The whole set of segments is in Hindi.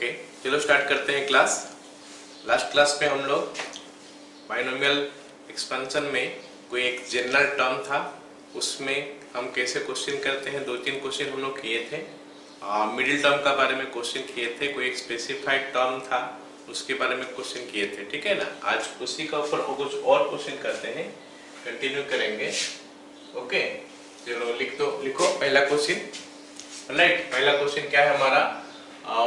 ओके, चलो स्टार्ट करते हैं क्लास। लास्ट क्लास में हम लोग बाइनोमियल एक्सपेंशन में कोई एक जनरल टर्म था, उसमें हम कैसे क्वेश्चन करते हैं, 2-3 क्वेश्चन हम लोग किए थे। मिडिल टर्म का बारे में क्वेश्चन किए थे, कोई एक स्पेसिफाइड टर्म था उसके बारे में क्वेश्चन किए थे, ठीक है ना। आज उसी का ऊपर कुछ और क्वेश्चन करते हैं, कंटिन्यू करेंगे। ओके, चलो लिखो पहला क्वेश्चन। राइट, पहला क्वेश्चन क्या है हमारा?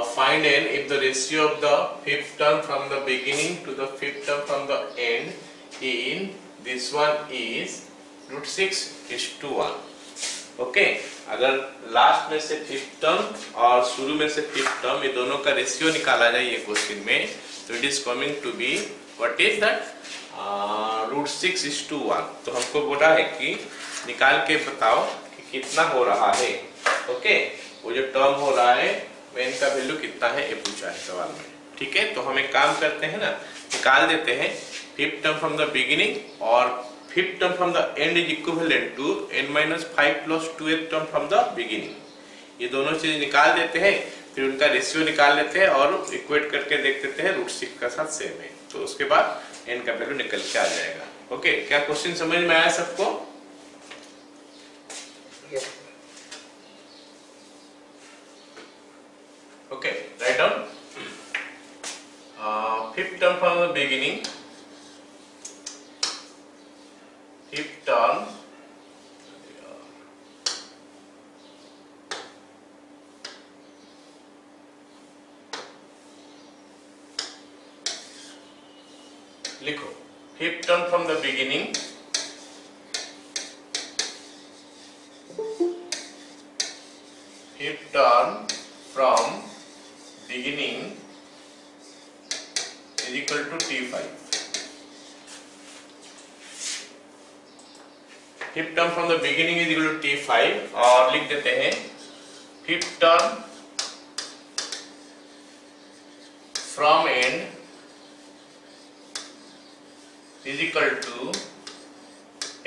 Find n if the ratio of the fifth term from the beginning to the fifth term from the end in this one is √6:1। Okay, अगर लास्ट में से फिफ्थ टर्म और शुरू में से फिफ्थ टर्म, ये दोनों का रेशियो निकाला जाए ये क्वेश्चन में, तो it is coming to be what is that? √6:1। तो हमको बोला है कि निकाल के बताओ कि कितना हो रहा है। ओके, वो जो टर्म हो रहा है n का वैल्यू कितना है ये पूछा है सवाल में, ठीक है। तो हम एक काम करते हैं ना, निकाल देते हैं fifth term from the beginning और fifth term from the end is equivalent to n-5 + 2th term from the beginning. ये दोनों चीज निकाल देते हैं, फिर उनका रेशियो निकाल लेते हैं और इक्वेट करके देख देते हैं √6 का साथ सेम है, तो उसके बाद n का वैल्यू निकल के आ जाएगा। ओके, क्या क्वेश्चन समझ में आया सबको? Okay, write down fifth term from the beginning. Fifth term लिखो, fifth term from the beginning fifth term from beginning is equal to T5। Fifth term from the beginning is equal to T5 और लिख देते हैं fifth term from end is equal to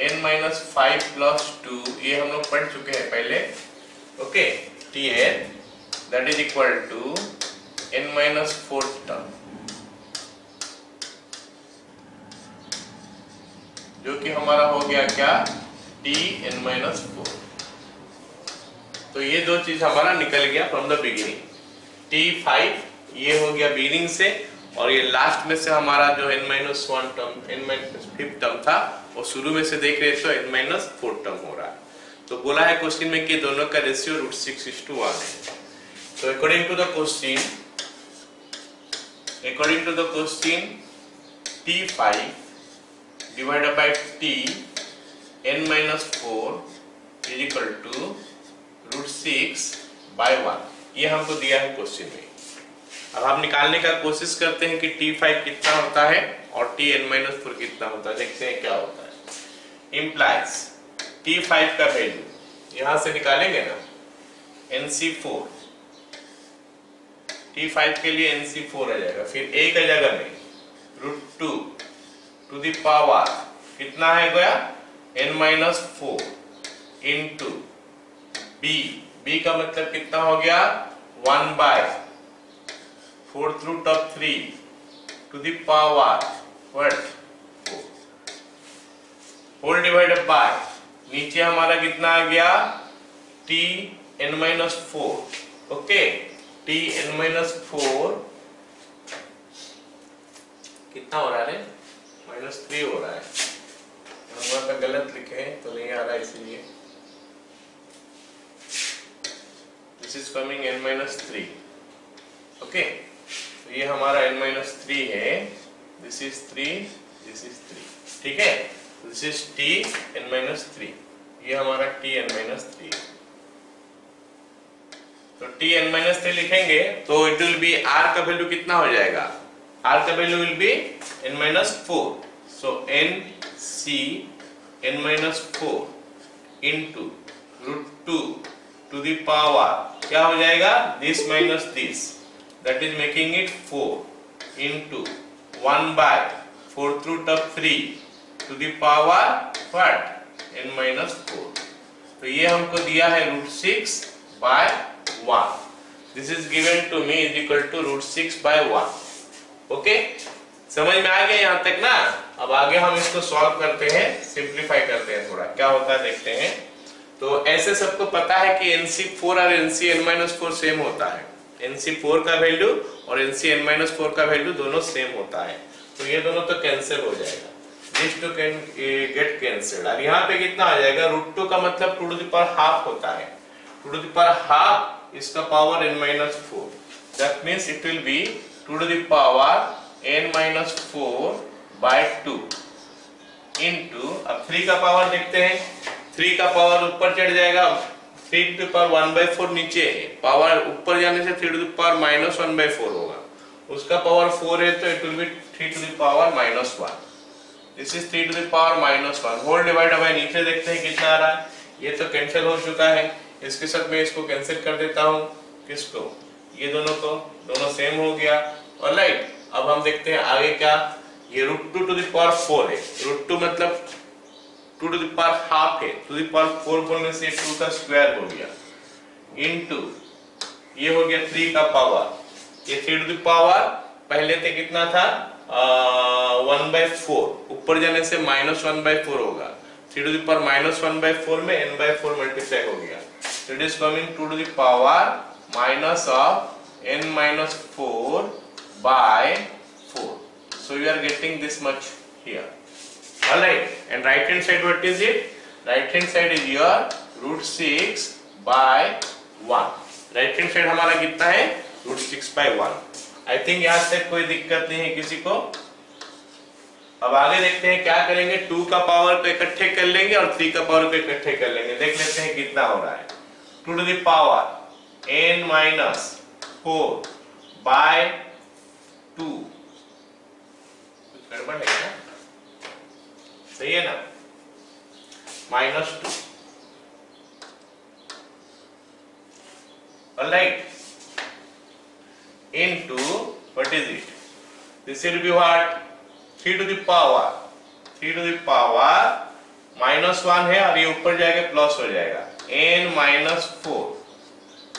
n-5 + 2। ये हम लोग पढ़ चुके हैं पहले। Okay, Tn that is equal to n-4 term, जो कि हमारा हो गया क्या? Tn-4। तो ये दो चीज हमारा निकल गया फ्रॉम द बिगिनिंग। T5 ये हो गया बिगिनिंग से, और ये लास्ट में से हमारा जो n-1 टर्म, n-5 टर्म था, वो शुरू में से देख रहे तो n-4 टर्म हो रहा है। तो बोला है क्वेश्चन में कि दोनों का रेशियो √6:1 है। So according to the question, T5 divided by T n-4 is equal to √6/1। ये हमको दिया है क्वेश्चन में। अब हम निकालने का कोशिश करते हैं कि T5 कितना होता है और Tn-4 कितना होता है, देखते हैं क्या होता है। Implies T5 का वैल्यू यहां से निकालेंगे ना, NC4, T5 के लिए NC4 आ जाएगा, फिर A का जगह में √2 टू द पावर कितना है गया? n-4 इंटू B का मतलब कितना हो गया? 1/4√3 to the power what? 4 whole divided by, नीचे हमारा कितना आ गया? Tn-4। ओके, Tn-4 कितना हो रहा है? -3 हो रहा है। नंबर पे गलत लिखे तो नहीं आ रहा है, इसीलिए this is coming n-3। Okay, तो ये हमारा n-3 है, दिस इज 3, दिस इज 3, ठीक है। दिस इज Tn-3, ये हमारा Tn-3। तो Tn-3 लिखेंगे तो इट विल बी R का वैल्यू कितना हो जाएगा? R का value will be n-4, so NC n-4 into √2 to the power क्या हो जाएगा? This minus this, that is making it 4 into 1/4√3 to the power what? n-4। तो ये हमको दिया है √6/1। This is given to me is equal to √6/1। Okay, समझ में आ गया यहाँ तक ना। अब आगे हम इसको सॉल्व करते हैं, सिंप्लीफाई करते हैं, थोड़ा क्या होता है देखते हैं। तो ऐसे सबको पता है कि NC4 और NCn-4 सेम होता है। NC4 का वैल्यू और NCn-4 का वैल्यू दोनों सेम होता है, तो ये दोनों तो कैंसिल हो जाएगा, this two can get cancelled. और यहाँ पे कितना आ जाएगा, √2 का मतलब 2^½ होता है, 2^½ इसका power n-4, that means it will B 2^n-4/2 into, अब 3 का पावर देखते हैं, 3 का पावर ऊपर चढ़ जाएगा, 3^1/4 नीचे है, पावर ऊपर जाने से 3^-1/4 होगा, उसका पावर 4 है तो it will be 3^-1। This is 3^-1 whole divide by नीचे देखते हैं कितना आ रहा है, ये तो कैंसिल हो चुका है, इसके साथ मैं इसको कैंसिल कर देता हूँ, किसको, ये दोनों को, दोनों सेम हो गया। ऑलराइट, अब हम देखते हैं आगे क्या, ये √2⁴ है, √2 मतलब 2^½ है, 2⁴ बोलने से 2 का स्क्वायर हो गया, इनटू ये हो गया 3 का पावर, ये 3 पहले से कितना था 1/4, ऊपर जाने से -1/4 होगा, 3^-1/4 में n/4 मल्टीप्लाई हो गया, so it is coming 2^-n-4/4, so you are getting this much here. Alright, and right hand side what is it? Right hand side is your √6/1। right hand side हमारा कितना है, √6/1। I think यहाँ तक कोई दिक्कत नहीं है किसी को। अब आगे देखते हैं क्या करेंगे, 2 का पावर को इकट्ठे कर लेंगे और 3 का पावर को इकट्ठे कर लेंगे, देख लेते हैं कितना हो रहा है। 2^n-4/2, कुछ गड़बड़ है क्या, सही है ना, -2, alright, into what is it, this will be what, 3^, -1 है और ये ऊपर जाएगा प्लस हो जाएगा, n-4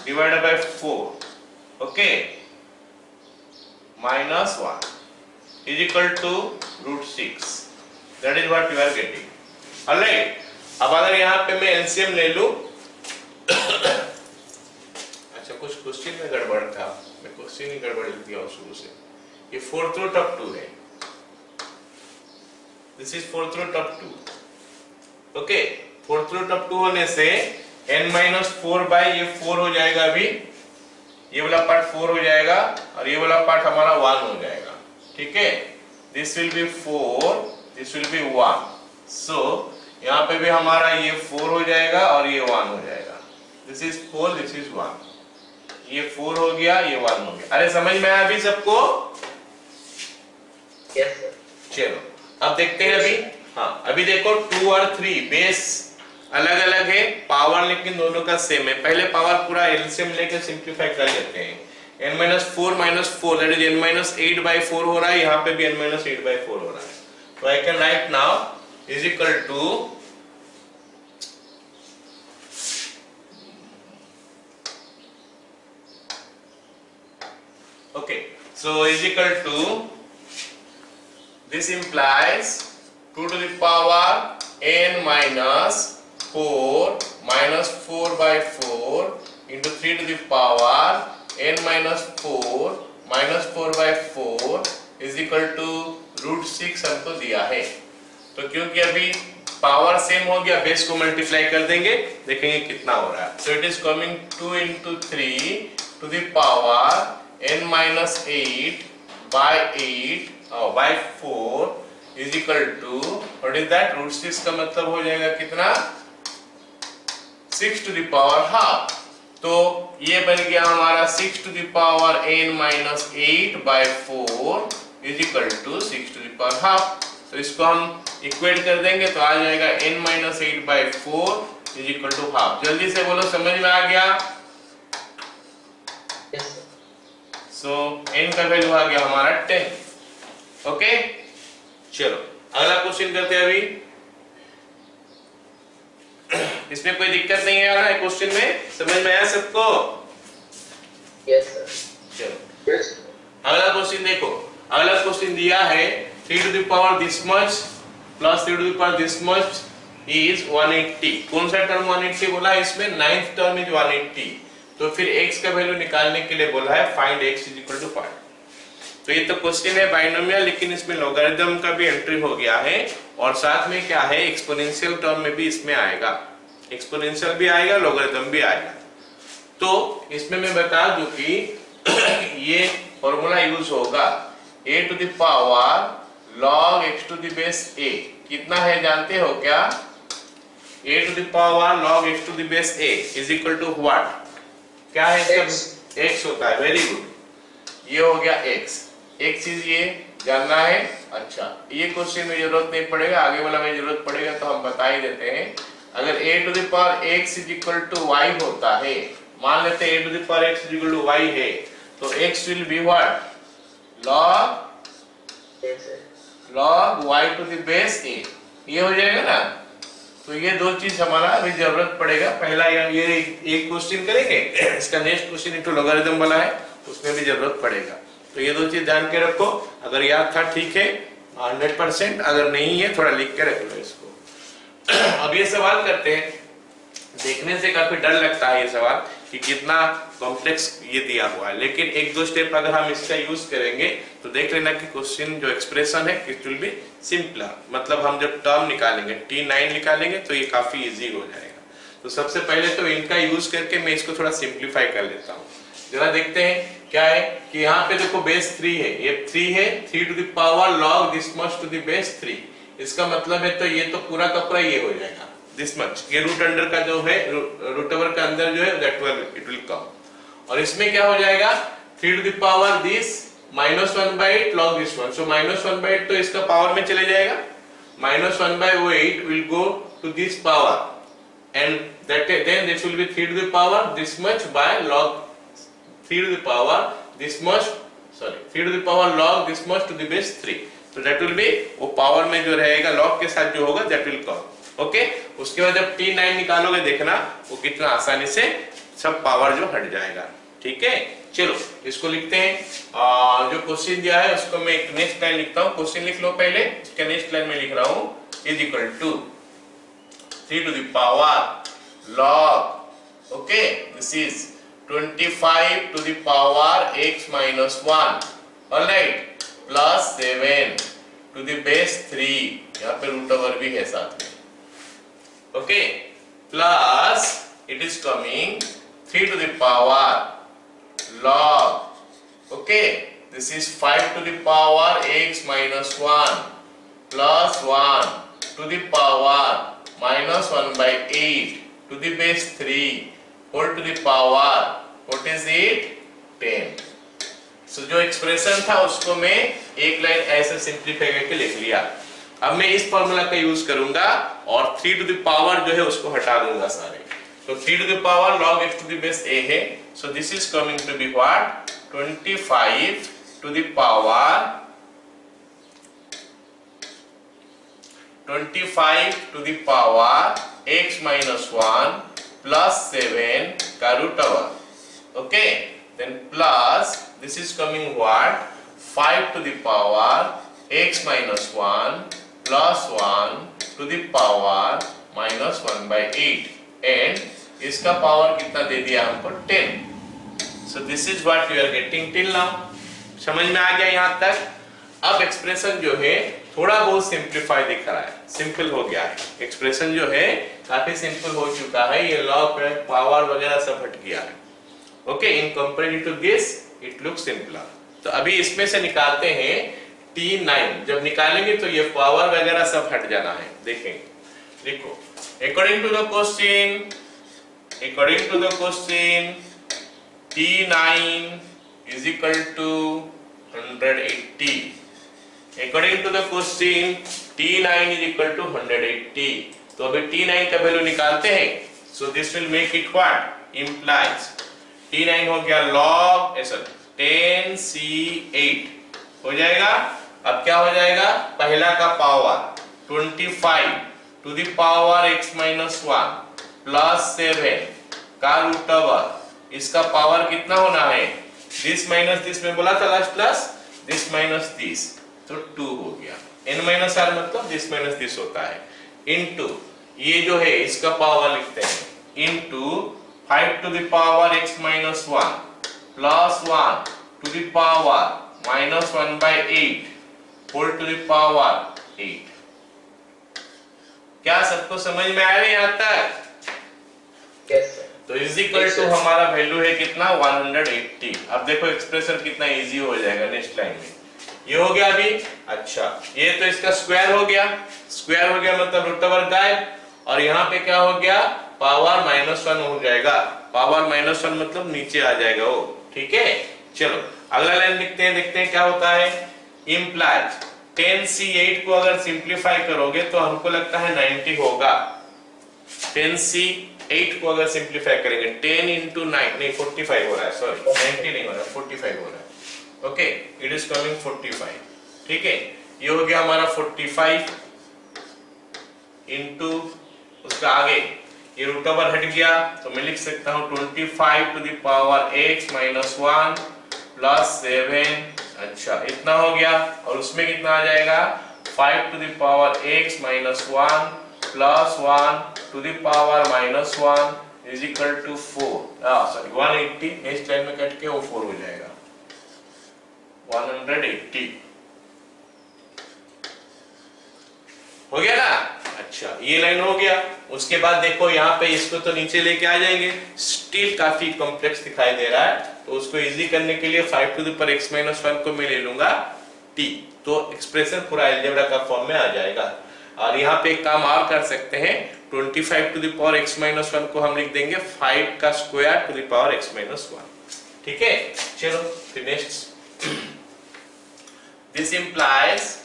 divided by 4, okay, -1 is equal to √6, that is what you are getting। alright, अब अगर यहाँ पे मैं LCM ले लूं अच्छा कुछ क्वेश्चन में गड़बड़ था, मैं क्वेश्चन ही गड़बड़ लिख दिया शुरू से, ये 4th-2 है, this is 4th-2, okay, 4th-2 होने से n-4 ये 4 हो जाएगा, अभी ये वाला पार्ट 4 हो जाएगा और ये वाला पार्ट हमारा 1 हो जाएगा, ठीक है, this will B 4, this will B 1, सो यहाँ पे भी हमारा ये 4 हो जाएगा और ये 1 हो जाएगा, दिस इज 4, दिस इज 1, ये 4 हो गया, ये 1 हो गया। अरे समझ में आया अभी सबको? Yes sir. चलो अब देखते हैं अभी, हाँ अभी देखो 2 और 3 बेस अलग अलग है, पावर लेकिन दोनों का सेम है। पहले पावर पूरा एलसीएम लेके सिंप्लीफाई कर लेते हैं। n-4 -4 दैट इज n-8/4 हो रहा है, यहाँ पे भी n-8/4 हो रहा है, तो I can write now is equal to okay, so is equal to, this implies 2^n-4 -4/4 into 3^n-4 -4/4 is equal to √6 हमको दिया है। तो क्योंकि अभी पावर सेम हो गया, बेस को मल्टीप्लाई कर देंगे, देखेंगे कितना हो रहा है। so it is coming 2 into 3 to the power n-8/4 is equal to what is that, √6 का मतलब हो जाएगा कितना, 6 to the power half। तो ये बन गया हमारा 6 to the power n-8/4 is equal to 6 to the power half। तो इसको हम इक्वेट कर देंगे तो आ जाएगा n-8/4 is equal to half। जल्दी से बोलो, समझ में आ गया? सो n का वैल्यू आ गया हमारा 10। ओके, चलो अगला क्वेश्चन करते हैं। अभी इसमें कोई दिक्कत नहीं आ रहा है क्वेश्चन में, समझ में आया सबको? Yes sir. चलो अगला क्वेश्चन देखो। अगला क्वेश्चन दिया है 3 to the power this much plus 3 to the power this much is 180। कौन सा टर्म 180 बोला है इसमें? 9th term is 180। तो फिर x का वैल्यू निकालने के लिए बोला है find x is equal to 5। तो ये तो क्वेश्चन है बाइनोमियल, लेकिन इसमें लॉगरिथम का भी एंट्री हो गया है और साथ में क्या है एक्सपोनेंशियल टर्म में भी इसमें आएगा, एक्सपोनेंशियल भी आएगा, लॉगरिथम भी आएगा। तो इसमें मैं बता दूं कि ये फॉर्मूला यूज होगा a to the power log x to the base a। कितना है जानते हो क्या? a to the power log x to the base a is equal to what? क्या है इसका? x होता है। वेरी गुड, ये हो गया x। एक चीज ये जानना है। अच्छा, ये क्वेश्चन में जरूरत नहीं पड़ेगा, आगे वाला में जरूरत पड़ेगा तो हम बता ही देते हैं। अगर a to the power x is equal to y होता है, मान लेते हैं a to the power x is equal to y है, तो x will be what? log y to the base a। ये हो जाएगा ना। तो ये दो चीज हमारा अभी जरूरत पड़ेगा। पहला ये एक क्वेश्चन करेंगे, इसका नेक्स्ट क्वेश्चन इनटू लॉगरिथम वाला है, उसमें भी जरूरत पड़ेगा। तो ये दो चीज ध्यान के रखो। अगर याद था ठीक है 100%, अगर नहीं है थोड़ा लिख के रख लो इसको। अब ये सवाल करते हैं। देखने से काफी डर लगता है ये सवाल कि कितना कॉम्प्लेक्स ये दिया हुआ है, लेकिन एक दो स्टेप अगर हम इसका यूज करेंगे तो देख लेना कि क्वेश्चन जो एक्सप्रेशन है इट विल बी सिंपलर। मतलब हम जब टर्म निकालेंगे T9 निकालेंगे तो ये काफी इजी हो जाएगा। तो सबसे पहले तो इनका यूज करके मैं इसको थोड़ा सिंप्लीफाई कर लेता हूँ। जरा देखते हैं क्या है कि यहाँ पे देखो बेस 3 है, ये 3 है, 3 to the power log this much to the base 3। इसका मतलब है तो ये तो पूरा का पूरा ये हो जाएगा this much। ये रूट अंडर का जो है, रूट ओवर का अंदर जो है that will it will come। और इसमें क्या हो जाएगा 3 to the power this -1/8 log this one। so -1/8 तो इसका पावर में चले जाएगा, -1/8 will go to this power and then this will be 3 to the power this much by log 3 to the power this much, sorry 3 to the power log this much to the base 3। तो that will be वो पावर में जो रहेगा log के साथ जो होगा that will come। ओके, उसके बाद जब T9 निकालोगे देखना वो कितना आसानी से सब पावर जो हट जाएगा। ठीक है, चलो इसको लिखते हैं। जो क्वेश्चन दिया है उसको मैं एक नेक्स्ट लाइन लिखता हूँ। क्वेश्चन लिख लो पहले, इसका नेक्स्ट लाइन में लिख रहा हूँ is equal to 3 to the power log, okay this is 25 to the power x minus 1, alright, plus 7 to the base 3। यहाँ पे रूट ओवर भी है साथ में, okay, plus it is coming 3 to the power log, okay this is 5 to the power x minus 1 plus 1 to the power minus 1/8 to the base 3 whole to the power, what is it? 10। so जो एक्सप्रेशन था उसको मैं एक लाइन ऐसे सिंप्लीफाई करके लिख लिया। अब मैं इस फॉर्मूला का यूज करूंगा और 3 to the power जो है उसको हटा दूंगा सारे। तो 3 to the power log x to the base a है, so this is coming to be what? 25 to the power 25 to the power x minus 1 plus 7 का root over, okay, then plus this is coming what? 5 to the power x minus 1 plus 1 to the power minus 1/8 and इसका पावर कितना दे दिया हमको 10। so this is what you are getting till now। समझ में आ गया यहाँ तक? अब एक्सप्रेशन जो है थोड़ा बहुत सिंप्लीफाई दिख रहा है, सिंपल हो गया है। एक्सप्रेशन जो है काफी सिंपल हो चुका है, ये लॉग पावर वगैरह सब हट गया है। Okay, in comparison to this it looks simpler. तो अभी इसमें से निकालते हैं T9। जब निकालेंगे तो ये पावर वगैरह सब हट जाना है। देखें, देखो according to the question T9 is equal to 180। According to the question T9 is equal to 180। तो अभी T9 का वैल्यू निकालते हैं। so this will make it what? implies T9 हो गया log 10C8 हो जाएगा। अब क्या हो जाएगा? पहला का power 25 to the power x minus 1 plus 7 का रूट ओवर इसका पावर कितना होना है, दिस माइनस दिस में बोला था last class, this minus this, तो 2 हो गया। n माइनस आर मतलब दिस माइनस दिस होता है, इनटू ये जो है इसका पावर लिखते हैं into 5 to the power x minus 1 plus 1 to the power minus 1 by 8 whole to the power 8। क्या सबको समझ में आया यहाँ तक? Yes, sir. तो इज इक्वल टू हमारा वैल्यू है कितना 180। अब देखो एक्सप्रेशन कितना इजी हो जाएगा नेक्स्ट लाइन में। ये हो गया अभी, अच्छा ये तो इसका स्क्वायर हो गया, स्क्वायर हो गया मतलब रूट ओवर गायब, और यहाँ पे क्या हो गया पावर -1 हो जाएगा, पावर -1 मतलब नीचे आ जाएगा वो, ठीक है। चलो अगला लाइन लिखते हैं, देखते हैं क्या होता है। इम्प्लाइज 10c8 को अगर सिंप्लीफाई करोगे तो हमको लगता है 90 होगा। 10c8 को अगर सिंप्लीफाई करेंगे 10 इंटू 9 नहीं 45 हो रहा है, सॉरी 90 नहीं हो रहा है 45 हो रहा है, ओके इट इज कमिंग 45, ठीक है। ये हो गया हमारा 45 इंटू उसका आगे ये रूट ओवर हट गया तो मैं लिख सकता हूँ 25 to the power x minus 1 plus 7, अच्छा इतना हो गया, और उसमें कितना आ जाएगा 5 to the power x minus 1 plus 1 to the power minus 1 is equal to 4, sorry 180, next line में कट के वो 4 हो जाएगा 180 हो गया ना। अच्छा ये लाइन हो गया, उसके बाद देखो यहाँ पे इसको तो नीचे लेके आ जाएंगे, स्टिल काफी कॉम्प्लेक्स दिखाई दे रहा है, तो उसको इजी करने के लिए 5 to the power x minus 1 को मैं ले लूंगा t, तो एक्सप्रेशन पूरा अलजेब्रा का फॉर्म में आ जाएगा। और यहाँ पे एक काम और कर सकते हैं, 25 to the power x minus 1 को हम लिख देंगे 5 का square to the power x minus 1, ठीक है। चलो फिर next, this implies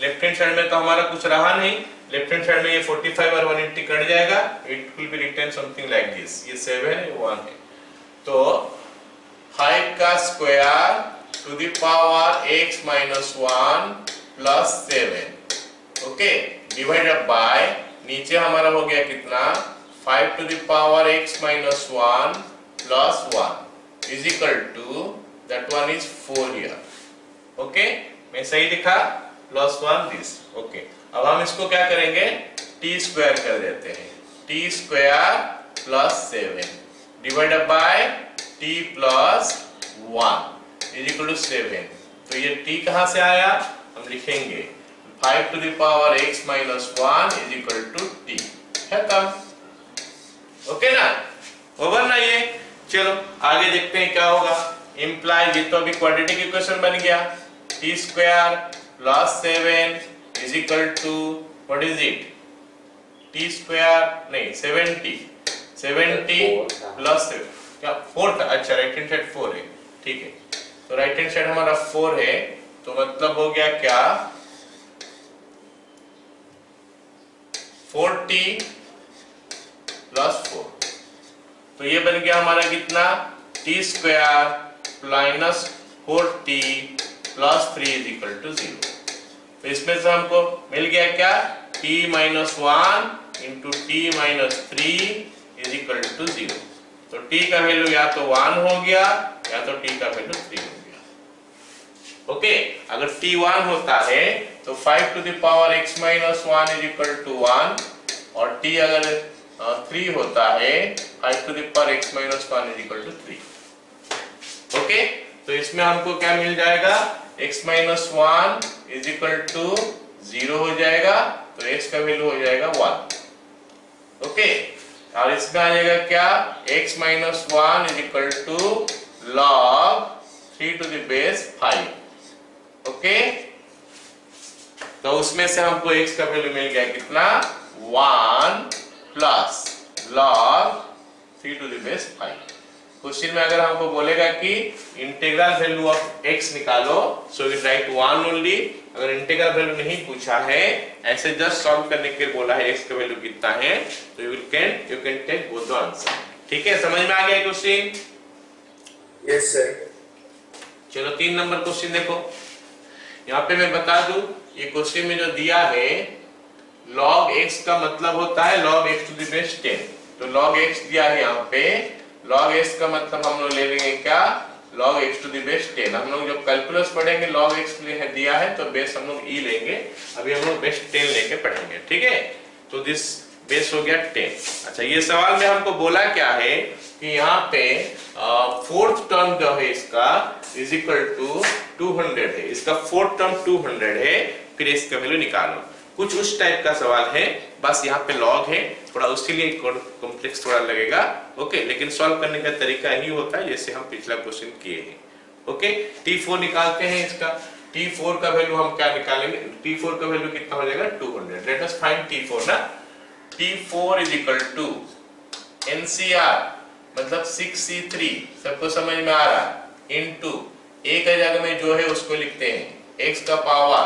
left hand side में तो हमारा कुछ रहा नहीं, लेफ्ट हैंड साइड में ये 45 और 180 कट जाएगा, it will be written something like this, ये 7 है 1 है, तो 5 का square to the power x minus 1 plus 7, okay divided by नीचे हमारा हो गया कितना 5 to the power x minus 1 plus 1 is equal to that one is 4 here, okay मैं सही लिखा प्लस 1 दिस, ओके। अब हम इसको क्या करेंगे टी स्क्वायर कर देते हैं, T square plus 7 divided by T plus 1 is equal to 7, तो ये टी कहां से आया, हम लिखेंगे 5 to the power x minus 1 is equal to T, खत्म, ओके ना, ओवर ना ये। चलो आगे देखते हैं क्या होगा। इंप्लाई ये तो अभी क्वाड्रेटिक इक्वेशन बन गया, T square plus 7 is equal to what is it, t square नहीं 70 प्लस क्या 4 था, अच्छा राइट हैंड साइड 4 है, ठीक है, तो राइट हैंड साइड हमारा 4 है, तो मतलब हो गया क्या 4t प्लस 4, तो ये बन गया हमारा कितना t square minus 4t plus 3 is equal to 0, तो इसमें से हमको मिल गया क्या t minus 1 into T minus 3 is equal to 0, तो t का वैल्यू या तो 1 हो गया या तो t का वैल्यू 3 हो गया, ओके। अगर t 1 होता है तो 5 to the power x minus 1 is equal to 1, और t अगर 3 होता है 5 to the power x minus 1 is equal to 3, okay. तो इसमें हमको क्या मिल जाएगा x minus 1 is equal to 0 हो जाएगा, तो x का वैल्यू हो जाएगा 1, ओके। और इसमें आ जाएगा क्या x minus 1 is equal to log 3 to the base 5, okay. तो उसमें से हमको x का वैल्यू मिल गया कितना 1 plus log 3 to the base 5। Question में अगर हमको बोलेगा कि इंटीग्रल वैल्यू ऑफ x निकालो, सो वी राइट 1 ओनली, अगर इंटीग्रल वैल्यू नहीं पूछा है, ऐसे जस्ट सॉल्व करने के लिए बोला है x का वैल्यू कितना है, तो you can take both the answer, ठीक है। समझ में आ गया क्वेश्चन? Yes sir. चलो 3 नंबर क्वेश्चन देखो, यहाँ पे मैं बता दूं ये क्वेश्चन में जो दिया है log x का मतलब होता है log x to the base 10, तो log x दिया है यहाँ पे log x का मतलब हम लोग ले लेंगे क्या, log x to the base 10। हम लोग जब कैलकुलस पढ़ेंगे log x दिया है तो बेस हम लोग e लेंगे, अभी हम लोग बेस 10 लेके पढ़ेंगे, ठीक है। तो दिस बेस हो गया 10। अच्छा, ये सवाल में हमको बोला क्या है कि यहाँ पे फोर्थ टर्म जो है इसका इज इक्वल टू 200 है, इसका फोर्थ टर्म 200 है, फिर इसका वैल्यू निकालो। कुछ उस टाइप का सवाल है, बस यहाँ पे लॉग है, थोड़ा उसके लिए कॉम्प्लेक्स थोड़ा लगेगा, ओके, लेकिन सॉल्व करने का तरीका यही होता है जैसे हम पिछला क्वेश्चन किए हैं, ओके। T4 निकालते हैं इसका, T4 का वैल्यू हम क्या निकालेंगे, T4 का वैल्यू कितना हो जाएगा 200। लेट अस फाइंड T4 ना। T4 is equal to NCR मतलब 6C3, सबको समझ में आ रहा है, इनटू एक जगह में जो है उसको लिखते हैं x का power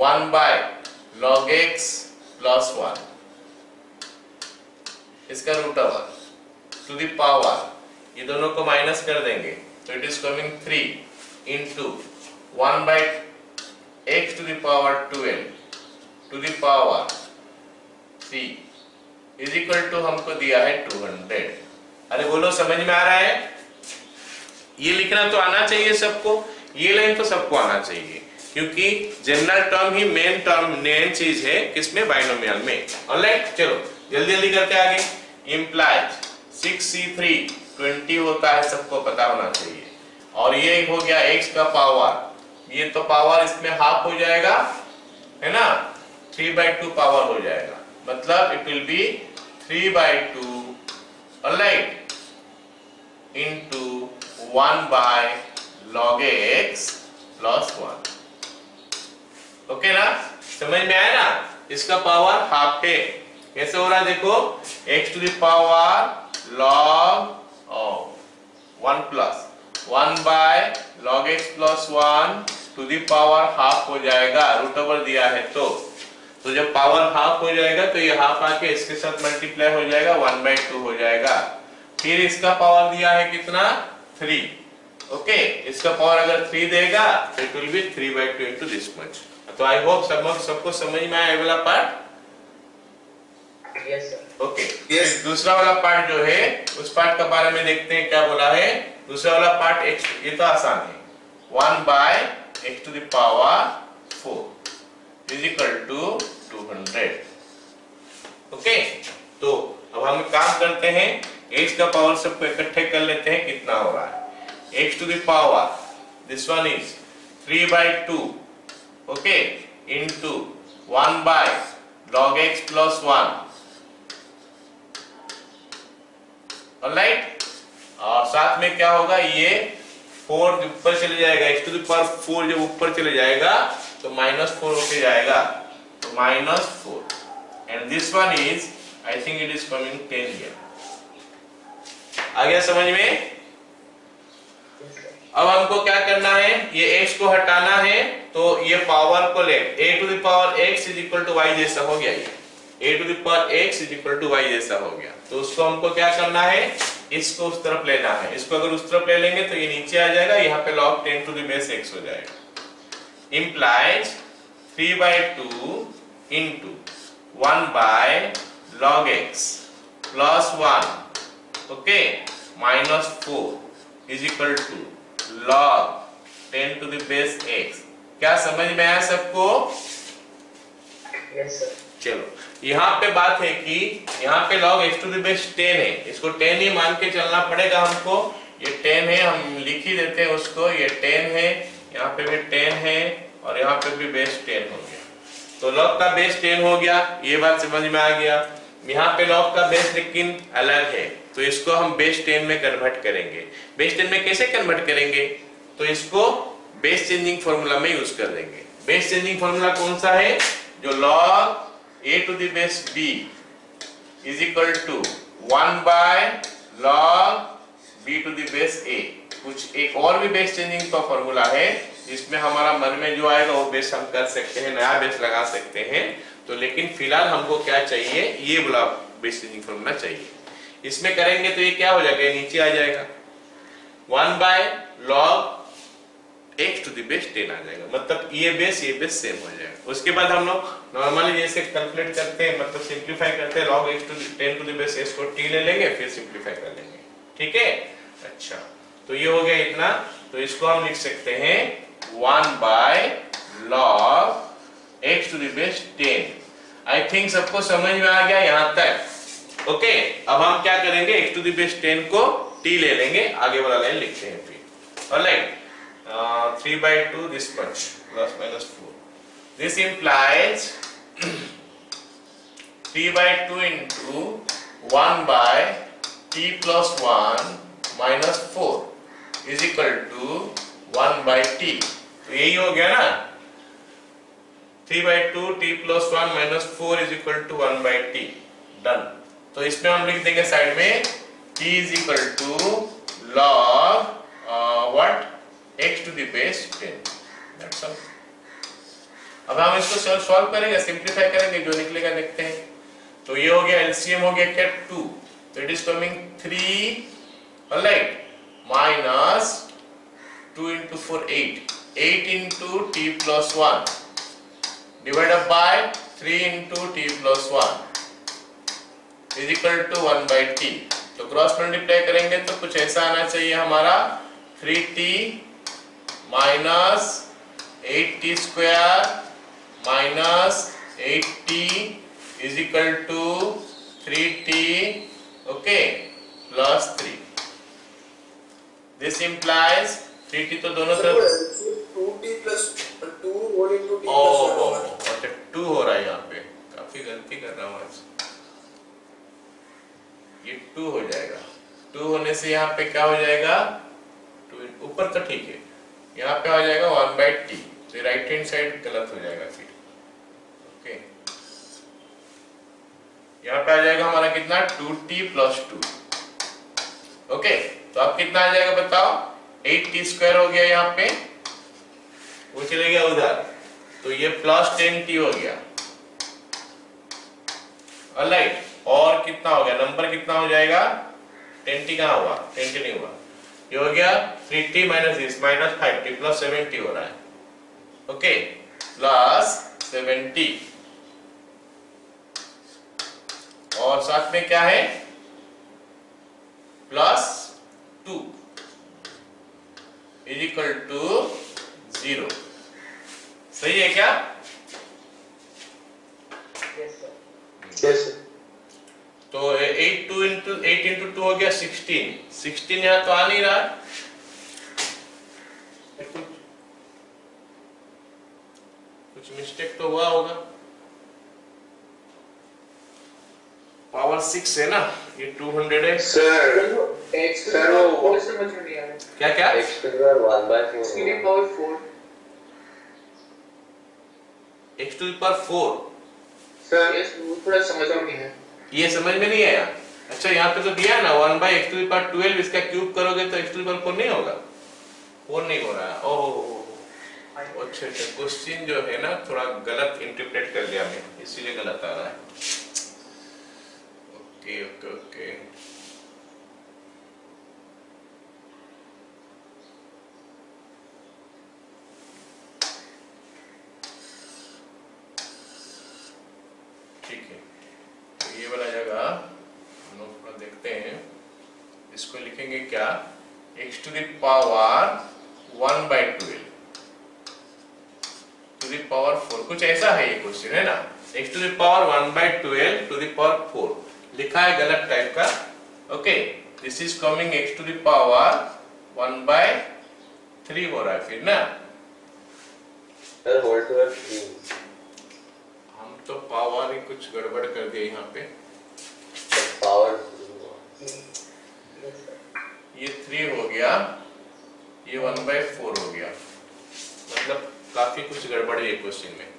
1 by log x plus 1, इसका root over to the power, ये दोनों को माइनस कर देंगे तो it is coming 3 into 1 by x to the power 12 to the power 3 is equal to हमको दिया है 200। अरे बोलो समझ में आ रहा है? ये लिखना तो आना चाहिए सबको, ये लाइन तो सबको आना चाहिए, क्योंकि जनरल टर्म ही मेन चीज है किसमें, बाइनोमियल में। ऑलराइट, चलो जल्दी जल्दी करते आगे। इम्प्लाइज 6C3 20 होता है, सबको पता होना चाहिए, और ये हो गया x का पावर, ये तो पावर इसमें हाफ हो जाएगा है ना, 3/2 पावर हो जाएगा, मतलब it will be 3/2 alright into 1 by log x plus 1, okay ना, समझ में आया ना। इसका पावर हाफ है, कैसे हो रहा है देखो, x to the power log 1 plus 1 by log x plus 1 to the power half हो जाएगा, रूट ओवर दिया है तो जब पावर हाफ हो जाएगा तो ये हाफ आके इसके साथ मल्टीप्लाई हो जाएगा, 1/2 हो जाएगा। फिर इसका पावर दिया है कितना, 3, ओके, इसका पावर अगर 3 देगा तो it will be 3/2 into this much. तो आई होप सबको समझ में आया वाला part, yes sir, okay. Yes, दूसरा वाला पार्ट जो है उस पार्ट का बारे में देखते हैं क्या बोला है। दूसरा वाला पार्ट x, ये तो आसान है, 1 by x to the power 4 is equal to 200, okay. तो अब हम काम करते हैं, x का पावर सबको इकट्ठे कर लेते हैं, कितना हो रहा है, x to the power this one is 3/2, okay, into 1 by log x plus 1, alright, और साथ में क्या होगा, ये 4 ऊपर चले जाएगा, x टू द पावर 4 जब ऊपर चले जाएगा तो -4 होके जाएगा, तो -4 and this one is I think it is coming 10 here. आ गया समझ में? अब हमको क्या करना है, ये x को हटाना है, तो ये पावर को ले, a to the power x is equal to y जैसा हो गया, ये a to the power x is equal to y जैसा हो गया, तो उसको हमको क्या करना है, इसको उस तरफ लेना है। इसको अगर उस तरफ ले लेंगे तो ये नीचे आ जाएगा, यहाँ पे log 10 to the base x हो जाएगा, implies 3/2 into 1 by log x plus 1, okay, -4 is equal to log 10 to the base x। क्या समझ में आया सबको? Yes sir. चलो, यहाँ पे बात है कि यहाँ पे log x to the base 10 है, इसको 10 ही मान के चलना पड़ेगा हमको। ये 10 है, हम लिख ही देते हैं उसको, ये 10 है, यहाँ पे भी 10 है, और यहाँ पे भी बेस 10 हो गया, तो log का बेस 10 हो गया, ये बात समझ में आ गया। यहाँ पे log का बेस लेकिन अलग है, तो इसको हम बेस 10 में कन्वर्ट करेंगे। बेस 10 में कैसे कन्वर्ट करेंगे, तो इसको बेस चेंजिंग फॉर्मूला में यूज कर देंगे। बेस चेंजिंग फॉर्मूला कौन सा है, जो log a to the base b is equal to 1 by log b to the base a। कुछ एक और भी बेस चेंजिंग का फॉर्मूला है, जिसमें हमारा मन में जो आएगा वो बेस हम कर सकते हैं, नया बेस लगा सकते हैं, तो लेकिन फिलहाल हमको क्या चाहिए, ये वाला बेस चेंजिंग फॉर्मूला चाहिए। इसमें करेंगे तो ये क्या हो जाएगा, नीचे आ जाएगा, 1 by log x to the base 10 आ जाएगा, मतलब ये बेस सेम हो जाएगा। उसके बाद हम लोग नॉर्मली जैसे कैलकुलेट करते हैं, मतलब सिंपलीफाई करते हैं, log x to 10 to the base s को t ले लेंगे, फिर सिंपलीफाई कर लेंगे, ठीक है। अच्छा, तो ये हो गया इतना, तो इसको हम लिख सकते हैं 1/log x to the base 10। I think सबको समझ में आ गया यहाँ तक। ओके, अब हम क्या करेंगे, x to the base 10 को t ले लेंगे, आगे वाला लाइन लिखते हैं फिर। Alright, 3/2 this much plus minus 4, this implies 3/2 into 1/t plus 1 minus 4 is equal to 1/t। तो यही हो गया ना, 3/2 t plus 1 minus 4 is equal to 1/t। Done. तो इसमें हम लिख देंगे साइड में t is equal to log what x to the base 10। That's all। अब हम इसको सॉल्व करेंगे, सिंप्लीफाई करेंगे, जो निकलेगा देखते हैं। तो ये हो गया, एलसीएम हो गया क्या 2, तो it is coming 3, alright, minus 2 into 4 8 into t plus 1 divided by 3 into t plus 1 is equal to 1/t। तो क्रॉस मल्टीप्लाई करेंगे तो कुछ ऐसा आना चाहिए हमारा, 3t minus 8t square minus 8t is equal to 3t, okay, plus 3। This implies 3t तो दोनों तरफ 2t plus 2 whole into t plus 1। अच्छा 2 हो रहा है यहाँ पे, काफी गलती कर रहा हूँ आज। ये 2 हो जाएगा, 2 होने से यहाँ पे क्या हो जाएगा, 2 ऊपर तो ठीक है, यहाँ पे आ जाएगा 1/t, तो राइट हैंड साइड गलत हो जाएगा फिर। ओके, यहाँ पे आ जाएगा हमारा कितना, 2t plus 2। ओके, तो अब कितना आ जाएगा बताओ, 8t स्क्वायर हो गया यहाँ पे, वो चले गया उधर, तो ये प्लस 10t हो गया। ऑलराइट, और कितना हो गया, नंबर कितना हो जाएगा, 10t कहाँ हुआ, 10t नहीं हुआ, ये हो गया 3t minus this minus 5t plus 7t हो रहा है। ओके, प्लस 7t, और साथ में क्या है, प्लस 2 इज इक्वल टू 0। सही है क्या? Yes sir। Yes। तो 8 into 2 हो गया 16 यहाँ तो आ नहीं रहा, कुछ मिस्टेक तो हुआ होगा। पावर 6 है ना, ये 200 है sir x to sir, the वो- power समझ में नहीं आ रहा। क्या क्या, x to the power 1/4 x to the power 4। x to the power 4, sir yes, वो थोड़ा समझ में नहीं है। ये समझ में नहीं आया। अच्छा, यहाँ पे तो दिया है ना 1/x to the power 12, इसका क्यूब करोगे तो x to the power 4 नहीं होगा, 4 नहीं हो रहा है। ओह अच्छा, क्वेश्चन जो है ना थोड़ा गलत इंटरप्रेट कर लिया मैं, इसीलिए गलत आ रहा है। ओके ओके ओके, ठीक है, तो ये वाला जगह हम लोग थोड़ा देखते हैं, इसको लिखेंगे क्या, x to the power 1/12 to the power 4, कुछ ऐसा है ये क्वेश्चन है ना, x to the power 1/12 to the power 4 लिखा है गलत टाइप का। Okay, this is coming x to the power 1/3 हो रहा है फिर ना, सर होल टू 3। हम तो पावर ही कुछ गड़बड़ कर दिए यहाँ पे, पावर Yes sir। ये 3 हो गया, ये 1/4 हो गया, मतलब काफी कुछ गड़बड़ है ये क्वेश्चन में।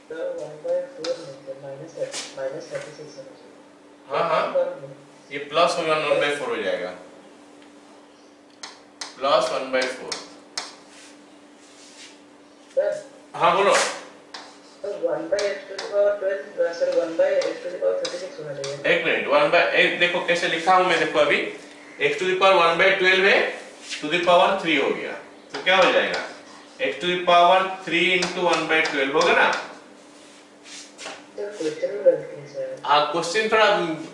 तो 1/4 नहीं, माइनस 36 है। हाँ हाँ, ये प्लस होगा 1/4 हो जाएगा, प्लस 1/4। सर हाँ बोलो, तो 1/x to the power 12 sir 1/x to the power 36 होना चाहिए। एक मिनट, 1/8 देखो कैसे लिखा हूं मैं, देखो अभी x to the power 1/12 है, to the power 3 हो गया, तो क्या हो जाएगा, x to the power 3 into 1/12 होगा ना। सर क्वेश्चन में गलती है सर। हाँ, क्वेश्चन थोड़ा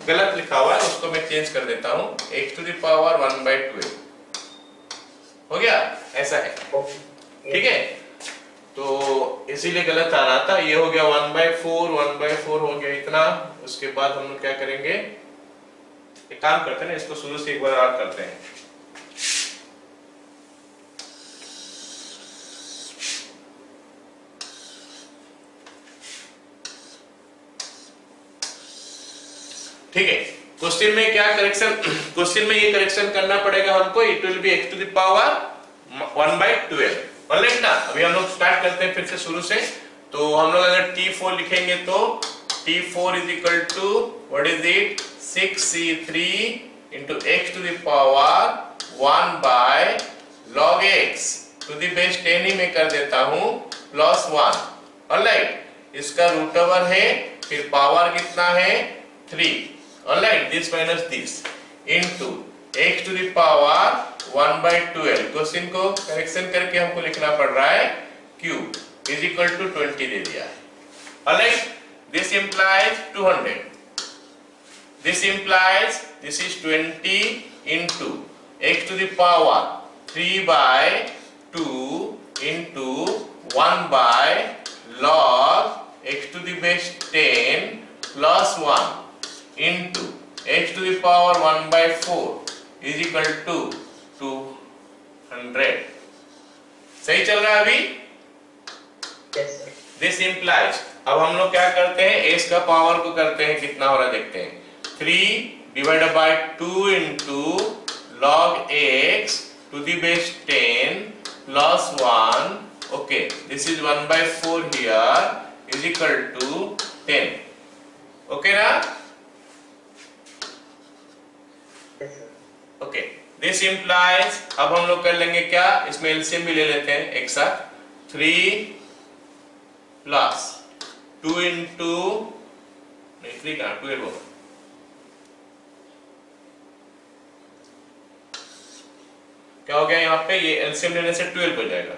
गलत लिखा हुआ है, उसको मैं चेंज कर देता हूँ। x टू द पावर 1/12 हो गया, ऐसा है, ठीक है। तो इसीलिए गलत आ रहा था, ये हो गया 1/4 हो गया इतना। उसके बाद हम लोग क्या करेंगे, एक काम करते हैं ना, इसको शुरू से एक बार और करते हैं। ठीक है, क्वेश्चन में क्या करेक्शन, क्वेश्चन में ये करेक्शन करना पड़ेगा हमको, it will be x to the power 1/12। Alright ना, अभी हम लोग स्टार्ट करते हैं फिर से शुरू से। तो हम लोग अगर t4 लिखेंगे तो t4 is equal to what is it, 6c3 into x to the power 1/log x to the base 10 ही मैं कर देता हूँ प्लस 1। ऑलराइट, इसका रूट ओवर है, फिर पावर कितना है 3। Alright, this minus this into x to the power 1/12। Question को करेक्शन करके हमको लिखना पड़ रहा है q इज इक्वल टू 20 दे दिया है। Alright, this implies 200, this implies this is 20 into x to the power 3/2 into 1/log x to the base 10 plus 1 into x to the power 1/4 is equal to 200। सही चल रहा है अभी? Yes, sir. This implies, अब हम लोग क्या करते हैं, s का पावर को करते हैं, कितना हो रहा है देखते हैं। 3 divided by 2 into log x to the base 10 plus 1, okay, this is 1/4 here is equal to 10। okay ना? Yes, sir. Okay, this implies, अब हम लोग कर लेंगे क्या, इसमें एलसीएम भी ले लेते हैं एक साथ। 3 प्लस 2 इंटू, नहीं 3 कहाँ, 12 होगा, क्या हो गया यहाँ पे, ये एलसीएम लेने से 12 हो जाएगा।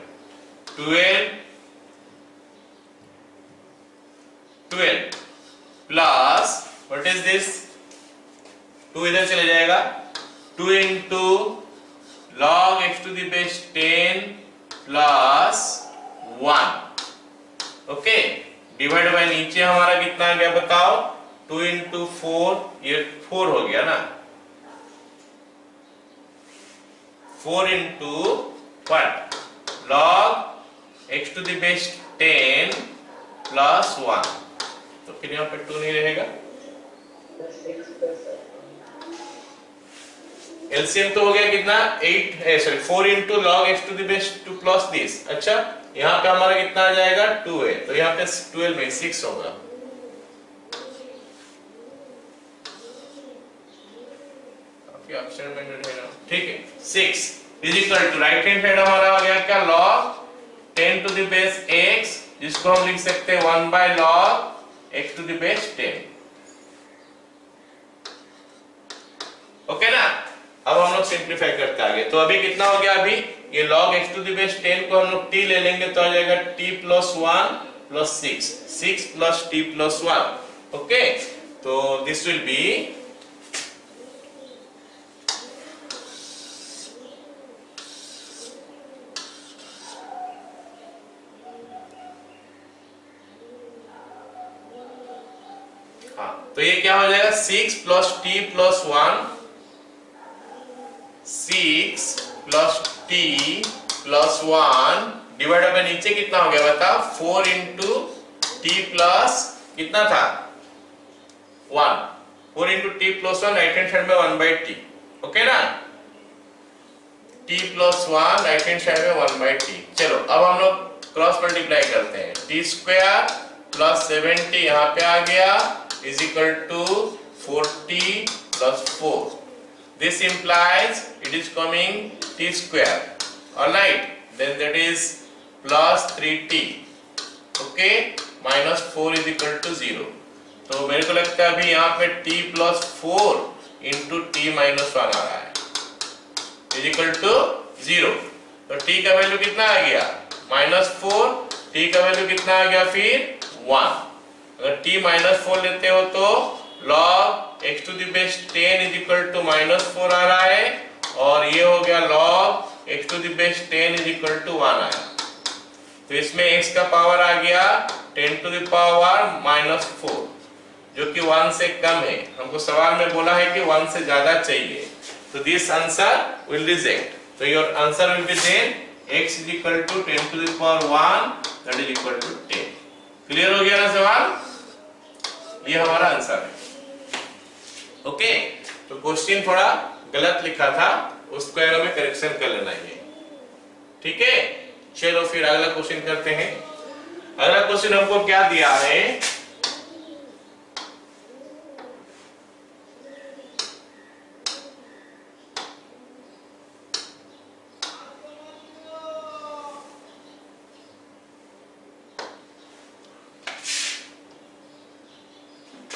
12 प्लस व्हाट इज दिस, 2 इधर चले जाएगा, 2 into log x to the base 10 plus 1। Okay, divide by नीचे हमारा कितना आ गया बताओ, 2 इंटू 4, ये 4 हो गया ना, 4 into what, log x to the base 10 plus 1। तो फिर यहाँ पे 2 नहीं रहेगा, That's 6 plus एलसीएम तो हो गया कितना, 8 है, sorry 4 into log x to the base 2 plus this. अच्छा, यहाँ पे हमारा कितना आ जाएगा, 2 है, तो यहाँ पे 12 में 6 होगा। काफी ऑप्शन में रहेगा, ठीक है। 6 is equal to, right hand side हमारा आ गया क्या, log 10 to the base x, जिसको हम लिख सकते हैं 1/log x to the base 10। Okay ना, अब हम लोग सिंप्लीफाई करते आगे। तो अभी कितना हो गया, अभी ये log x to the base 10 को हम लोग t ले लेंगे तो आ जाएगा t plus 1 plus 6 plus t plus 1। Okay, तो दिस विल बी हाँ, तो ये क्या हो जाएगा, 6 plus t plus 1, 6 plus t plus 1 divided by नीचे कितना हो गया बता, 4 इंटू t प्लस कितना था 1, 4 into t plus 1 right hand side में 1/t। ओके ना, t plus 1 right hand side में 1/t। चलो अब हम लोग क्रॉस मल्टीप्लाई करते हैं, t स्क्वायर प्लस 70 यहाँ पे आ गया is equal to 40 plus 4। This implies it is coming t square. Alright, then that is plus 3t. Okay, minus 4 is equal to 0. तो मेरे को लगता है अभी यहाँ पे t plus 4 into t minus 1 आ रहा है is equal to 0। तो t का वैल्यू कितना आ गया, -4, t का वैल्यू कितना आ गया फिर 1। अगर t -4 लेते हो तो log x to the base 10 is equal to -4 आ रहा है, और ये हो गया log x to the base 10 is equal to 1 आया। तो इसमें x का पावर आ गया 10 to the power -4, जो कि 1 से कम है। हमको सवाल में बोला है कि 1 से ज्यादा चाहिए, तो दिस आंसर विल रिजेक्ट। तो your answer will be then x is equal to 10 to the power 1 that is equal to 10। Clear हो गया ना सवाल? ये हमारा आंसर है। ओके, तो क्वेश्चन थोड़ा गलत लिखा था, उसको एरो में करेक्शन कर लेना है। ठीक है, चलो फिर अगला क्वेश्चन करते हैं। अगला क्वेश्चन हमको क्या दिया है?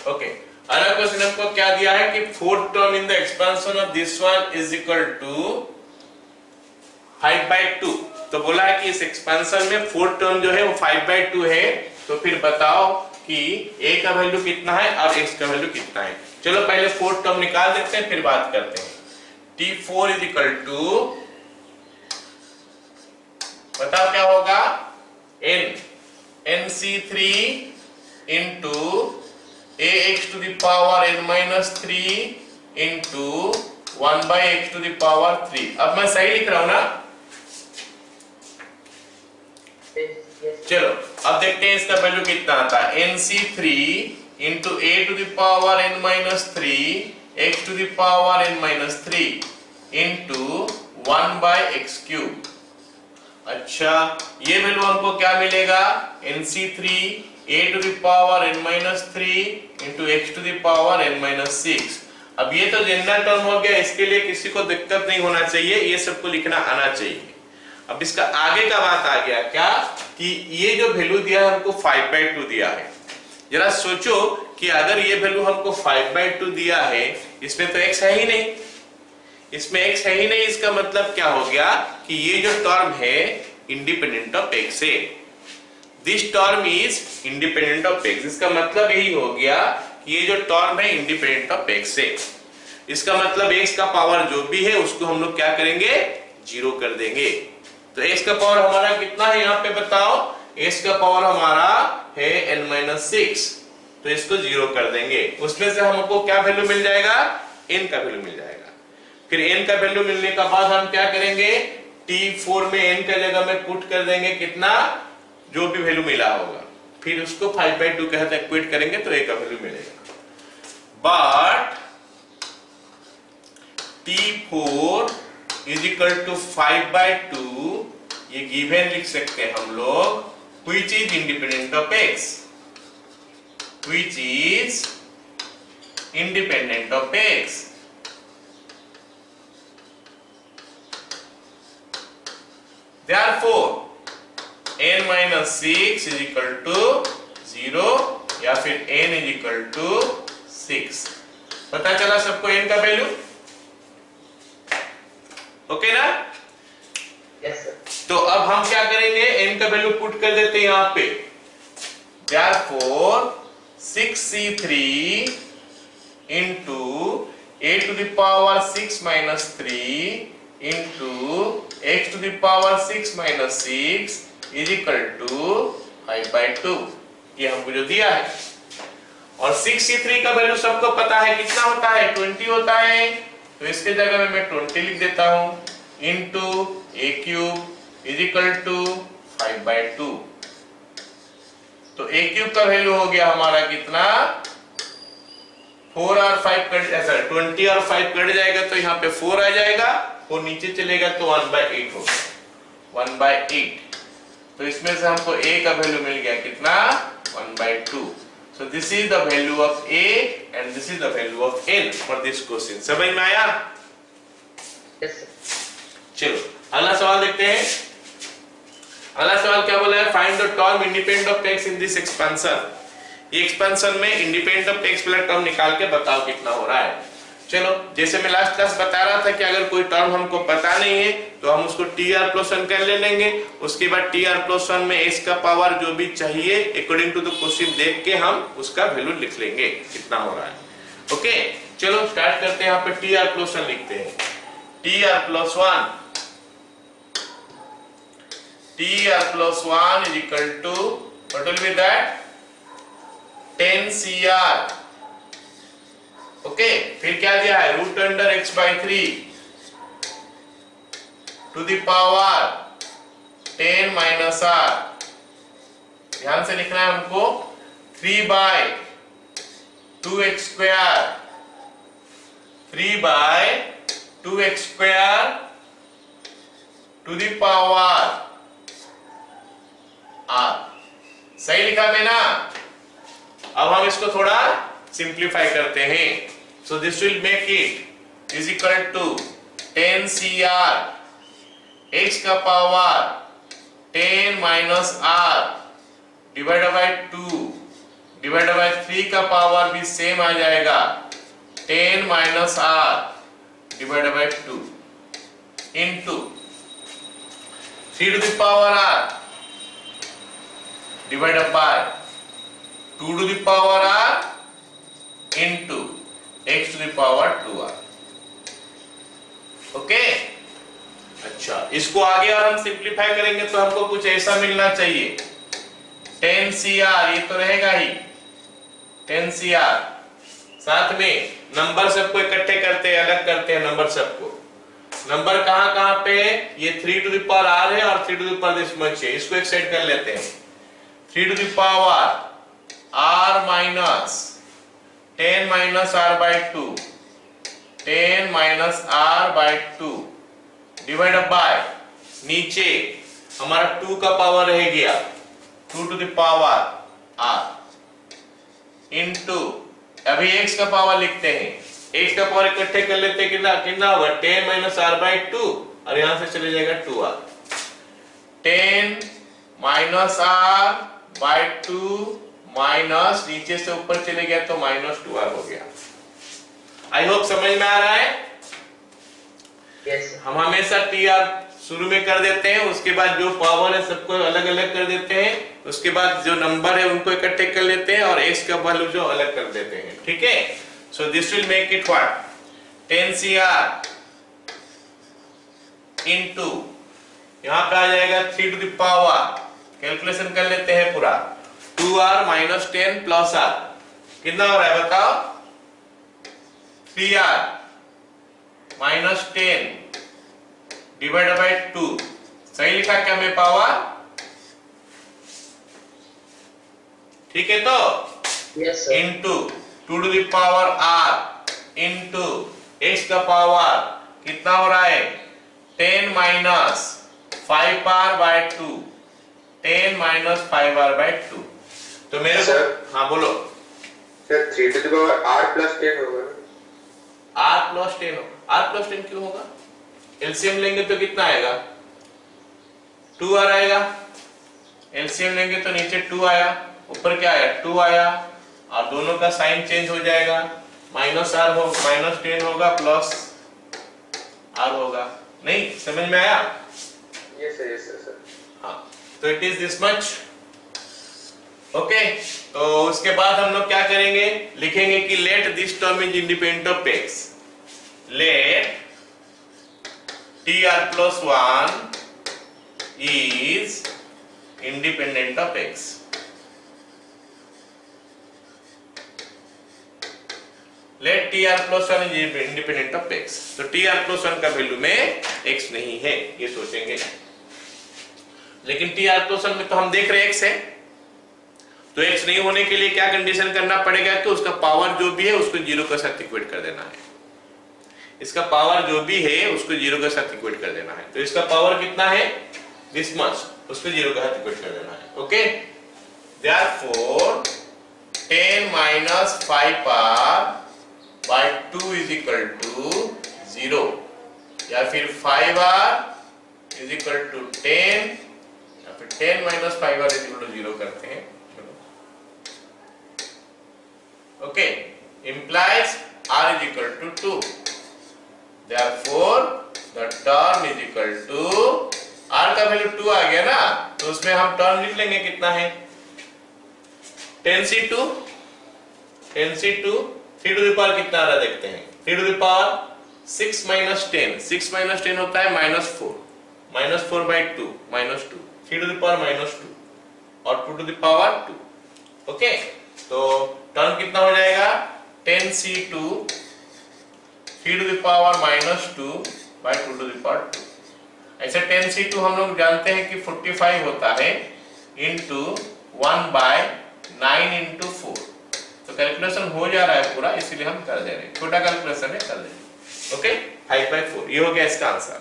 ओके, अगला क्वेश्चन हमको क्या दिया है कि fourth term in the expansion of this one is equal to 5/2। तो बोला है कि इस एक्सपेंशन में फोर्थ टर्म जो है वो 5/2 है। तो फिर बताओ कि a का वैल्यू कितना है और x का वैल्यू कितना है। चलो पहले फोर्थ टर्म निकाल देते हैं, फिर बात करते हैं। t4 इज इक्वल टू, बताओ क्या होगा, nc3 into ax to the power n-3 into 1/x to the power 3। अब मैं सही लिख रहा हूं ना? चलो अब देखते हैं इसका वैल्यू कितना आता है। nc3 into a to the power n-3 x to the power n-3 into 1/x³। अच्छा, ये वैल्यू हमको क्या मिलेगा? nc3 a to the power n-3 into x to the power n-6। अब ये तो जनरल टर्म हो गया, इसके लिए किसी को दिक्कत नहीं होना चाहिए, ये सबको लिखना आना चाहिए। अब इसका आगे का बात आ गया क्या कि ये जो वैल्यू दिया है हमको 5/2 दिया है। जरा सोचो कि अगर ये वैल्यू हमको 5/2 दिया है, इसमें तो x है ही नहीं, इसमें x है ही नहीं, इसका मतलब क्या हो गया कि ये जो टर्म है इंडिपेंडेंट ऑफ x है। This term is independent of x। इसका मतलब यही हो गया कि ये जो टर्म है इंडिपेंडेंट ऑफ x है। इसका मतलब x का पावर जो भी है उसको हम लोग क्या करेंगे, 0 कर देंगे। तो x का पावर हमारा कितना है यहाँ पे बताओ? x का पावर हमारा है n-6, तो इसको 0 कर देंगे। उसमें से हमको क्या वैल्यू मिल जाएगा? n का वैल्यू मिल जाएगा। फिर n का वैल्यू मिलने के बाद हम क्या करेंगे, t4 में n का जगह में पुट कर देंगे कितना, जो भी वैल्यू मिला होगा, फिर उसको 5/2 कहते हैं क्विट करेंगे तो a का वैल्यू मिलेगा। But t4 is equal to 5/2, ये गिवन लिख सकते हैं हम लोग, which is independent of x, which is independent of x। Therefore n-6 is equal to 0 या फिर n is equal to 6। पता चला सबको n का वैल्यू? ओके ना? Yes sir. तो अब हम क्या करेंगे, n का वैल्यू पुट कर देते हैं यहाँ पे। Therefore 6c3 into a to the power 6 minus 3 into x to the power 6 minus 6 is equal to 5/2। ये हमको जो दिया है, और 6c3 का वैल्यू सबको पता है कितना होता है, 20 होता है। तो इसके जगह में मैं 20 लिख देता हूं, into a³ is equal to 5/2। तो a³ का वैल्यू हो गया हमारा कितना, 4 और 5 कट, ऐसा 20 और 5 कट जाएगा तो यहाँ पे 4 आ जाएगा, और नीचे चलेगा तो 1/8 होगा, 1/8। तो इसमें से हमको a का वैल्यू मिल गया कितना, 1/2। So this is the value of a and this is the value of n for this question। समझ में आया? Yes sir. चलो अगला सवाल देखते हैं। अगला सवाल क्या बोला है, find the term independent of x in this expansion. ये एक्सपेंशन में इंडिपेंडेंट ऑफ x वाला टर्म निकाल के बताओ कितना हो रहा है। चलो जैसे मैं लास्ट क्लास बता रहा था कि अगर कोई टर्म हमको पता नहीं है तो हम उसको tr+1 कर ले लेंगे, उसके बाद tr+1 में x का पावर जो भी चाहिए अकॉर्डिंग टू द क्वेश्चन देख के हम उसका वैल्यू लिख लेंगे कितना हो रहा है। ओके चलो स्टार्ट करते हैं। यहाँ पे टी आर प्लस 1 लिखते हैं। T R plus 1 is equal to what will be that 10 CR। Okay फिर क्या दिया है, root under x by 3 to the power 10 minus r। ध्यान से लिखना है हमको, 3 by 2x square, 3 by 2x square to the power r। सही लिखा मैंने। अब हम इसको थोड़ा सिंप्लीफाई करते हैं। So this will make it is equal to 10 CR x का power 10 minus r divided by 2 divided by 3 का पावर भी सेम आ जाएगा, 10 minus r divided by 2 into 3 to the power r divided by 2 to the power r into x to the power 2r। Okay अच्छा, इसको आगे और हम सिंप्लीफाई करेंगे तो हमको कुछ ऐसा मिलना चाहिए, 10 CR ये तो रहेगा ही, 10 CR। साथ में नंबर सबको इकट्ठे करते हैं, अलग करते हैं नंबर सबको। नंबर कहां कहां पे, ये 3 टू द पावर r है और 3 to the power this much है, इसको एक साइड कर लेते हैं। 3 to the power r minus 10 minus r by 2, 10 minus r by 2 divided by, नीचे हमारा 2 का पावर रह गया, 2 to the power r into, अभी x का पावर लिखते हैं, x का पावर इकट्ठे कर लेते हैं, कितना कितना होगा, 10 माइनस r बाय 2 और यहां से चले जाएगा 2r, 10 minus r by 2 minus, नीचे से ऊपर चले गया तो माइनस 2r हो गया। आई होप समझ में आ रहा है। Yes, हम हमेशा TR शुरू में कर देते हैं, उसके बाद जो पावर है सबको अलग अलग कर देते हैं, उसके बाद जो नंबर है उनको इकट्ठे कर लेते हैं और x का वैल्यू जो अलग कर देते हैं। ठीक है, सो this will make it what, 10 CR into, यहां पे आ जाएगा 3 टू द पावर, कैलकुलेशन कर लेते हैं पूरा, 2r माइनस 10 प्लस r कितना हो रहा है बताओ, 3r माइनस 10 डिवाइडेड बाय 2। सही लिखा क्या मैं पावर, ठीक है तो yes sir, into 2 to the power r into x का पावर कितना हो रहा है, 10 minus 5r by 2, 10 minus 5r by 2। तो मेरे को, हाँ बोलो sir, 3 to the power r plus 10 होगा, r प्लस 10 होगा, r प्लस 10 क्यों होगा, एलसीएम लेंगे तो कितना आएगा, 2r आएगा, एलसीएम लेंगे तो नीचे 2 आया, ऊपर क्या आया 2 आया, और दोनों का साइन चेंज हो जाएगा, माइनस r हो, माइनस 10 होगा प्लस r होगा। नहीं समझ में आया, यस सर। हाँ तो it is this much. Okay तो उसके बाद हम लोग क्या करेंगे, लिखेंगे कि let this term is independent of x, let tr plus 1 is independent of x। Let tr plus 1 is independent of x, तो tr plus 1 का वैल्यू में x नहीं है ये सोचेंगे, लेकिन tr plus 1 में तो हम देख रहे हैं x है, तो x नहीं होने के लिए क्या कंडीशन करना पड़ेगा कि उसका पावर जो भी है उसको 0 के साथ इक्वेट कर देना है, इसका पावर जो भी है उसको 0 के साथ इक्वेट कर देना है। तो इसका पावर कितना है, दिस मच, उसको 0 के साथ इक्वेट कर देना है। Okay therefore 10 minus 5r by 2 is equal to 0, या फिर 5r इज इक्वल टू 10, या फिर 10 minus 5r is equal to 0 करते हैं। Okay implies r is equal to 2, therefore the term is equal to, r का वैल्यू 2 आ गया ना, तो उसमें हम टर्म लिख लेंगे कितना है, 10c2 3 टू द पावर कितना आ रहा है देखते हैं। 3 to the power 6 minus 10, 6 minus 10 होता है -4, -4 by 2, -2, 3 टू द पावर -2 और 2 टू द पावर 2। ओके, तो टर्म कितना हो जाएगा 10c2 3 to the power -2 by 2 to the power 2। ऐसे 10c2 हम लोग जानते हैं कि 45 होता है इंटू 1 by 9 इंटू 4। तो कैलकुलेशन हो जा रहा है पूरा, इसीलिए हम कर दे रहे हैं, छोटा कैलकुलेशन है कर दे रहे हैं। ओके, 5/4 ये हो गया इसका answer.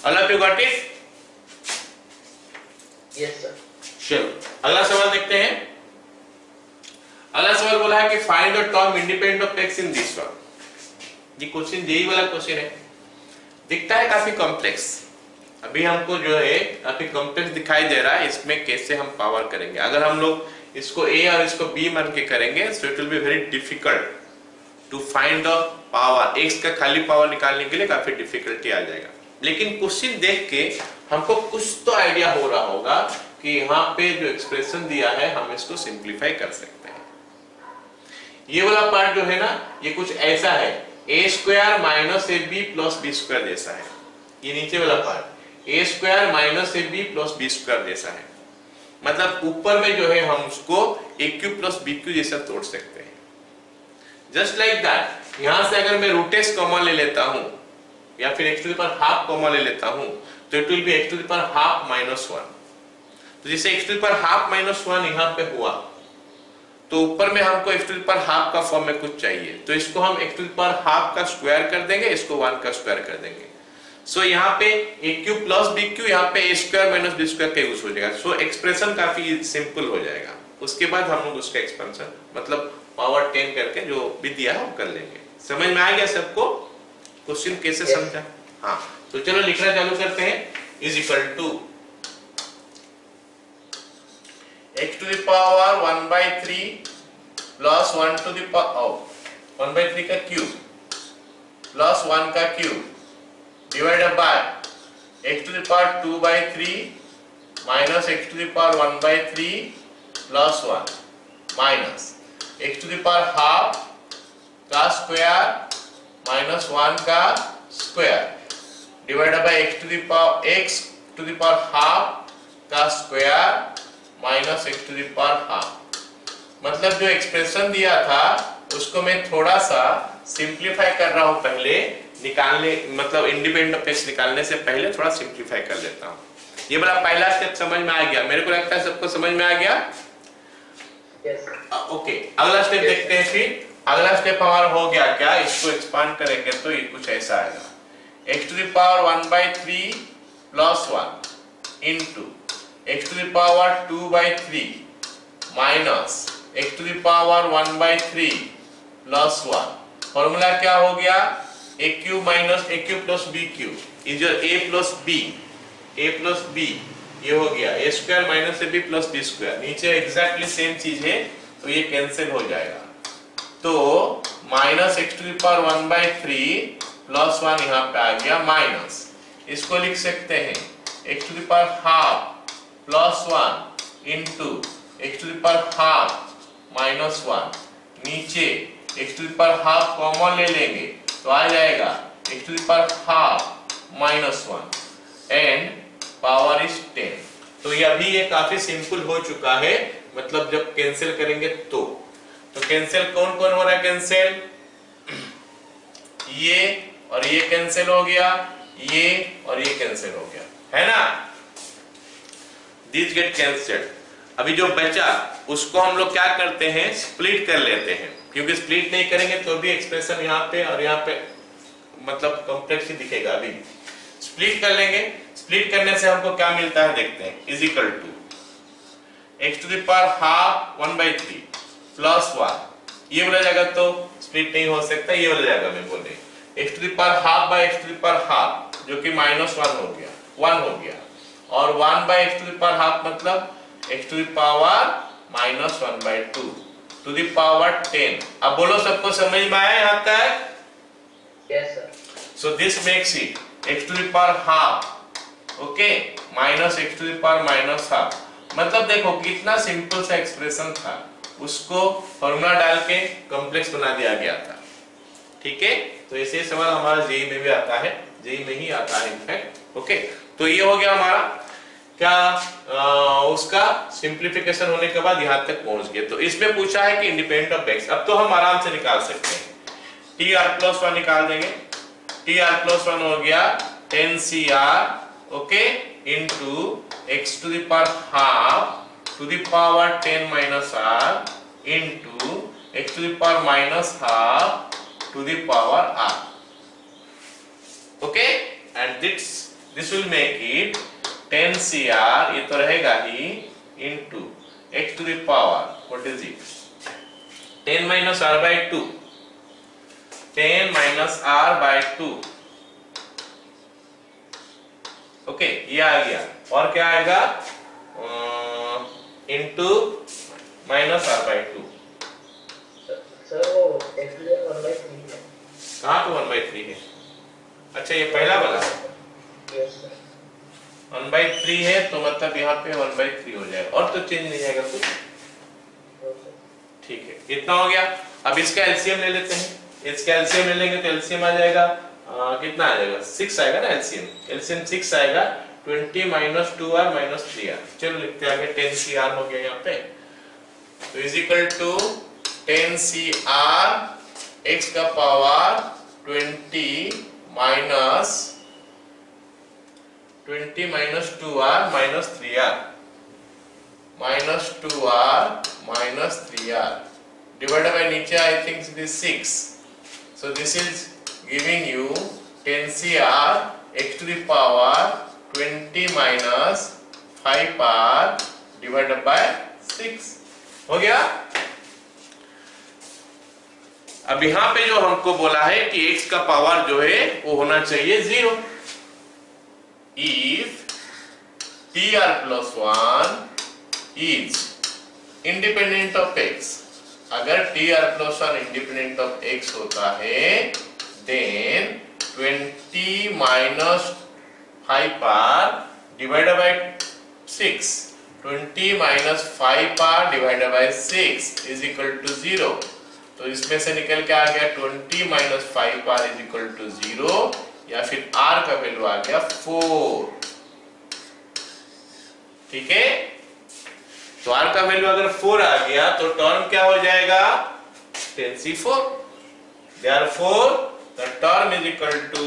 All of you got it? Yes sir. चलो अगला सवाल देखते हैं। अगला सवाल बोला है कि find the term independent of x in this one. ये क्वेश्चन यही वाला क्वेश्चन है, दिखता है काफी कॉम्प्लेक्स। अभी हमको जो है काफी कॉम्प्लेक्स दिखाई दे रहा है, इसमें कैसे हम पावर करेंगे। अगर हम लोग इसको a और इसको b मान के करेंगे so it will be very difficult to find the power. x का खाली पावर निकालने के लिए काफी डिफिकल्टी आ जाएगा, लेकिन क्वेश्चन देख के हमको कुछ तो आइडिया हो रहा होगा कि यहाँ पे जो एक्सप्रेशन दिया है हम इसको सिंप्लीफाई कर सकते हैं। ये वाला पार्ट जो है ना, ये कुछ ऐसा है, a square minus ab plus b square जैसा है। ये नीचे वाला part a square minus ab plus b square जैसा है। मतलब ऊपर में जो है हम उसको aq प्लस bq जैसा तोड़ सकते हैं। जस्ट लाइक दैट, यहां से अगर मैं रूट x कॉमन ले लेता हूं या फिर x to the power half common ले लेता हूं तो it will be x to the power half minus 1। तो जैसे x to the power half minus 1 यहां पे हुआ, तो ऊपर में हमको x to the power half का फॉर्म में कुछ चाहिए, तो इसको हम x to the power half का स्क्वायर कर देंगे, इसको 1 का स्क्वायर कर देंगे। सो यहाँ पे aq प्लस bq, यहाँ पे a square minus b square का यूज हो जाएगा। सो एक्सप्रेशन काफी सिंपल हो जाएगा। उसके बाद हम लोग उसका एक्सपेंशन मतलब पावर 10 करके जो भी दिया है वो कर लेंगे। समझ में आ गया सबको क्वेश्चन कैसे समझा? हाँ, तो चलो लिखना चालू करते हैं। Is equal to x to the power 1/3 plus 1 to the power 1/3 का क्यूब प्लस 1 का cube divided by x to the power 2/3 minus x to the power 1/3 plus 1 minus x to the power half का स्क्वायर माइनस 1 का square divided by x to the power half का square minus x to the power half. मतलब जो एक्सप्रेशन दिया था उसको मैं थोड़ा सा सिंप्लीफाई कर रहा हूं पहले निकालने, मतलब इंडिपेंडेंट ऑफ x निकालने से पहले थोड़ा सिंप्लीफाई कर लेता हूं। ये बड़ा पहला स्टेप समझ में आ गया, मेरे को लगता है सबको समझ में आ गया। यस। ओके, अगला स्टेप देखते हैं। फिर अगला स्टेप हमारा हो गया क्या, इसको एक्सपांड करेंगे तो ये कुछ ऐसा आएगा x to the power 1/3 plus 1 into x to the power 2/3 minus x to the power 1/3 plus 1। Formula क्या हो गया, a cube minus a cube plus b cube is a plus b, ये हो गया a square minus ab plus b square. नीचे एग्जैक्टली सेम चीज है तो ये कैंसिल हो जाएगा। तो minus x to the power 1/3 plus 1 यहाँ पे आ गया माइनस, इसको लिख सकते हैं x to the power half plus 1 into x to the power half minus 1। नीचे x to the power half common ले लेंगे तो आ जाएगा x to the power half minus 1 and power is 10। तो ये काफी सिंपल हो चुका है, मतलब जब कैंसिल करेंगे तो कैंसिल कौन कौन हो रहा है, कैंसिल ये और ये कैंसिल हो गया, ये और ये कैंसिल हो गया, है ना। This gate cancelled. अभी जो बचा उसको हम लोग क्या करते हैं, स्प्लिट कर लेते हैं, क्योंकि स्प्लिट नहीं करेंगे तो भी एक्सप्रेशन यहाँ पे और यहाँ पे मतलब कॉम्प्लेक्स ही दिखेगा। अभी स्प्लिट कर लेंगे, स्प्लिट करने से हमको क्या मिलता है देखते हैं। Is equal to x to the power half 1/3 plus 1, ये वाला जगह तो स्प्लिट नहीं हो सकता, ये वाला जगह में बोले x to the power half by x to the power half जो कि माइनस 1 हो गया, और 1 by x to the power half मतलब x to the power minus 1/2 to the power 10। अब बोलो सबको समझ में आया यहाँ तक? Yes sir. So this makes it x to the power half, okay, minus x to the power minus half. मतलब देखो कितना सिंपल सा एक्सप्रेशन था, उसको फॉर्मूला डाल के कॉम्प्लेक्स बना दिया गया था। ठीक है, तो ऐसे सवाल हमारा जेई में भी आता है, जेई में ही आता है इनफैक्ट। ओके, तो ये हो गया हमारा क्या उसका सिंप्लीफिकेशन होने के बाद यहाँ तक पहुंच गए। तो इसमें पूछा है कि इंडिपेंडेंट ऑफ एक्स, अब तो हम आराम से निकाल सकते हैं। टी आर प्लस 1 निकाल देंगे, टी आर प्लस 1 हो गया 10CR okay into x to the power half to the power 10 minus r into x to the power minus half to the power r okay, and this will make it 10CR, ये तो रहेगा ही, into x to the power what is it 10 minus r by 2, 10 minus r by 2 okay, ये आ गया। और क्या आएगा into minus r by 2। Sir वो एक्चुअली 1/3 है। कहाँ पे 1/3 है? अच्छा ये पहला वाला यस सर, 1/3 है, तो मतलब यहाँ पे 1/3 हो जाएगा, और तो चेंज नहीं जाएगा कुछ। ठीक है, इतना हो गया। अब इसका एलसीएम ले लेते हैं। इसका एलसीएम ले लेंगे तो एलसीएम आ जाएगा कितना आ जाएगा 6 आएगा ना, एलसीएम 6 आएगा 20 माइनस 2r माइनस 3r। चलो लिखते आगे 10CR हो गया यहाँ पे, तो is equal to 10CR x का power 20 minus 2r minus 3r minus 2r minus 3r divided by नीचे I think it is 6, so this is giving you 10CR x to the power 20 minus 5r divided by 6 हो गया। अब यहां पे जो हमको बोला है कि x का पावर जो है वो होना चाहिए 0। if tr plus 1 is independent of x, अगर tr plus 1 independent of x होता है then 20 minus 5r divided by 6, 20 minus 5r divided by 6 is equal to 0। तो इसमें से निकल के आ गया 20 minus 5r is equal to 0, या फिर r का वैल्यू आ गया 4। ठीक है, तो r का वैल्यू अगर 4 आ गया तो टर्म क्या हो जाएगा 10C4। Therefore the term is equal to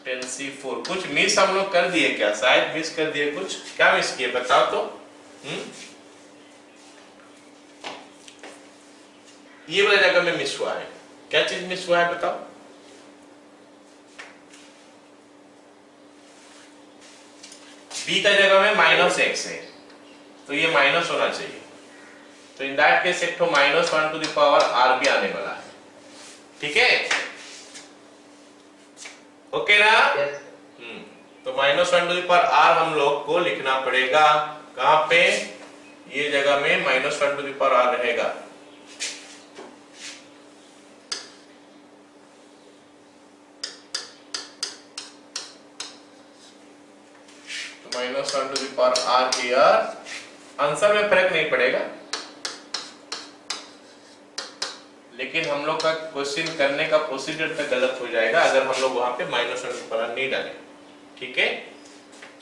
10C4। कुछ मिस हम लोग कर दिए क्या? शायद मिस कर दिए कुछ। क्या मिस किए बताओ तो। ये वाला जगह में मिस हुआ है, क्या चीज मिस हुआ है बताओ। b का जगह में माइनस x है, तो ये माइनस होना चाहिए। तो इन दैट केस एक तो -1 टू द पावर r भी आने वाला है। ठीक है, ओके ना? तो -1 टू द पावर r हम लोग को लिखना पड़ेगा कहां पे, ये जगह में -1 टू द पावर r रहेगा। तो -1 to the power r here, answer में फर्क नहीं पड़ेगा, लेकिन हम लोग का क्वेश्चन करने का प्रोसीजर तक गलत हो जाएगा अगर हम लोग वहां पे -1 पर नहीं डालें। ठीक है,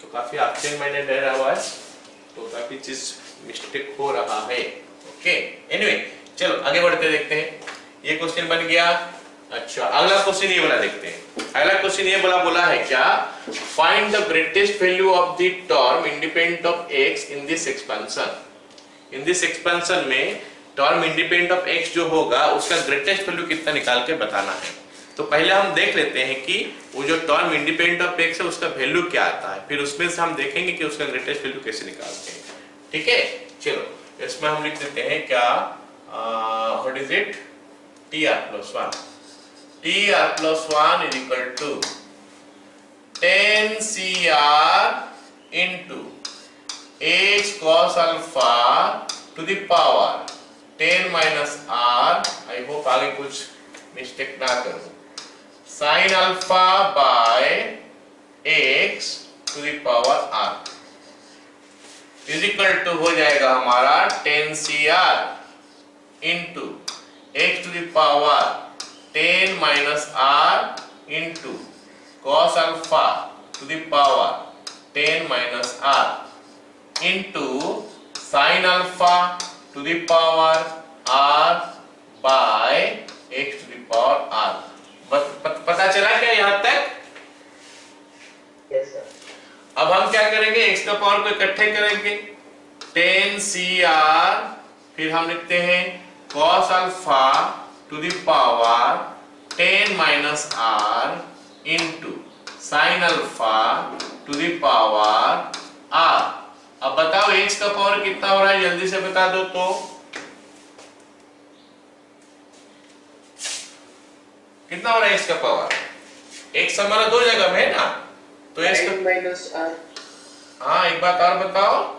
तो काफी एब्सेंट मैंने दे रहा हुआ है, तो काफी चीज मिस्टेक हो रहा है। ओके, एनीवे चलो आगे बढ़ते देखते हैं। ये क्वेश्चन बन गया। अच्छा, अगला क्वेश्चन ये वाला देखते हैं। अगला क्वेश्चन ये बोला है क्या, find the greatest value of the term independent of x in this expansion. In this expansion में टर्म इंडिपेंडेंट ऑफ x जो होगा उसका ग्रेटेस्ट वैल्यू कितना निकाल के बताना है। तो पहले हम देख लेते हैं कि वो जो टर्म इंडिपेंडेंट ऑफ x है उसका वैल्यू क्या आता है, फिर उसमें से हम देखेंगे कि उसका ग्रेटेस्ट वैल्यू कैसे निकालते हैं। ठीक है, चलो इसमें हम लिख देते हैं क्या, what is it, tr plus 1, tr plus 1 is equal to 10CR into x cos alpha to the power 10 minus r, I hope आगे कुछ मिस्टेक ना करूं, sin alpha by x to the power r। Is equal to हो जाएगा हमारा 10CR into x to the power 10 minus R into cos alpha to the power 10 minus R into sine alpha to the power R by x to the power R। पता चला क्या यहां तक? Yes sir. अब हम क्या करेंगे, एक्स का पावर को इकट्ठे करेंगे 10CR, फिर हम लिखते हैं cos alpha to the power 10 minus R into sine alpha to the power R। अब बताओ एक्स का पावर कितना हो रहा है, जल्दी से बता दो तो। कितना हो रहा है एक्स का पावर? एक्स हमारा दो जगह में है ना, तो एक्स का माइनस R। हाँ एक बात और बताओ,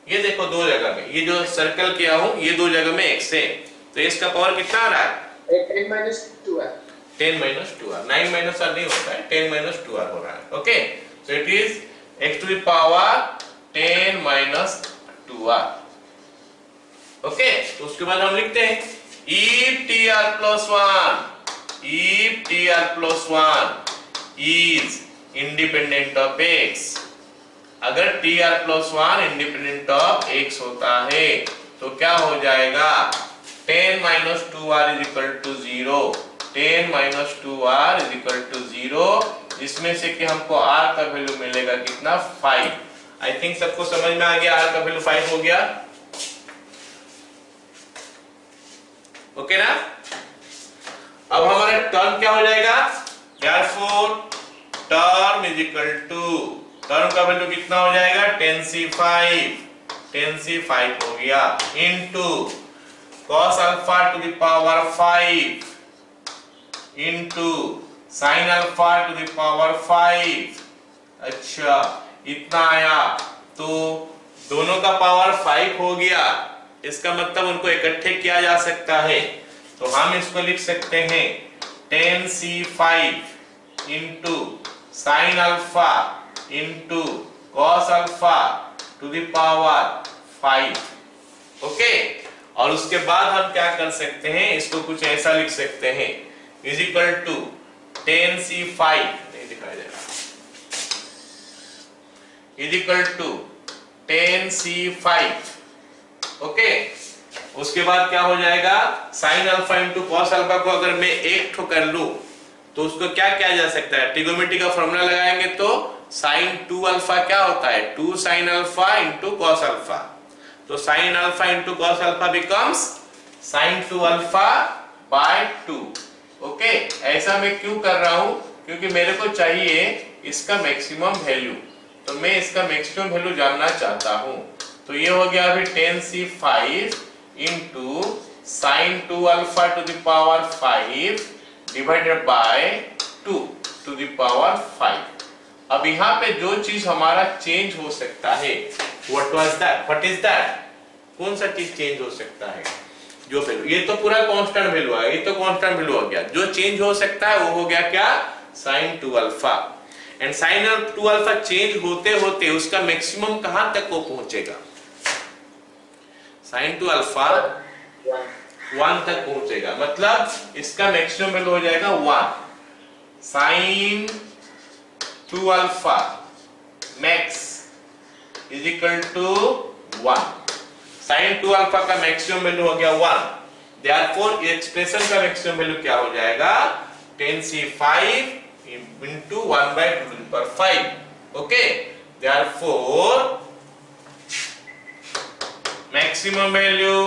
ये देखो दो जगह में, ये जो सर्कल किया हूं ये दो जगह में एक्स है, तो एक्स का पावर कितना आ रहा है? 10 minus 2R। 10 minus 2R, 9 minus R नहीं होता है, 10 माइनस 2R हो रहा है। Okay, so it is x to the power 10 minus 2R। Okay, तो उसके बाद हम लिखते हैं if tr plus 1 is independent of x, अगर tr plus 1 independent of x होता है तो क्या हो जाएगा? 10 minus 2R is equal to 0, 10 minus 2R is equal to 0, जिसमें से कि हमको R का वैल्यू मिलेगा कितना? 5। आई थिंक सबको समझ में आ गया, R का वैल्यू 5 हो गया। ओके ना? अब हमारा टर्म क्या हो जाएगा? Therefore term is equal to, term का वैल्यू कितना हो जाएगा? 10C5 हो गया into cos alpha to the power 5 into sin alpha to the power 5। अच्छा इतना आया, तो दोनों का पावर 5 हो गया, इसका मतलब उनको इकट्ठे किया जा सकता है, तो हम इसको लिख सकते हैं 10C5 into sine alpha into cos alpha to the power 5। Okay, और उसके बाद हम क्या कर सकते हैं, इसको कुछ ऐसा लिख सकते हैं इज इक्वल टू 10C5 नहीं दिखाई दे रहा, is equal to 10C5। Okay, उसके बाद क्या हो जाएगा? Sign alpha into cos alpha को अगर मैं एक ठो कर लूं तो उसको क्या किया जा सकता है? ट्रिगोनोमेट्री का फॉर्मूला लगाएंगे तो साइन 2 अल्फा क्या होता है? 2 sine alpha into cos alpha, तो sine alpha into cos alpha becomes sine 2 alpha by 2। Okay, ऐसा मैं क्यों कर रहा हूं? क्योंकि मेरे को चाहिए इसका मैक्सिमम वैल्यू, तो मैं इसका मैक्सिमम वैल्यू जानना चाहता हूं। तो ये हो गया अभी 10C5 into sine 2 alpha to the power 5 divided by 2 to the power 5। अब यहाँ पे जो चीज हमारा चेंज हो सकता है, व्हाट इज दैट? कौन सा चीज चेंज हो सकता है? जो वैल्यू, ये तो पूरा कांस्टेंट वैल्यू है, ये तो कांस्टेंट वैल्यू हो गया, जो चेंज हो सकता है वो हो गया क्या? Sine 2 alpha. And sine 2 alpha change होते होते उसका मैक्सिमम कहां तक वो पहुंचेगा? साइन 2 अल्फा 1 तक पहुंचेगा, मतलब इसका मैक्सिमम वैल्यू हो जाएगा 1। Sine 2 alpha max is equal to 1। Sine 2 alpha का मैक्सिमम वैल्यू हो गया 1, देयरफॉर एक्सप्रेशन का मैक्सिमम वैल्यू क्या हो जाएगा? 10C5 into 1 by 2 to the power 5. Okay, therefore maximum value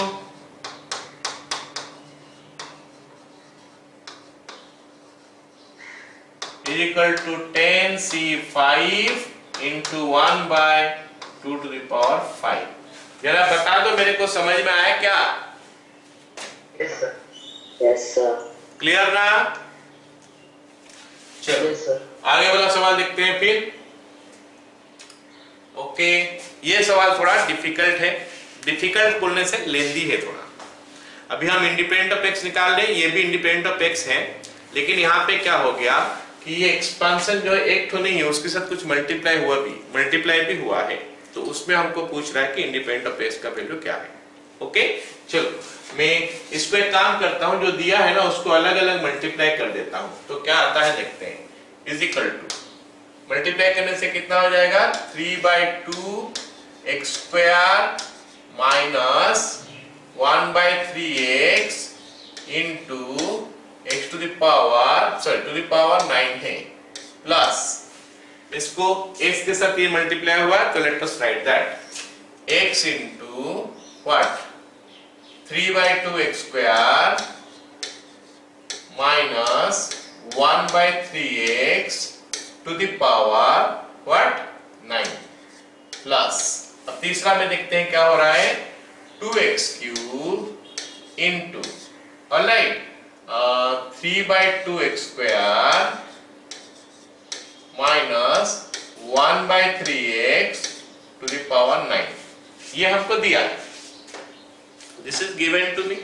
is equal to 10C5 into 1 by 2 to the power 5. जरा बता दो मेरे को, समझ में आया क्या? Yes sir. Yes sir। Clear ना? चलो आगे वाला सवाल देखते हैं फिर। ओके, ये सवाल थोड़ा डिफिकल्ट है, डिफिकल्ट बोलने से लेंदी है थोड़ा। अभी हम इंडिपेंडेंट ऑफ एक्स निकाल रहे हैं, ये भी इंडिपेंडेंट ऑफ एक्स है, लेकिन यहाँ पे क्या हो गया कि ये एक्सपांशन जो है एक तो नहीं है, उसके साथ कुछ मल्टीप्लाई भी हुआ है, तो तो उसमें हमको पूछ रहा है कि इंडिपेंडेंट ऑफ एक्स का वैल्यू क्या है। ओके, चलो मैं इसको एक काम करता हूं, जो दिया है ना उसको अलग अलग मल्टीप्लाई कर देता हूं, तो क्या आता है देखते हैं। इज इक्वल टू, मल्टीप्लाई करने से कितना हो जाएगा, 3/2 x square minus 1/3x into x to the power 9 है, प्लस इसको x के साथ ये मल्टीप्लाई हुआ तो let us write that x into what 3/2 x square minus 1/3x to the power what 9 plus, अब तीसरा में देखते हैं क्या हो रहा है, 2x cube into alright 3/2 x square minus 1/3x to the power 9, ये हमको दिया है, this is given to me.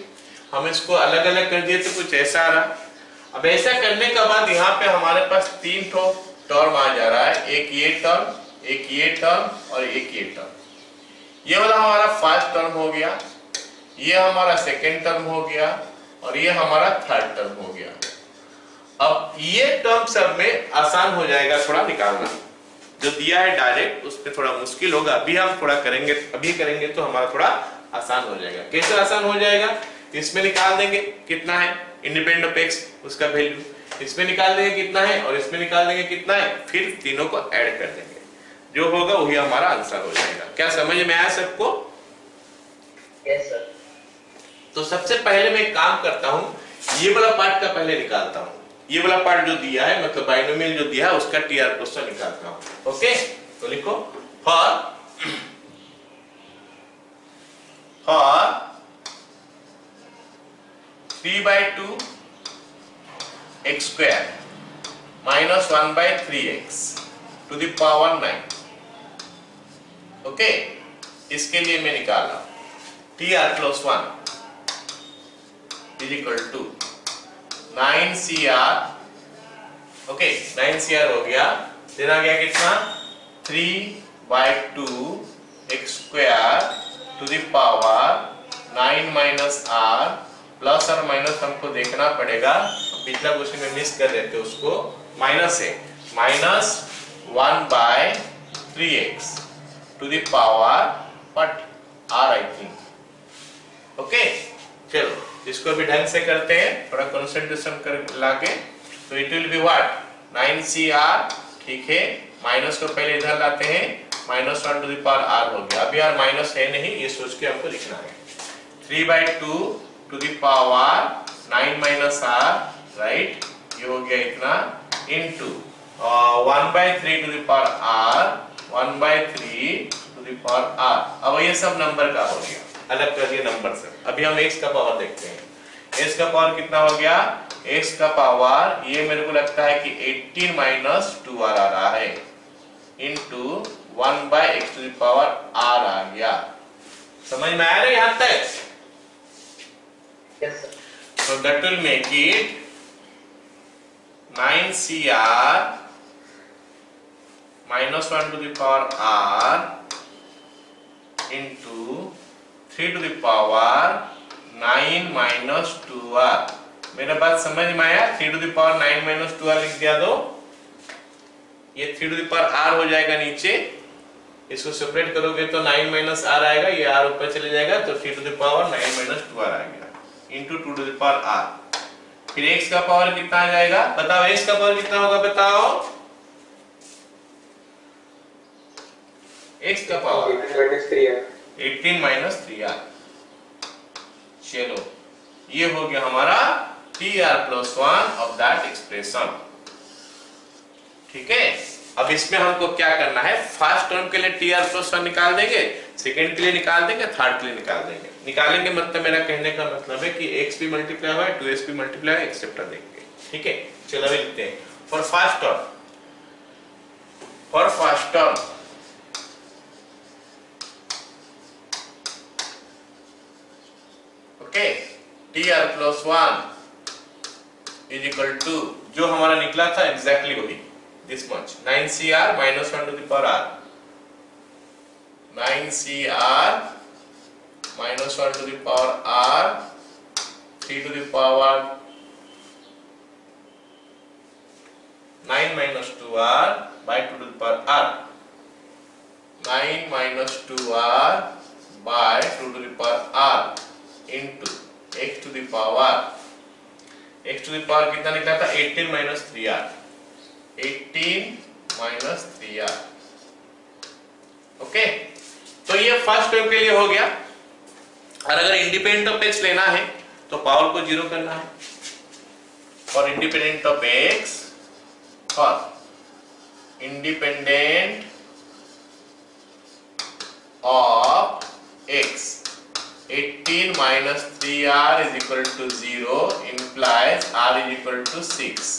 हम इसको अलग अलग कर दिए तो कुछ ऐसा आ रहा। अब ऐसा करने के बाद यहाँ पे हमारे पास 3 ठो टर्म आ जा रहा है, एक ये टर्म, एक ये टर्म और एक ये टर्म। ये वाला हमारा फर्स्ट टर्म हो गया, ये हमारा सेकेंड टर्म हो गया और ये हमारा थर्ड टर्म हो गया। अब ये टर्म सब में आसान हो जाएगा थोड़ा निकालना, जो दिया है डायरेक्ट उस पर थोड़ा मुश्किल होगा, अभी हम थोड़ा करेंगे, अभी करेंगे तो हमारा थोड़ा आसान हो जाएगा। कैसे आसान हो जाएगा, इसमें निकाल देंगे कितना है इंडिपेंडेंट ऑफ एक्स उसका वैल्यू, इसमें निकाल देंगे कितना है और इसमें निकाल देंगे कितना है, फिर तीनों को ऐड कर देंगे, जो होगा वही हमारा आंसर हो जाएगा। क्या समझ में आया सबको? Yes sir. तो सबसे पहले मैं एक काम करता हूँ, ये वाला पार्ट का पहले निकालता हूँ, ये वाला पार्ट जो दिया है मतलब बाइनोमियल जो दिया है उसका TR क्वेश्चन निकालता हूँ। ओके, तो लिखो for 3/2 x square minus 1/3x to the power 9। Okay, इसके लिए मैं निकाला TR + 1 is equal to 9CR। Okay, 9CR हो गया, देन आ गया कितना 3/2 x square to the power 9 minus r, plus और माइनस हमको देखना पड़ेगा, पिछला क्वेश्चन में मिस कर रहे थे उसको, माइनस है, minus 1/3x to the power what r I think. Okay, चलो इसको भी ढंग से करते हैं, थोड़ा कंसंट्रेशन कर लाके, तो it will be what 9CR, ठीक है, माइनस को पहले इधर लाते हैं, -1 टू द पावर r हो गया। अभी यार माइनस है नहीं, ये सोच के हमको लिखना है, 3/2 to the power 9 minus r, right, ये हो गया इतना, into 1/3 to the power r, 1/3 to the power r। अब ये सब नंबर का हो गया, अलग कर दिए नंबर से। अभी हम x का पावर देखते हैं, x का पावर कितना हो गया, x का पावर ये मेरे को लगता है कि 18 माइनस 2r आ रहा है, into 1/x to the power r आ गया। समझ में आया ना यहाँ तक? Yes sir. So that will make it 9CR minus 1 to the power r into 3 to the power 9 minus 2r। मेरा बात समझ में आया? 3 to the power 9 minus 2r लिख दिया दो, ये 3 to the power r हो जाएगा नीचे, इसको सेपरेट करोगे तो 9 minus r आएगा, ये r ऊपर चले जाएगा, तो 3 to the power 9 minus 2r आ गया into 2 to the power r। फिर x का पावर कितना आ जाएगा, बताओ x का पावर कितना होगा, बताओ x का पावर 18 माइनस 3r। चलो ये हो गया हमारा TR + 1 ऑफ दैट एक्सप्रेशन, ठीक है। अब इसमें हमको क्या करना है, फर्स्ट टर्म के लिए TR + 1 निकाल देंगे, सेकंड के लिए निकाल देंगे, थर्ड के लिए निकाल देंगे। निकालेंगे मतलब मेरा कहने का मतलब है कि x भी मल्टीप्लाई हुआ है, 2x भी मल्टीप्लाई है, एक्सेट्रा देंगे, ठीक है। चलो अभी लिखते हैं for first term, okay, TR + 1 is equal to जो हमारा निकला था एग्जैक्टली वही, this much 9CR -1 to the power r, 9CR minus 1 to the power R 3 to the power 9 minus 2R by 2 to the power R 9 minus 2R by 2 to the power R into x to the power कितना निकला था 18 minus 3R 18 minus 3R okay. तो ये फर्स्ट टर्म के लिए हो गया। और अगर इंडिपेंडेंट ऑफ x लेना है तो पावर को जीरो करना है। और इंडिपेंडेंट ऑफ x और independent of x 18 minus 3R is equal to 0 implies R is equal to 6।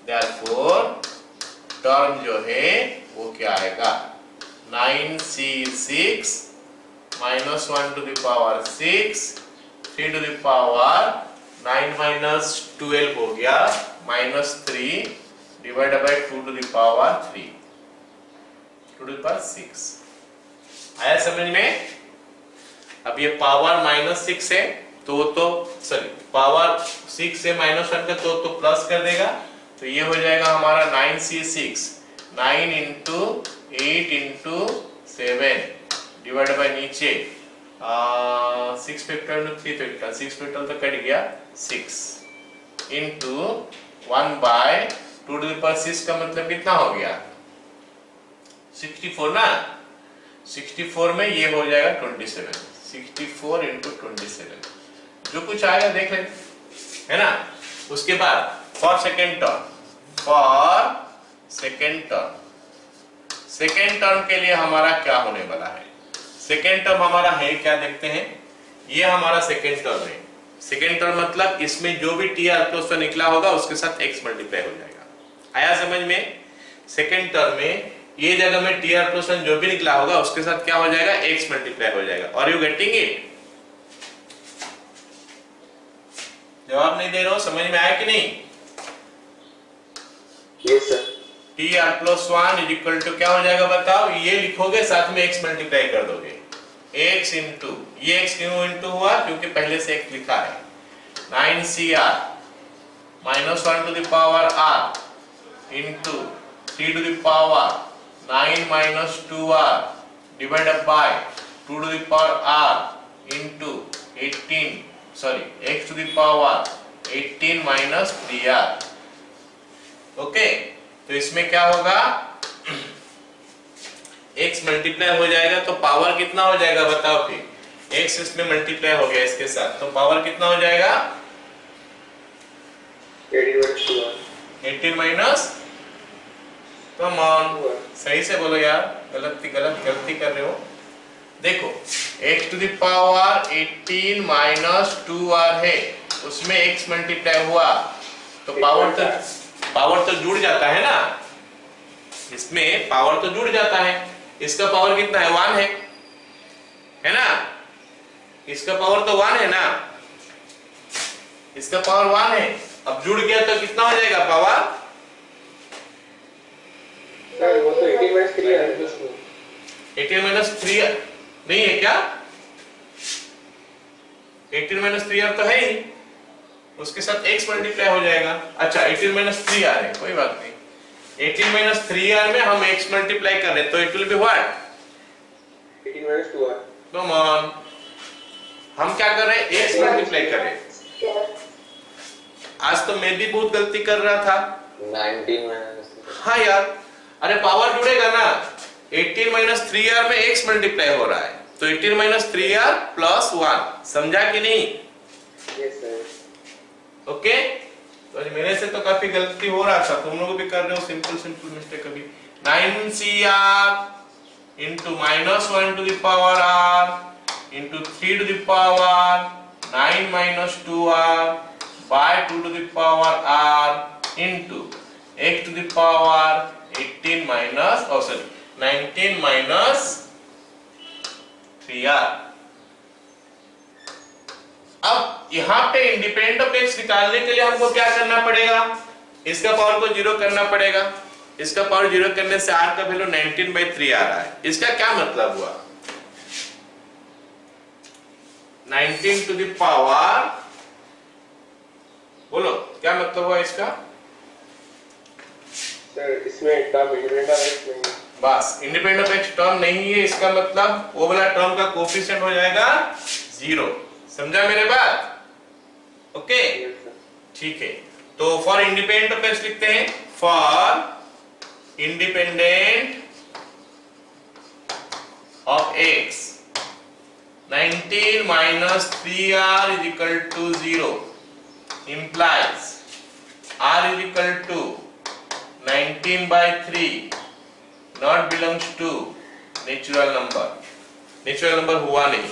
Therefore term जो है वो क्या आएगा 9C6 minus 1 to the power 6 3 to the power 9 minus 12 हो गया minus 3 divided by 2 to the power 3 2 to the power 6। आया समझ में? अब ये पावर -6 है तो सॉरी पावर 6 है -1 का तो प्लस कर देगा। तो ये हो जाएगा हमारा 9C6 9 into 8 into 7 divide by नीचे 6 फैक्टोरियल to 3 फैक्टोरियल 6 फैक्टोरियल तो कट गया 6 into 1 by 2 to the power 6 का मतलब कितना हो गया 64 ना। 64 में ये हो जाएगा 27 64 into 27 जो कुछ आएगा देख लेते है ना। उसके बाद फॉर सेकेंड टर्म के लिए हमारा क्या होने वाला है। सेकेंड टर्म हमारा है क्या देखते हैं। ये हमारा सेकेंड टर्म है। सेकेंड टर्म मतलब इसमें जो भी टी आर प्लस निकला होगा उसके साथ x मल्टीप्लाई हो जाएगा। आया समझ में? सेकेंड टर्म में ये जगह में टी आर प्लस जो भी निकला होगा उसके साथ क्या हो जाएगा x मल्टीप्लाई हो जाएगा। और यू गेटिंग इट? जवाब नहीं दे रहे हो, समझ में आया कि नहीं? Yes sir. T R plus 1 is equal to क्या हो जाएगा बताओ। ये लिखोगे साथ में x मल्टीप्लाई कर दोगे x इंटू ये x क्यों इंटू हुआ क्योंकि पहले से x लिखा है 9CR minus 1 to the power R into 3 to the power 9 minus 2R divided by 2 to the power R into 18 x to the power 18 minus 3R। Okay तो इसमें क्या होगा x मल्टीप्लाई हो जाएगा तो पावर कितना हो जाएगा बताओ फिर। x इसमें मल्टीप्लाई हो गया इसके साथ तो पावर कितना हो जाएगा 18 माइनस कम ऑन सही से बोलो यार गलती कर रहे हो। देखो x to the power 18 minus 2r है उसमें x मल्टीप्लाई हुआ तो पावर तो जुड़ जाता है ना। इसमें पावर तो जुड़ जाता है। इसका पावर कितना है 1 है ना। इसका पावर तो 1 है ना। इसका पावर 1 है। अब जुड़ गया तो कितना हो जाएगा पावर वो तो 18 minus 3 है 18 minus 3 नहीं है क्या 18 minus 3r तो है ही उसके साथ x मल्टीप्लाई हो जाएगा। अच्छा 18 minus 3r है कोई बात नहीं 18 minus 3r में हम x मल्टीप्लाई कर रहे हैं तो it will be what 18 minus 2r। Come on हम क्या कर रहे हैं x मल्टीप्लाई कर रहे हैं। आज तो मैं भी बहुत गलती कर रहा था 19 minus हाँ यार अरे पावर जुड़ेगा ना 18 minus 3r में x मल्टीप्लाई हो रहा है तो 18 minus 3r plus 1 समझा कि नहीं। Yes sir. ओके तो आज मेरे से तो काफी गलती हो रहा था तुम लोग भी कर रहे हो सिंपल मिस्टेक कभी 9CR into -1 to the power r into 3 to the power 9 minus 2r by 2 to the power r into x to the power 18 minus 19 minus 3r। अब यहाँ पे इंडिपेंडेंट ऑफ x निकालने के लिए हमको क्या करना पड़ेगा इसका पावर को जीरो करना पड़ेगा। इसका पावर 0 करने से r का वैल्यू 19/3 आ रहा है। इसका क्या मतलब हुआ? 19 टू द पावर, बोलो क्या मतलब हुआ इसका? सर इसमें टर्म इंडिपेंडेंट ऑफ एक्स नहीं है। बस इंडिपेंडेंट ऑफ एक्स टर्म नहीं है, इसका मतलब वो वाला टर्म का कोफिशिएंट हो जाएगा 0। समझा मेरे बात? Okay Yes, sir. ठीक है, तो फॉर इंडिपेंडेंट ऑफ एक्स लिखते हैं, for independent of x 19 minus 3r is equal to 0 implies r is equal to 19/3 not belongs to natural number हुआ नहीं,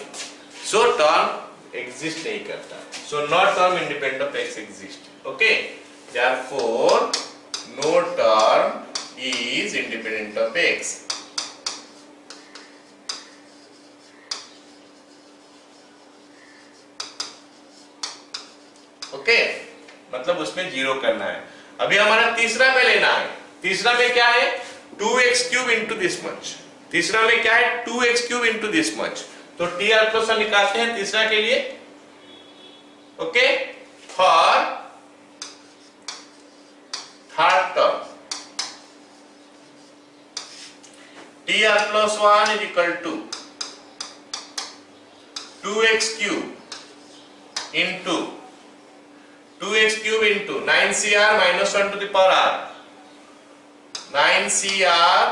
सो टर्म एग्जिस्ट नहीं करता, so not term independent of x exist. Okay, therefore no term is independent of x. Okay, मतलब उसमें 0 करना है। अभी हमारा तीसरा में लेना है। तीसरा में क्या है? 2x³ into this much. तीसरा में क्या है? 2x³ into this much. तो TR प्लस निकालते हैं तीसरा के लिए। Okay, for third term TR plus 1 is equal to 2x³ into 2x³ into 9cr minus 1 to the power r, 9cr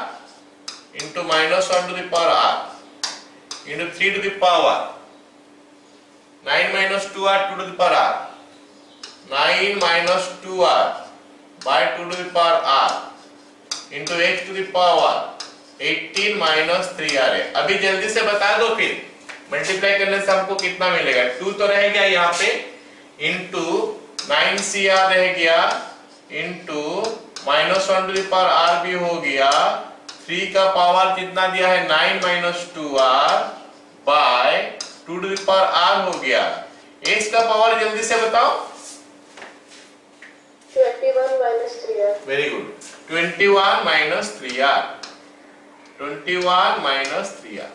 into minus 1 to the power r into 3 to the power 9 minus 2r 2 to the power r, 9 minus 2r by 2 to the power r into x to the power 18 minus 3r है। अभी जल्दी से बता दो, फिर मल्टीप्लाई करने से हमको कितना मिलेगा? 2 तो रह गया यहाँ पे, इंटू 9cr रह गया, into minus 1 to the power r भी हो गया, 3 का पावर कितना दिया है? 9 minus 2r by 2 to the power r हो गया। x का पावर जल्दी से बताओ। 21 minus 3r। Very good, 21 minus 3r, 21 minus 3r।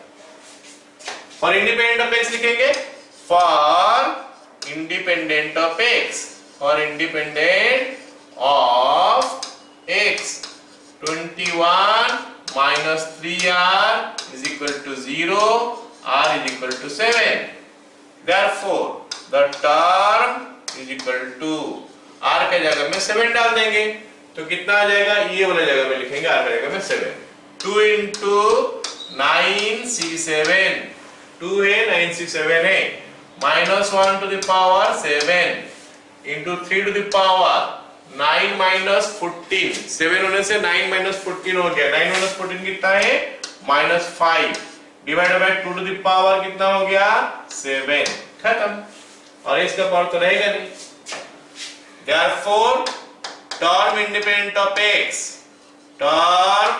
For independent of x लिखेंगे, for independent of x, for independent of x 21 minus 3r is equal to 0, r is equal to 7, therefore the term is equal to, r के जगह में 7 डाल देंगे तो कितना आ जाएगा? ये वाला जगह में लिखेंगे, r के जगह में 7, 2 into 9c7, 2 है 9c7 है, minus 1 to the power 7 into 3 to the power 9 minus 14, 7 होने से 9 minus 14 हो गया, 9 minus 14 कितना है? minus 5 divided by 2 to the power कितना हो गया? 7, खत्म। और इसका पावर तो रहेगा नहीं, therefore term independent of x, term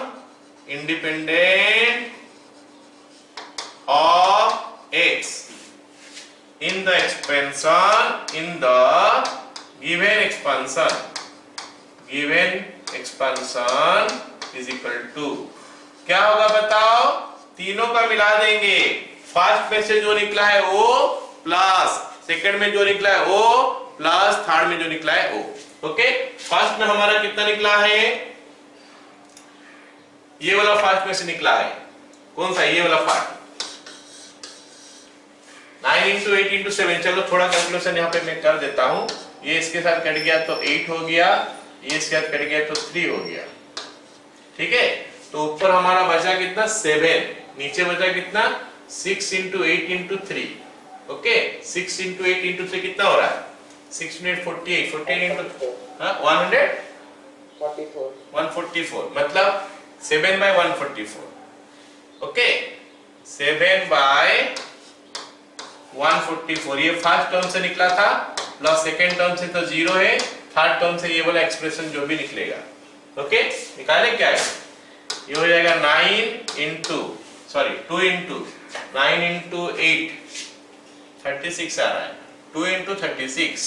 independent of x in the expansion, in the given expansion is equal to, क्या होगा बताओ? तीनों का मिला देंगे, फर्स्ट में से जो निकला है O प्लस, सेकंड में जो निकला है O प्लस, थर्ड में जो निकला है O। ओके, फर्स्ट में हमारा कितना निकला है? ये वाला फर्स्ट में से निकला है, कौन सा? ये वाला फर्स्ट, 9 into 8 into 7। चलो थोड़ा कैलकुलेशन यहाँ पे मैं कर देता हूँ। ये इसके साथ कट गया तो 8 हो गया, ये इसके साथ कट गया तो 3 हो गया, ठीक है। तो ऊपर हमारा बचा कितना? 7, नीचे बचा कितना? 6 into 8 into 3। Okay, 6 into 8 into 3 कितना हो रहा है? 6 into 8 48, 48 into 144, मतलब 7 by 144। ओके, 7 by 144, ये फर्स्ट टर्म से निकला था, प्लस सेकेंड टर्म से तो 0 है, थर्ड टर्म से ये वाला एक्सप्रेशन जो भी निकलेगा। ओके, निकाले क्या है? ये हो जाएगा 2 into 9 into 8, 36 आ रहा है, 2 into 36,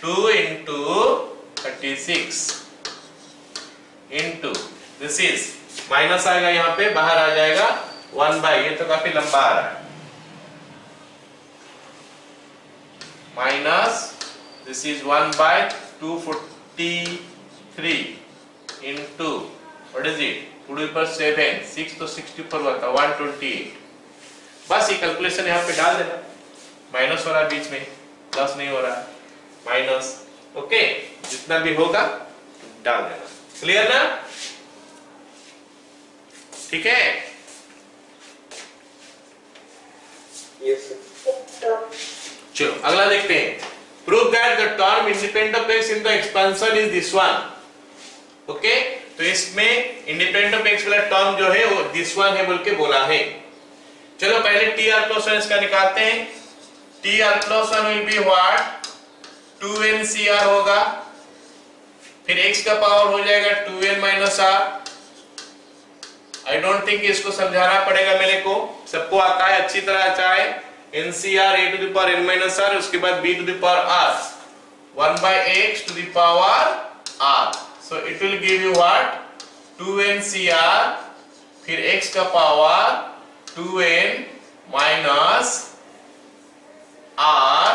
2 into 36 36 into this is minus आएगा यहाँ पे, बाहर आ जाएगा 1 बाई, ये तो काफी लंबा आ रहा है, minus this is 1 by 243 into what is it 2 to the power 7, 6 तो 60 पर हुआ था 128। बस ये कैलकुलेशन यहाँ पे डाल देना, माइनस हो रहा है बीच में, प्लस नहीं हो रहा है, माइनस, ओके, जितना भी होगा डाल देना। क्लियर ना? ठीक है, Yes, sir. चलो अगला देखते हैं। Prove that the term independent of x in the expansion is this one. Okay, तो इसमें इंडिपेंडेंट ऑफ x वाला टर्म जो है वो दिस वन है बोल के बोला है। चलो पहले टी आर प्लस वन इसका निकालते हैं। T R plus one will be what 2n cr होगा, फिर x का पावर हो जाएगा 2n minus r। I don't think इसको समझाना पड़ेगा मेरे को, सबको आता है अच्छी तरह आता है। NCR a to the power n minus r, उसके बाद b to the power r, 1 by x to the power r, so it will give you what 2NCR, फिर x का power 2n minus r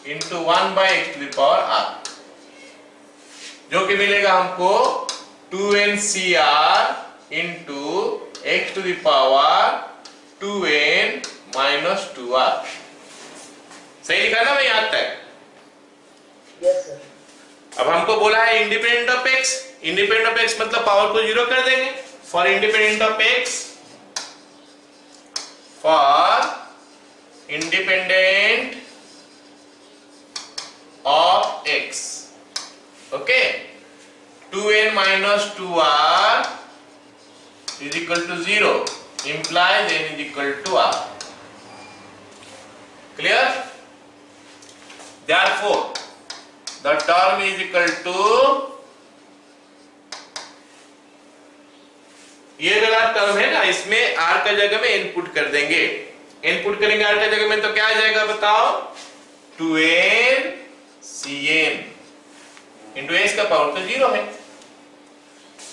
into 1 by x to the power r, जो कि मिलेगा हमको 2NCR into x to the power 2n minus 2r। सही लिखा ना भाई यहाँ तक? Yes, sir. अब हमको बोला है independent of x, independent of x मतलब पावर को जीरो कर देंगे। For independent of x, for independent of x, okay, 2n minus 2r is equal to 0 implies n is equal to r। Clear? Therefore, the term is equal to, ये वाला टर्म है ना, इसमें r का जगह में इनपुट कर देंगे। इनपुट करेंगे r का जगह में तो क्या आ जाएगा बताओ 2n cn इंटू s का पावर तो 0 है।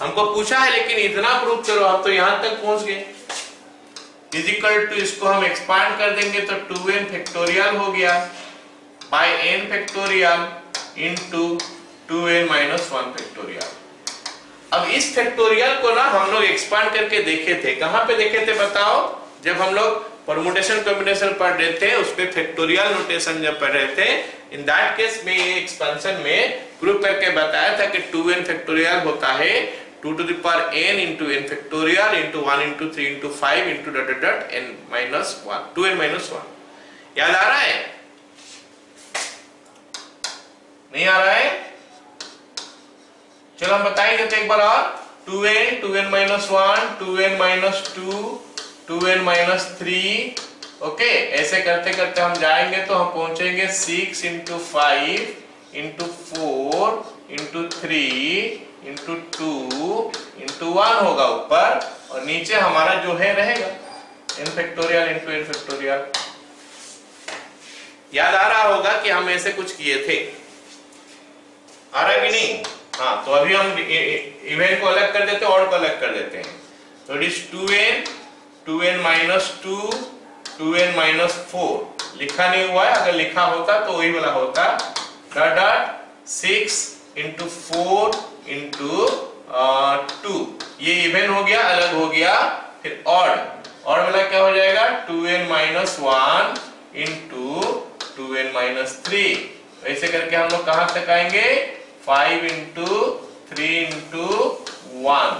हमको पूछा है लेकिन इतना प्रूव करो, हम तो यहां तक पहुंच गए। इज इक्वल टू इसको हम एक्सपांड कर देंगे तो 2n फैक्टोरियल हो गया by n factorial into 2n minus 1 factorial. अब इस फैक्टोरियल को ना हम लोग एक्सपांड करके देखे थे, कहां पे देखे थे बताओ? जब हम लोग परमुटेशन कॉम्बिनेशन पढ़ रहे थे, उस पे फैक्टोरियल नोटेशन जब पढ़ रहे थे, इन दैट केस में ये एक्सपेंशन में प्रूव करके बताया था कि 2n फैक्टोरियल होता है 2 to the power n into n factorial into 1 into 3 into 5 into dot dot dot n minus 1, 2n minus 1। याद आ रहा है? नहीं आ रहा है? चलो हम बताएंगे तो एक बार और। 2n, 2n minus 1, 2n minus 2, 2n minus 3, okay, ऐसे करते करते हम जाएंगे तो हम पहुंचेंगे 6 into 5 into 4 into 3 into 2 into 1 होगा ऊपर, और नीचे हमारा जो है रहेगा n factorial into n factorial. याद आ रहा होगा कि हम ऐसे कुछ किए थे, आ रहा है कि नहीं? हाँ, तो अभी हम इवेंट को अलग कर देते हैं, ऑड को अलग कर देते हैं। तो it is 2n, 2n minus 2, 2n minus 4। लिखा नहीं हुआ है, अगर लिखा होता तो वही वाला होता, डॉट डॉट 6 into 4 into 2, ये इवन हो गया, अलग हो गया। फिर ऑड, ऑड वाला क्या हो जाएगा 2n minus 1 into 2n minus 3। ऐसे करके हम लोग कहां तक आएंगे 5 into 3 into 1।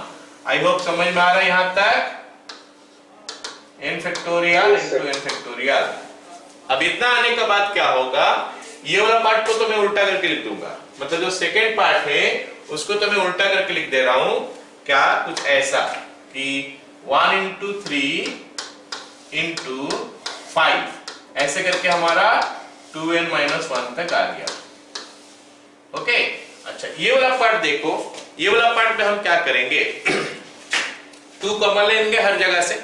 आई होप समझ में आ रहा है यहां तक? n factorial into n factorial. अब इतना आने के बाद क्या होगा, ये वाला पार्ट को तो मैं उल्टा करके लिख दूंगा, मतलब जो सेकेंड पार्ट है उसको तो मैं उल्टा करके लिख दे रहा हूं। क्या? कुछ ऐसा कि 1 into 3 into 5, ऐसे करके हमारा 2n minus 1 तक आ गया। ओके, अच्छा ये वाला पार्ट देखो, ये वाला पार्ट में हम क्या करेंगे 2 कॉमन लेंगे हर जगह से,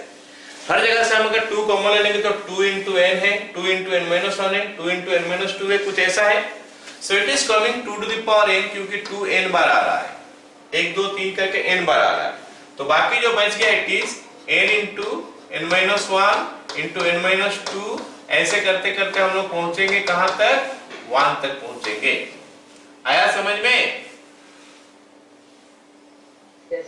हर जगह से हम अगर 2 कॉमन लेंगे तो 2 into n है, 2 into n minus 1 है, 2 into n minus 2 है, कुछ ऐसा है। So it is coming 2 to the power n, क्योंकि 2n बार आ रहा है, 1 2 3 करके n बार आ रहा है। तो बाकी जो बच गया it is n into n minus 1 into n minus 2, ऐसे करते करते हम लोग पहुंचेंगे कहां तक, 1 तक पहुंचेंगे। आया समझ में? Yes.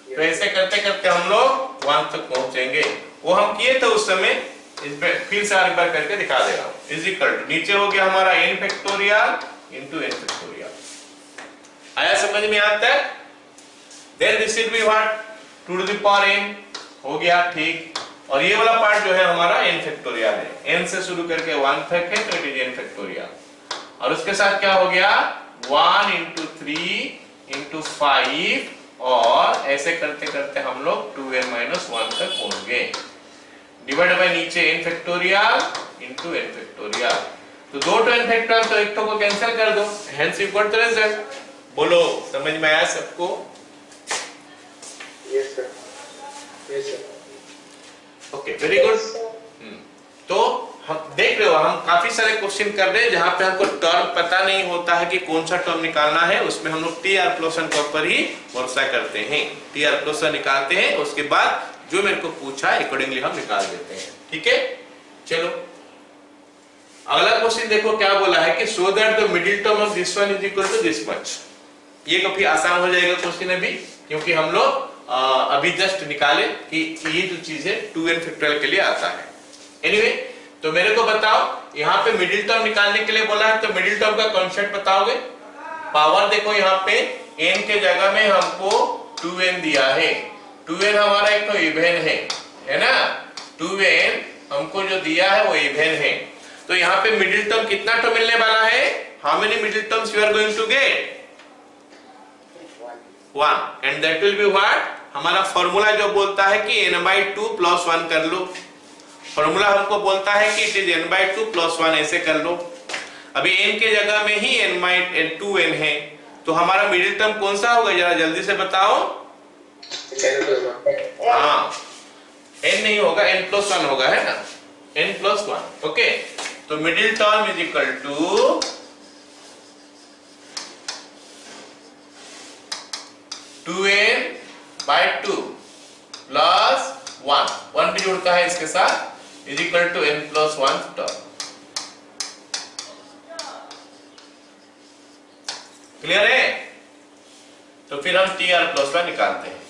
तो ऐसे करते करते हम लोग 1 तक पहुंचेंगे। वो हम किए थे उस समय, इस पे फिर से एक बार करके दिखा दे रहा हूं। इज इक्वल टू नीचे हो गया हमारा n factorial into n factorial. आया समझ में यहां तक? Then this will be what, 2 to the power n हो गया, ठीक। और ये वाला पार्ट जो है हमारा n फैक्टोरियल है, n से शुरू करके 1 तक है, तो इट इज n फैक्टोरियल। और उसके साथ क्या हो गया, 1 इंटू 3 इंटू 5, और ऐसे करते करते हम लोग 2n माइनस 1 तक पहुंच गए। डिवाइड बाय नीचे n factorial into n factorial. तो 2 to n फैक्टोरियल, तो एक को कैंसिल कर दो, hence you got the result. बोलो, समझ में आया सबको? Yes sir. Yes sir. Okay, very good. तो हम देख रहे हो, हम काफी सारे क्वेश्चन कर रहे हैं जहां पे हमको टर्म पता नहीं होता है कि कौन सा टर्म निकालना है, उसमें हम लोग टी आर प्लस वन के ऊपर ही भरोसा करते हैं। टी आर प्लस वन निकालते हैं, उसके बाद जो मेरे को पूछा अकॉर्डिंगली हम निकाल देते हैं, ठीक है। चलो अगला क्वेश्चन देखो क्या बोला है कि so that the middle term of this one is equal to this much. ये काफी आसान हो जाएगा क्वेश्चन अभी, क्योंकि हम लोग अभी जस्ट निकाले कि ये जो चीज है 2n फैक्टोरियल के लिए आता है। एनीवे, तो मेरे को बताओ, यहाँ पे मिडिल टर्म निकालने के लिए बोला है, तो मिडिल टर्म का कॉन्सेप्ट बताओगे। पावर देखो, यहाँ पे n के जगह में हमको 2n दिया है। 2n हमारा एक तो इवेन है ना, 2n हमको जो दिया है वो इवेन है। तो यहाँ पे मिडिल टर्म कितना टर्म मिलने वाला है, how many middle terms you are going to get, 1, and that will be what, हमारा फॉर्मूला जो बोलता है कि n/2 + 1 कर लो। फॉर्मूला हमको बोलता है कि इट इज n/2 + 1, ऐसे कर लो। अभी n के जगह में ही n/2n है, तो हमारा मिडिल टर्म कौन सा होगा, जरा जल्दी से बताओ। हाँ, n नहीं होगा, n + 1 होगा, है ना, n + 1। ओके, तो middle term is equal to 2n/2 plus 1 भी जुड़ता है इसके साथ, is equal to n + 1 term. Clear है? तो फिर हम TR + 1 निकालते हैं।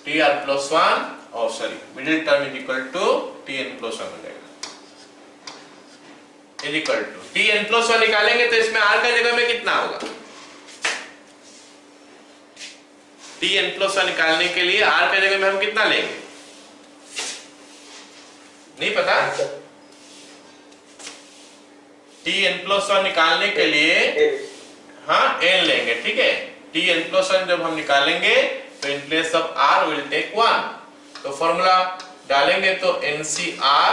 TR + 1, और sorry, middle term is equal to Tn + 1 हो जाएगा, इज इक्वल टू Tn + 1 निकालेंगे तो इसमें r का जगह में कितना होगा, Tn + 1 निकालने के लिए r के जगह में हम कितना लेंगे, नहीं पता। Tn + 1 निकालने के लिए हाँ n लेंगे, ठीक है। Tn + 1 जब हम निकालेंगे तो in place of r will take 1, तो फॉर्मूला डालेंगे तो NCr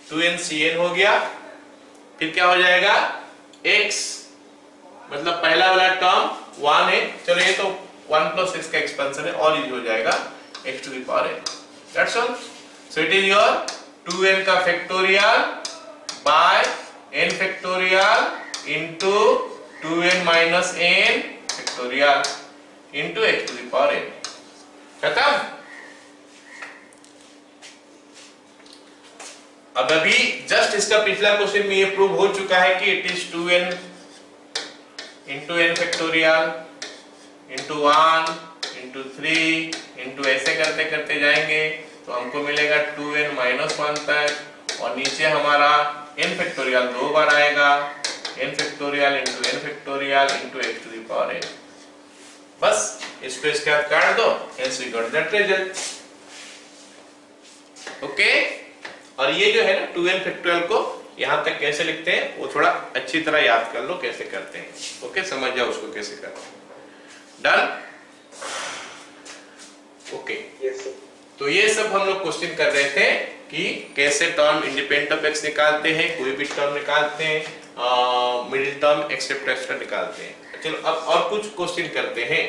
2NCn हो गया। फिर क्या हो जाएगा, x मतलब पहला वाला टर्म 1 है, चलो ये तो 1 + x का एक्सपेंशन है, और इजी हो जाएगा x to the power n। That's all. So it is your 2n का factorial by n factorial into 2n minus n factorial into x to the power n। खत्म। अब अभी जस्ट इसका पिछला क्वेश्चन में ये प्रूव हो चुका है कि it is 2n into n factorial into 1 into 3 into ऐसे करते करते जाएंगे तो हमको मिलेगा 2n माइनस 1 तक, और नीचे हमारा n फैक्टोरियल 2 बार आएगा, n factorial into n factorial into x to the power n। बस इसको इसके साथ काट दो, hence we got that result। Okay, और ये जो है ना 2n फैक्टोरियल को यहां तक कैसे लिखते हैं वो थोड़ा अच्छी तरह याद कर लो कैसे करते हैं। ओके, समझ जाओ उसको कैसे करते हैं। डन? ओके, तो ये सब हम लोग क्वेश्चन कर रहे थे कि कैसे टर्म इंडिपेंडेंट ऑफ x निकालते हैं, कोई भी टर्म निकालते हैं, मिडिल टर्म एक्सेप्ट एक्स्ट्रा निकालते हैं। चलो अब और कुछ क्वेश्चन करते हैं।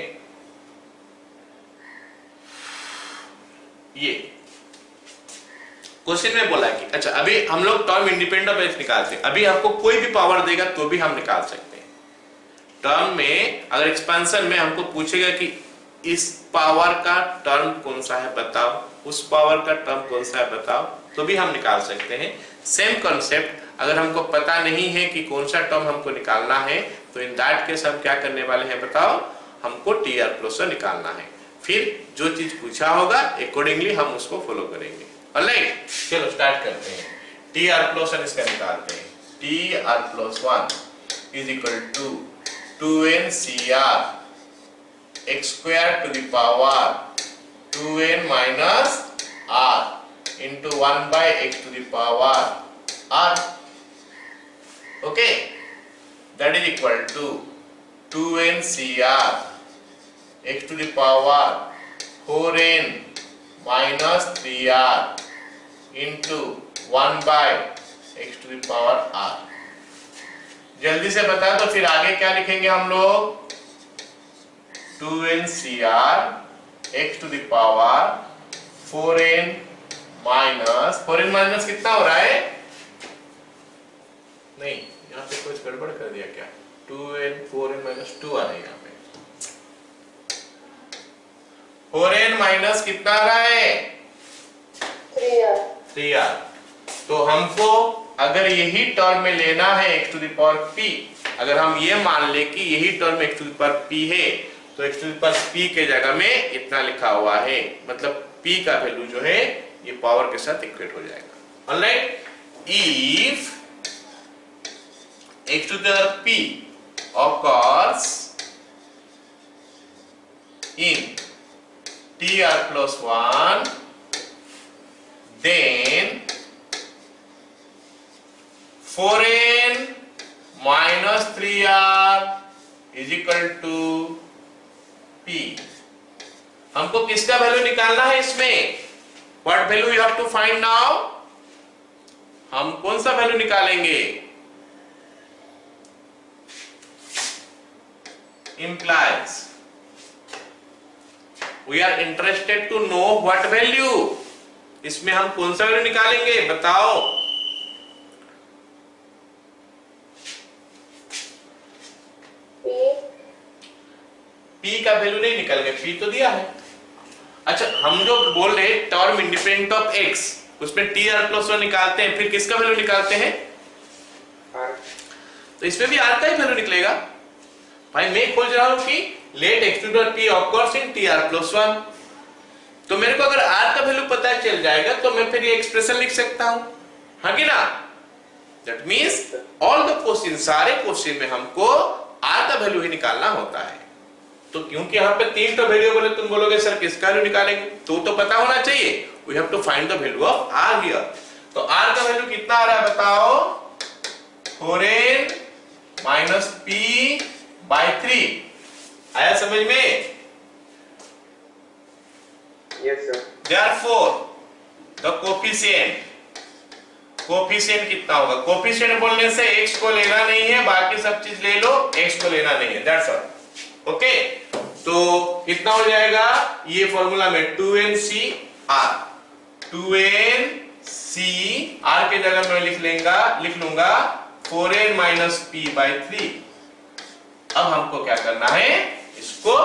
ये क्वेश्चन में बोला कि अच्छा अभी हम लोग टर्म इंडिपेंडेंट ऑफ x निकालते हैं, अभी आपको कोई भी पावर देगा तो भी हम निकाल सकते हैं। टर्म में अगर एक्सपेंशन में हमको पूछेगा कि इस पावर का टर्म कौन सा है बताओ, उस पावर का टर्म कौन सा है बताओ, तो भी हम निकाल सकते हैं। सेम कॉन्सेप्ट, अगर हमको पता नहीं है कि कौन सा टर्म हमको निकालना है तो इन दैट केस हम क्या करने वाले हैं बताओ, हमको TR+1 निकालना है। फिर जो चीज पूछा होगा अकॉर्डिंगली हम उसको फॉलो करेंगे। ऑलराइट, चलो स्टार्ट करते हैं। TR+1 इसका निकालते हैं। TR+1 is equal to 2nCr x² to the power 2n minus r into 1/x to the power r। Okay, that is equal to 2nCr x to the power 4n minus 3r into 1/x to the power r। जल्दी से बता दो फिर आगे क्या लिखेंगे हम लोग, 2nCr x to the power 4n minus कितना हो रहा है, नहीं यहाँ पे कुछ गड़बड़ कर दिया क्या, 4n माइनस 2 आ रहा है यहाँ पे, 4n माइनस कितना आ रहा है 3r। तो हमको अगर यही टर्म में लेना है x to the power p, अगर हम ये मान ले कि यही term x to the power p है तो x to the power p के जगह में इतना लिखा हुआ है, मतलब p का वैल्यू जो है ये पावर के साथ इक्वेट हो जाएगा। Alright, if x to the power p occurs in TR+1 then 4n minus 3r is equal to p। हमको किसका वैल्यू निकालना है इसमें, what value you have to find now, हम कौन सा वैल्यू निकालेंगे, implies we are interested to know what value, इसमें हम कौन सा वैल्यू निकालेंगे बताओ। P का वैल्यू नहीं निकल गया, P तो दिया है। अच्छा हम जो बोल रहे हैं टर्म इंडिपेंडेंट ऑफ x, उसमें TR+1 निकालते हैं, फिर किसका वैल्यू निकालते हैं R। तो इसमें भी r का ही वैल्यू निकलेगा। भाई मैं खोज रहा हूं कि let x to the p occurs in TR+1, तो मेरे को अगर r का वैल्यू पता चल जाएगा तो मैं फिर ये एक्सप्रेशन लिख सकता हूं, हाँ कि ना। That means all the question, सारे क्वेश्चन में हमको r का वैल्यू ही निकालना होता है। तो क्योंकि यहाँ पे 3 तो वेरिएबल है, तुम बोलोगे सर किसका वैल्यू निकालेंगे, तो पता होना चाहिए, we have to find the value of r here. तो r का वैल्यू कितना आ रहा है बताओ, 4n माइनस p/3। आया समझ में? Yes sir। Therefore the coefficient कितना होगा, कोफिशिएंट बोलने से x को लेना नहीं है, बाकी सब चीज ले लो, x को लेना नहीं है, दैट्स ऑल। ओके, तो कितना हो जाएगा ये फॉर्मूला में 2nCr, 2nCr के जगह मैं लिख लूंगा 4n माइनस p/3। अब हमको क्या करना है, इसको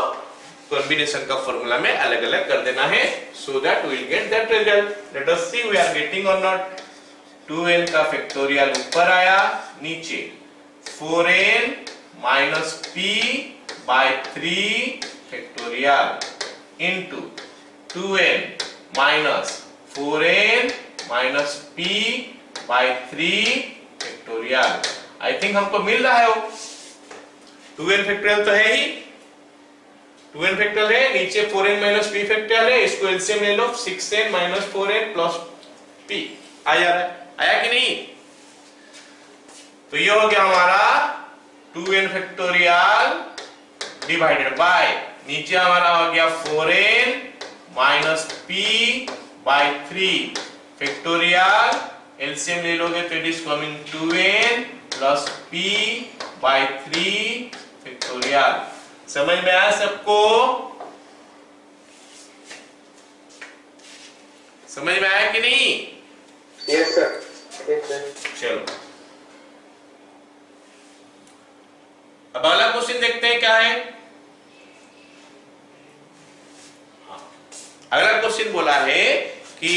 कॉम्बिनेशन का फॉर्मूला में अलग अलग कर देना है, so that we will get that result. Let us see we are getting और नॉट। 2n का फैक्टोरियल ऊपर आया, नीचे 4n minus p/3 factorial into 2n minus 4n minus p/3 factorial. I think हमको मिल रहा है वो 2n फैक्टोरियल तो है ही, 2n फैक्टोरियल है, नीचे 4n माइनस p फैक्टोरियल है, इसको एलसीएम ले लो 6n minus 4n plus p आ जा रहा है, आया कि नहीं। तो ये हो गया हमारा 2n फैक्टोरियल डिवाइडेड बाय, नीचे हमारा हो गया 4n minus p/3 factorial, LCM ले लोगे तो it is coming 2n plus p/3 factorial. समझ में आया सबको, समझ में आया कि नहीं। Yes, sir. Yes, sir. चलो अब अगला क्वेश्चन देखते हैं क्या है। अगला क्वेश्चन बोला है कि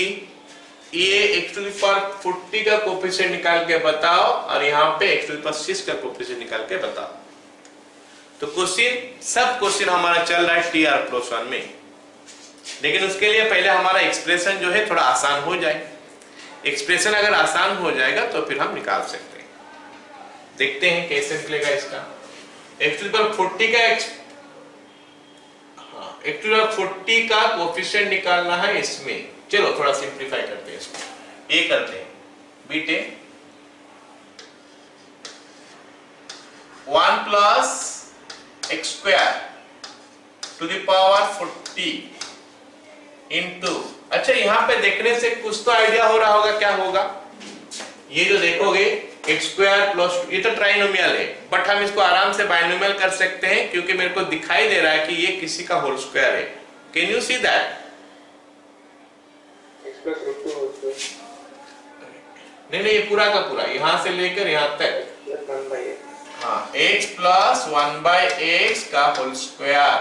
ये x टू द पावर 40 का कोफिशिएंट निकाल के बताओ और यहाँ पे x टू द पावर 6 का कोफिशिएंट निकाल के बताओ। तो सब क्वेश्चन हमारा चल रहा है TR+1 में, लेकिन उसके लिए पहले हमारा एक्सप्रेशन जो है थोड़ा आसान हो जाए। एक्सप्रेशन अगर आसान हो जाएगा तो फिर हम निकाल सकते हैं। देखते हैं कैसे निकलेगा इसका। x टू द पावर 40 का x टू द पावर 40 का कोफिशिएंट निकालना है इसमें। चलो थोड़ा सिंप्लीफाई करते हैं इसको। ये करते हैं बीटे 1 plus x square to the power 40 into, अच्छा यहाँ पे देखने से कुछ तो आइडिया हो रहा होगा क्या होगा। ये जो देखोगे एक्स स्क्वायर प्लस, ये तो ट्राइनोमियल है, बट हम इसको आराम से बाइनोमियल कर सकते हैं क्योंकि मेरे को दिखाई दे रहा है कि ये किसी का होल स्क्वायर है। Can you see that? नहीं ये पूरा का पूरा यहां से लेकर यहां तक, हाँ x प्लस 1/x का होल स्क्वायर,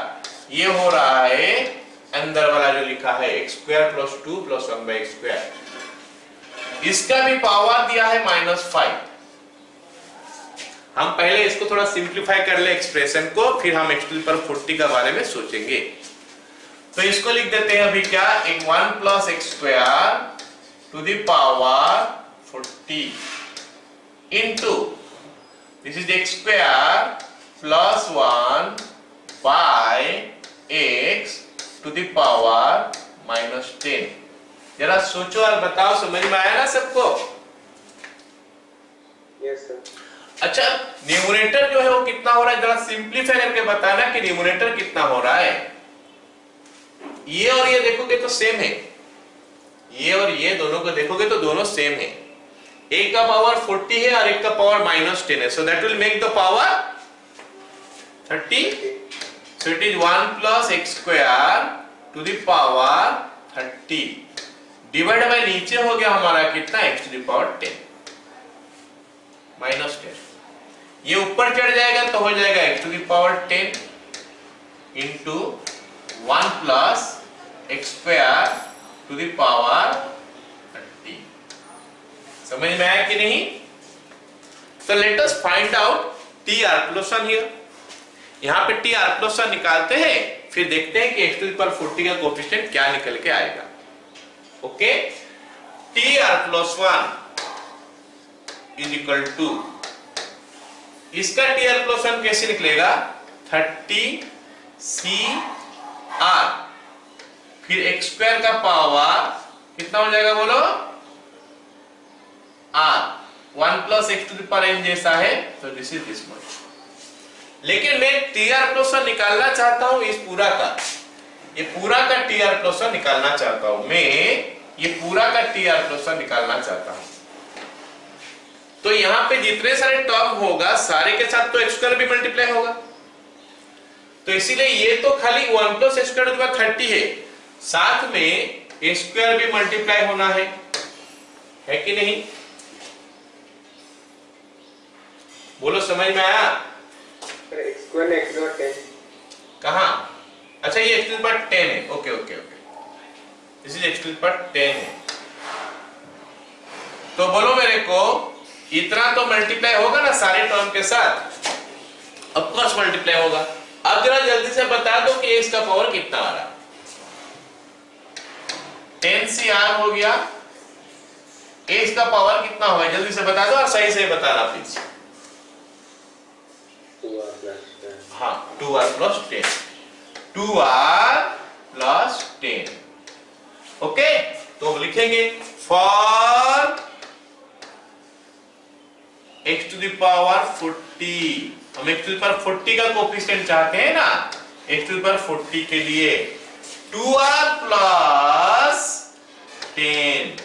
ये हो रहा है अंदर वाला जो लिखा है x square plus 2 plus 1/x square. इसका भी पावर दिया है -5। हम पहले इसको थोड़ा सिंप्लीफाई कर ले एक्सप्रेशन को, फिर हम x टू द पावर 40 के बारे में सोचेंगे। तो इसको लिख देते हैं अभी क्या, 1 plus x square to the power 40 into this is x square plus 1 by x to the power -10। जरा सोचो और बताओ, समझ में आया ना सबको? Yes sir. अच्छा न्यूमरेटर जो है वो कितना हो रहा है, जरा सिंप्लीफाई करके बताना कि न्यूमरेटर कितना हो रहा है। ये और ये देखोगे तो सेम है, ये और ये दोनों को देखोगे तो दोनों सेम है। एक का पावर 40 है और एक का पावर -10 है, so that will make the power 30। So it is 1 plus x square to the power 30 divide by नीचे हो गया हमारा कितना, x टू द पावर 10 -10। ये ऊपर चढ़ जाएगा तो हो जाएगा x to the power 10 into 1 plus x square to the power 30। समझ में आया कि नहीं? तो let us find out TR+1 here. यहां पे TR+1 निकालते हैं, फिर देखते हैं कि x टू द पावर 40 का कोएफिशिएंट क्या निकल के आएगा। Okay, TR+1 is equal to, इसका TR+1 कैसे निकलेगा, 30 CR, फिर x स्क्वायर का पावर कितना हो जाएगा बोलो, R, 1 plus x to the power n जैसा है, तो दिस इज दिस मच। लेकिन मैं TR+1 निकालना चाहता हूं इस पूरा का, ये पूरा का TR+1 निकालना चाहता हूं मैं, ये पूरा का TR+1 निकालना चाहता हूं। तो यहां पे जितने सारे टर्म होगा सारे के साथ तो x स्क्वायर भी मल्टीप्लाई होगा, तो इसीलिए ये तो खाली 1 प्लस एक्स स्क्वायर 30 है, साथ में एक्स स्क्वायर भी मल्टीप्लाई होना है कि नहीं? बोलो समझ में आया? एक्स स्क्वायर एक्स डॉट 10 कहां? अच्छा ये x टू द पावर 10 है, okay okay okay, this is x to the power 10 है। तो बोलो मेरे को इतना तो मल्टीप्लाई होगा ना सारे टर्म के साथ, ऑफ कोर्स मल्टीप्लाई होगा। अब जरा जल्दी से बता दो कि इसका पावर कितना आ रहा, 10 CR हो गया, इसका पावर कितना होगा जल्दी से बता दो और सही से बताना प्लीज। 2r plus 10। हाँ 2r plus 10, 2r plus 10। Okay, तो लिखेंगे for x to the power 40, हम x टू द पावर 40 का कोएफिशिएंट चाहते हैं ना, x टू द पावर 40 के लिए 2r plus 10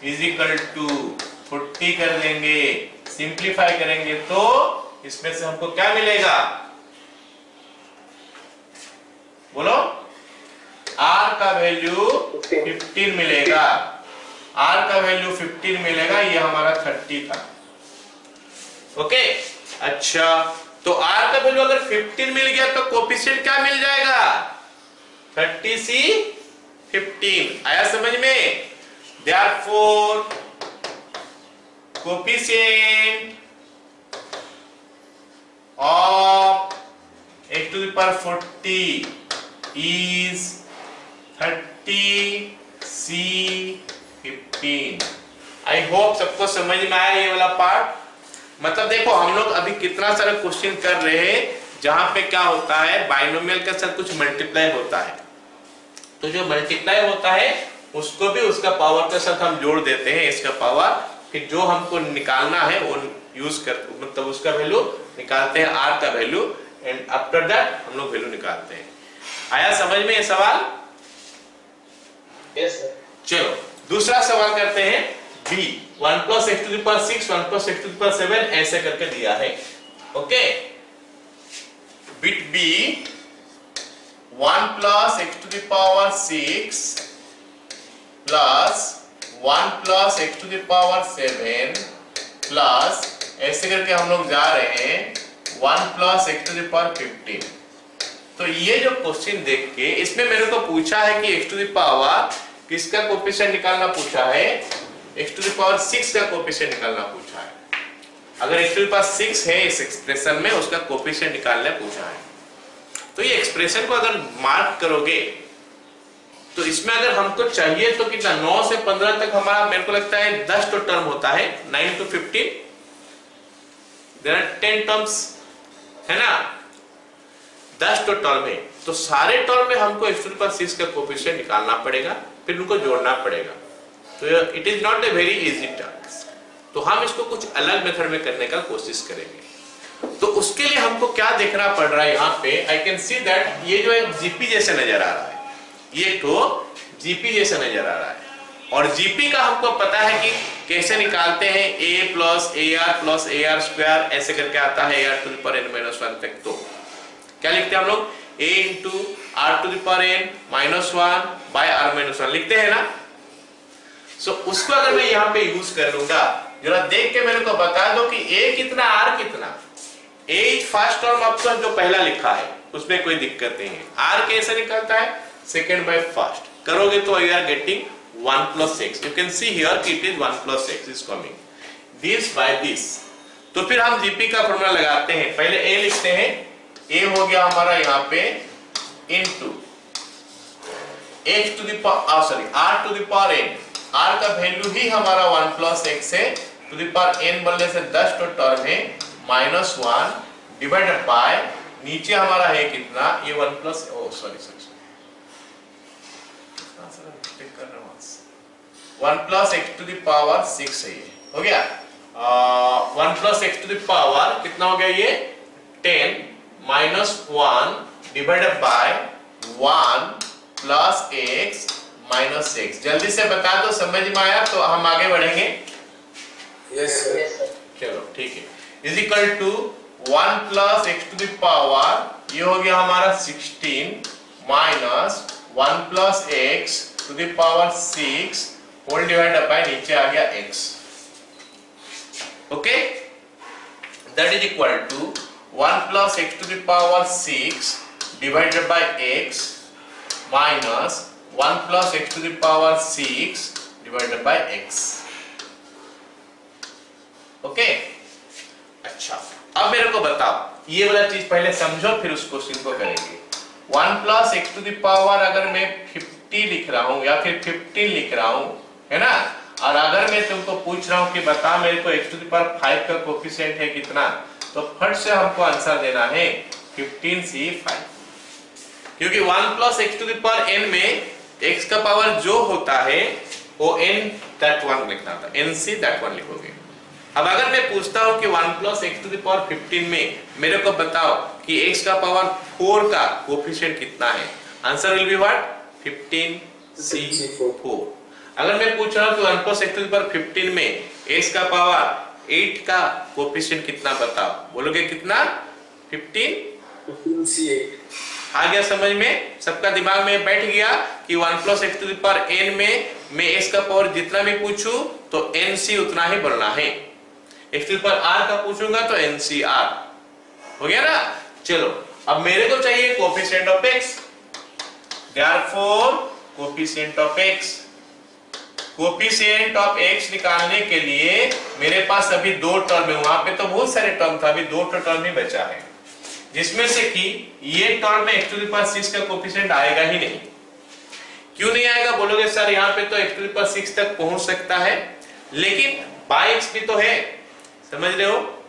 is equal to 40 कर देंगे, सिंप्लीफाई करेंगे तो इसमें से हमको क्या मिलेगा, बोलो, r का वैल्यू 15 मिलेगा। r का वैल्यू 15 मिलेगा, ये हमारा 30 था। ओके अच्छा, तो r का वैल्यू अगर 15 मिल गया तो कोफिशिएंट क्या मिल जाएगा? 30C15। आया समझ में? Therefore coefficient of x to the power 40 is 30C15। I hope सबको समझ में आया ये वाला पार्ट। मतलब देखो हम लोग अभी कितना सारा क्वेश्चन कर रहे हैं जहां पे क्या होता है, बाइनोमियल के साथ कुछ मल्टीप्लाई होता है, तो जो मल्टीप्लाई होता है उसको भी उसका पावर के साथ हम जोड़ देते हैं, इसका पावर, फिर जो हमको निकालना है वो यूज कर, मतलब उसका वैल्यू निकालते हैं, r का वैल्यू, एंड आफ्टर दैट हम लोग वैल्यू निकालते हैं। आया समझ में ये सवाल? Yes sir. चलो दूसरा सवाल करते हैं। b 1 plus x to the power 6 1 plus x to the power 7 ऐसे करके दिया है। Okay, bit b 1 plus x to the power 6 plus 1 plus x to the power 7 plus ऐसे करके हम लोग जा रहे हैं 1 plus x to the power 15। तो ये जो क्वेश्चन देख के इसमें मेरे को पूछा है कि x to the power किसका कोफिशिएंट निकालना पूछा है, x to the power 6 का कोफिशिएंट निकालना पूछा है। अगर x to the power 6 है इस एक्सप्रेशन में, उसका कोफिशिएंट निकालना पूछा है। तो ये एक्सप्रेशन को अगर मार्क करोगे तो इसमें अगर हमको चाहिए तो कितना, 9 से 15 तक हमारा मेरे को लगता है 10 तो टर्म होता है, 9 to 15 देयर आर 10 टर्म्स, है ना, 10 तो टर्म है। तो सारे टर्म में हमको x to the power 6 का कोफिशिएंट निकालना पड़ेगा, फिर उनको जोड़ना पड़ेगा। तो it is not a very easy task, तो हम इसको कुछ अलग मेथड में करने का कोशिश करेंगे। तो उसके लिए हमको क्या देखना पड़ रहा है, यहाँ पे आई कैन सी दैट ये जो एक जीपी जैसे नजर आ रहा है, ये तो जीपी जैसे नजर आ रहा है, और जीपी का हमको पता है कि कैसे निकालते हैं, a plus a r square ऐसे करके आता है ar to the power n minus 1 तक। तो क्या लिखते हैं हम लोग, a into r to the power n minus 1 by r minus 1 लिखते हैं ना। सो उसको अगर मैं यहाँ पे यूज कर लूंगा, जरा देख के मेरे को बता दो कि a कितना r कितना। a is first term option जो पहला लिखा है उसमें कोई दिक्कत नहीं है, r कैसे निकलता है, सेकेंड बाय फर्स्ट करोगे तो you are getting 1 plus 6। You can see here कि it is 1 plus 6 is coming this by this. तो फिर हम जीपी का फॉर्मूला लगाते हैं, पहले a लिखते हैं, a हो गया हमारा यहाँ पे into x to the power sorry r to the power n, r का वैल्यू ही हमारा 1 plus x है, टू द पावर n बनने से 10 तो टर्म है, माइनस 1 डिवाइडेड बाय नीचे हमारा है कितना, ये 1 plus O sorry 1 plus x to the power 6 है ये, हो गया 1 plus x to the power कितना हो गया ये 10 minus 1 divided by 1 plus x minus 6। जल्दी से बता दो, समझ में आया तो हम आगे बढ़ेंगे। Yes sir. चलो ठीक है, is equal to 1 plus x to the power, ये हो गया हमारा 16 minus 1 plus x to the power 6 whole divided by नीचे आ गया x। Okay, that is equal to 1 plus x to the power 6 divided by x minus 1 plus x to the power 6 divided by x। Okay अच्छा, अब मेरे को बताओ, ये वाला चीज पहले समझो फिर उस क्वेश्चन को करेंगे। 1 plus x to the power अगर मैं 50 लिख रहा हूं या फिर 15 लिख रहा हूं, है ना, और अगर मैं तुमको पूछ रहा हूं कि बता मेरे को x to the power 5 का कोफिशिएंट है कितना, तो फट से हमको आंसर देना है 15C5, क्योंकि 1 plus x to the power n में x का पावर जो होता है वो n that one लिखना था, nc that one लिखोगे। अब अगर मैं पूछता हूं कि 1 plus x to the power 15 में मेरे को बताओ कि x का पावर 4 का कोफिशिएंट कितना है, answer will be what 15C4। अगर मैं पूछ रहा हूं कि 1 plus x to the power 15 में x का पावर 8 का कोफिशिएंट कितना बताओ, बोलोगे कितना 15C8। आ गया समझ में? सबका दिमाग में बैठ गया कि 1 plus x to the power n में मैं x का पावर जितना भी पूछूं तो nc उतना ही बोलना है। X to the power r का पूछूंगा तो ncr। हो गया ना? चलो अब मेरे को चाहिए coefficient of x, therefore coefficient of x। Coefficient of x निकालने के लिए मेरे पास अभी दो टर्म है, वहां पे तो बहुत सारे टर्म था, अभी दो टर्म ही बचा है, जिसमें से कि ये टर्म में x टू द पावर 6 का कोएफिशिएंट आएगा ही नहीं। क्यों नहीं आएगा बोलोगे? सर यहाँ पे तो x टू द पावर 6 तक पहुंच सकता है, लेकिन बाय x भी तो है, समझ रहे हो?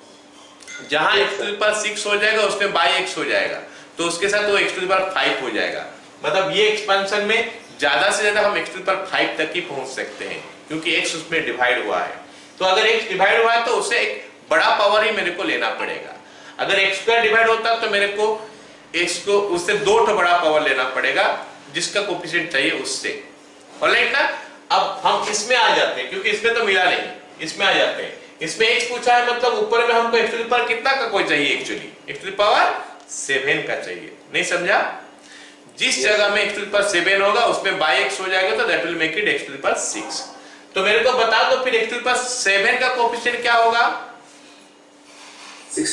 जहां x टू द पावर 6 हो जाएगा उसमें बाय x हो जाएगा, तो उसके साथ वो x टू द पावर 5 हो जाएगा। मतलब ये एक्सपेंशन में ज्यादा से ज्यादा हम x टू द पावर 5 तक ही पहुंच सकते हैं, क्योंकि x उसमें डिवाइड हुआ है। तो अगर x डिवाइड हुआ है तो उसे एक बड़ा पावर ही मेरे को लेना पड़ेगा। अगर x स्क्वायर डिवाइड होता तो मेरे को x को उससे दो बड़ा पावर लेना पड़ेगा, जिसका कोएफिशिएंट चाहिए उससे। ऑलराइट ना? अब हम इसमें आ जाते हैं, क्योंकि इसमें तो मिला नहीं, इसमें आ जाते हैं। इसमें x पूछा है, मतलब ऊपर में हमको x टू द पावर कितना का कोई चाहिए? Actually x to the power 7 का चाहिए। नहीं समझा? जिस जगह में x टू द पावर 7 होगा उसमें बाय x हो जाएगा, तो that will make it x to the power 6। तो मेरे को बता दो फिर x टू द पावर 7 का कोएफिशिएंट क्या होगा? 16c7।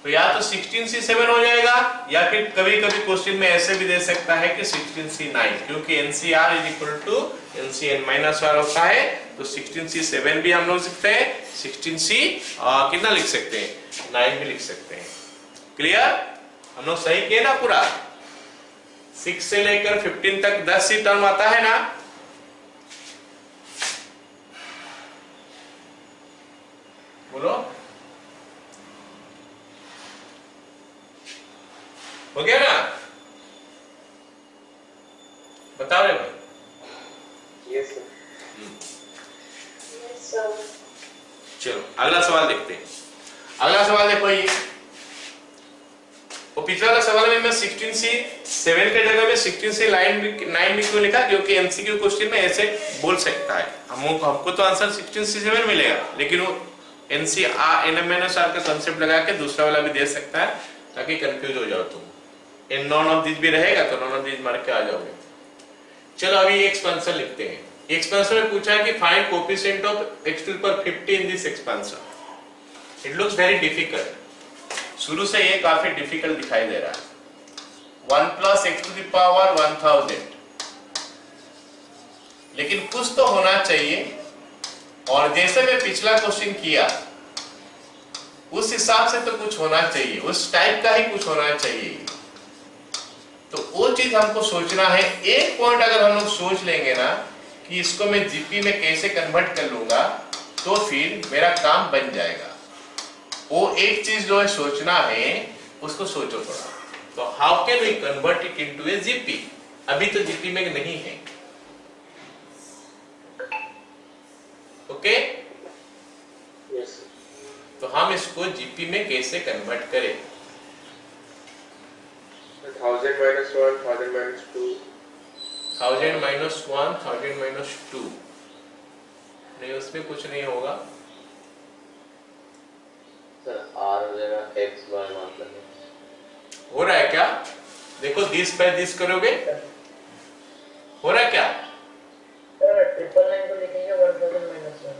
तो या तो 16c7 हो जाएगा, या फिर कभी-कभी क्वेश्चन में ऐसे भी दे सकता है कि 16c9, क्योंकि ncr = ncn-r होता है, तो 16c7 भी हम लोग लिखते हैं, 16c कितना लिख सकते हैं? 9 भी लिख सकते हैं। क्लियर? हम लोग सही किए ना पूरा? 6 से लेकर 15 तक 10 ही टर्म आता है ना? बोलो, हो गया ना? बताओ रे भाई। Yes sir. चलो अगला सवाल देखते हैं। अगला सवाल देखो, ये वो पिछला का सवाल में मैं 16c7 के जगह में 16c9 भी क्यों लिखा? क्योंकि एमसीक्यू क्वेश्चन में ऐसे बोल सकता है, हमको तो आंसर 16c7 मिलेगा, लेकिन वो n-r का कंसेप्ट लगा के दूसरा वाला भी दे सकता है, ताकि कंफ्यूज हो जाओ तुम। इन नॉन ऑफ दिस भी रहेगा तो नॉन ऑफ दिस मार के आ जाओगे। चलो अभी एक्सपेंशन लिखते हैं। एक्सपेंशन में पूछा है कि find coefficient of x to the power 50 in this expansion. It looks very difficult. शुरू से ये काफी डिफिकल्ट दिखाई दे रहा है। 1 plus x to the power 1000, लेकिन कुछ तो होना चाहिए, और जैसे मैं पिछला क्वेश्चन किया उस हिसाब से तो कुछ होना चाहिए, उस टाइप का ही कुछ होना चाहिए। तो वो चीज हमको सोचना है। एक पॉइंट अगर हम लोग सोच लेंगे ना कि इसको मैं जीपी में कैसे कन्वर्ट कर लूंगा, तो फिर मेरा काम बन जाएगा। वो एक चीज जो है सोचना है, उसको सोचो थोड़ा। तो how can we convert it into a GP? अभी तो जीपी में नहीं है। ओके? यस। तो हम इसको जीपी में कैसे कन्वर्ट करें? 1000 - 1 1000 - 2 1000 - 1 1000 - 2 नहीं, उसमें कुछ नहीं होगा सर। r हो जाएगा x y मतलब हो रहा है क्या? देखो दिस बाय दिस करोगे, हो रहा है क्या? 999 को लिखेंगे 1000 - 1।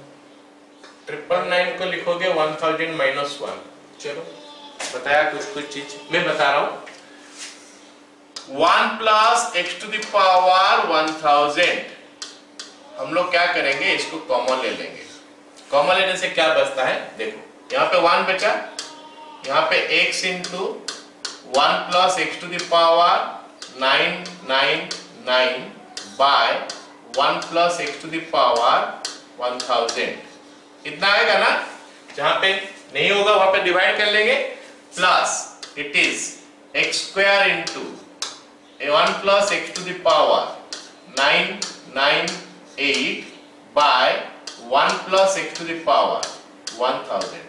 999 को लिखोगे 1000 - 1। चलो बताया कुछ चीज मैं बता रहा हूं। 1 plus x to the power 1000, हम लोग क्या करेंगे, इसको कॉमन ले लेंगे। कॉमन लेने से क्या बचता है? देखो यहाँ पे 1 बचा, यहाँ पे x into 1 plus x to the power 999 by 1 plus x to the power 1000, इतना आएगा ना? जहां पे नहीं होगा वहां पे डिवाइड कर लेंगे, plus it is x square into 1 plus x to the power 998 by 1 plus x to the power 1000,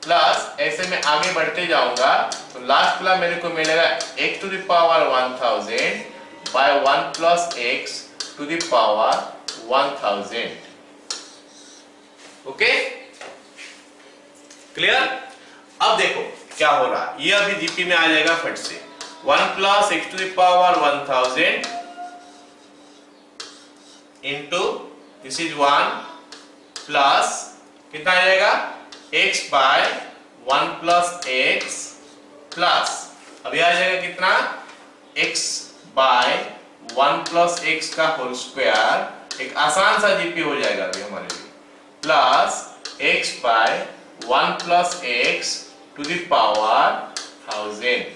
plus ऐसे में आगे बढ़ते जाऊंगा तो लास्ट वाला मेरे को मिलेगा x to the power 1000 by 1 plus x to the power 1000। Okay? Clear? अब देखो क्या हो रहा है, ये अभी जीपी में आ जाएगा फट से 1 plus x to the power 1000 into this is 1 plus कितना आ जाएगा x by 1 plus x plus अभी आ जाएगा कितना x बाय 1 प्लस एक्स का होल स्क्वायर, एक आसान सा जीपी हो जाएगा अभी हमारे लिए, plus x by 1 plus x to the power 1000.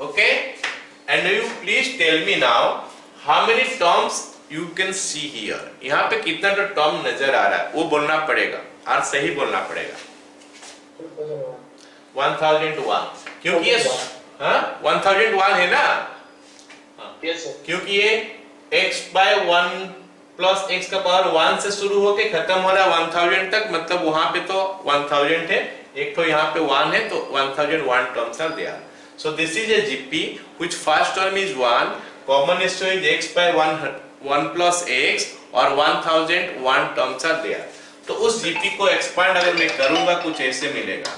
Okay, and you please tell me now how many terms you can see here. यहाँ पे कितना तो टर्म नजर आ रहा है वो बोलना पड़ेगा और सही बोलना पड़ेगा. 1001 क्योंकि ये 1001 है ना, Yes sir. क्योंकि ये x बाय 1 प्लस एक्स का पावर 1 से शुरू होके खत्म हो रहा है 1000 तक, मतलब वहां पे तो 1000 है, एक तो यहाँ पे 1 है तो 1001 terms are there. So this is a GP which first term is 1, common ratio is x by 1 plus x और 1001 terms are there. तो उस GP को expand अगर मैं करूंगा कुछ ऐसे मिलेगा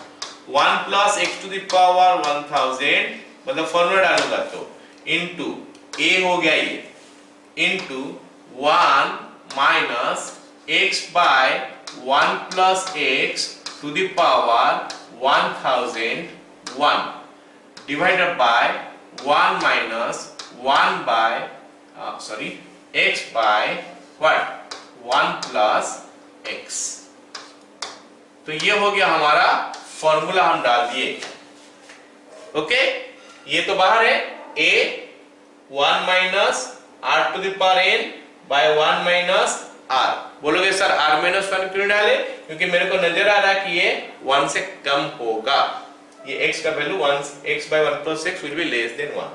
1 plus x to the power 1000, मतलब फॉर्मूला डालूंगा तो into a हो गया ये into 1 minus x by 1 plus x to the power 1001 divided by 1 minus 1 by x by what 1 plus x. तो ये हो गया हमारा फॉर्मूला, हम डाल दिए. ओके, ये तो बाहर है a 1 minus r to the power n by 1 minus r. बोलोगे सर r minus 1 क्यों डाले? क्योंकि मेरे को नजर आ रहा है कि ये 1 से कम होगा, ये x का value 1 x by 1 plus x will be less than 1.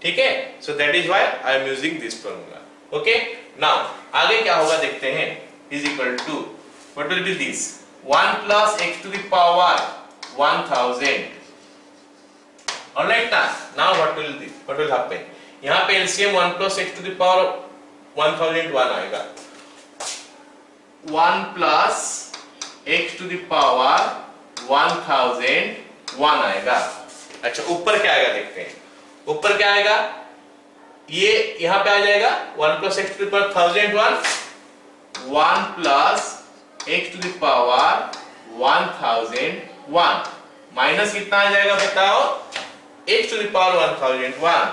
ठीक है, so that is why I am using this formula. Okay, now आगे क्या होगा देखते हैं. is equal to what will be this 1 plus x to the power 1000. Alright, now what will happen? यहाँ पे LCM 1 plus x to the power 1001 आएगा. 1 plus x to the power 1001 आएगा. अच्छा, ऊपर क्या आएगा देखते हैं. ऊपर क्या आएगा, ये यहां पे आ जाएगा 1 plus x to the power 1001, 1 plus x to the power 1001 minus कितना आ जाएगा बताओ, x to the power 1001,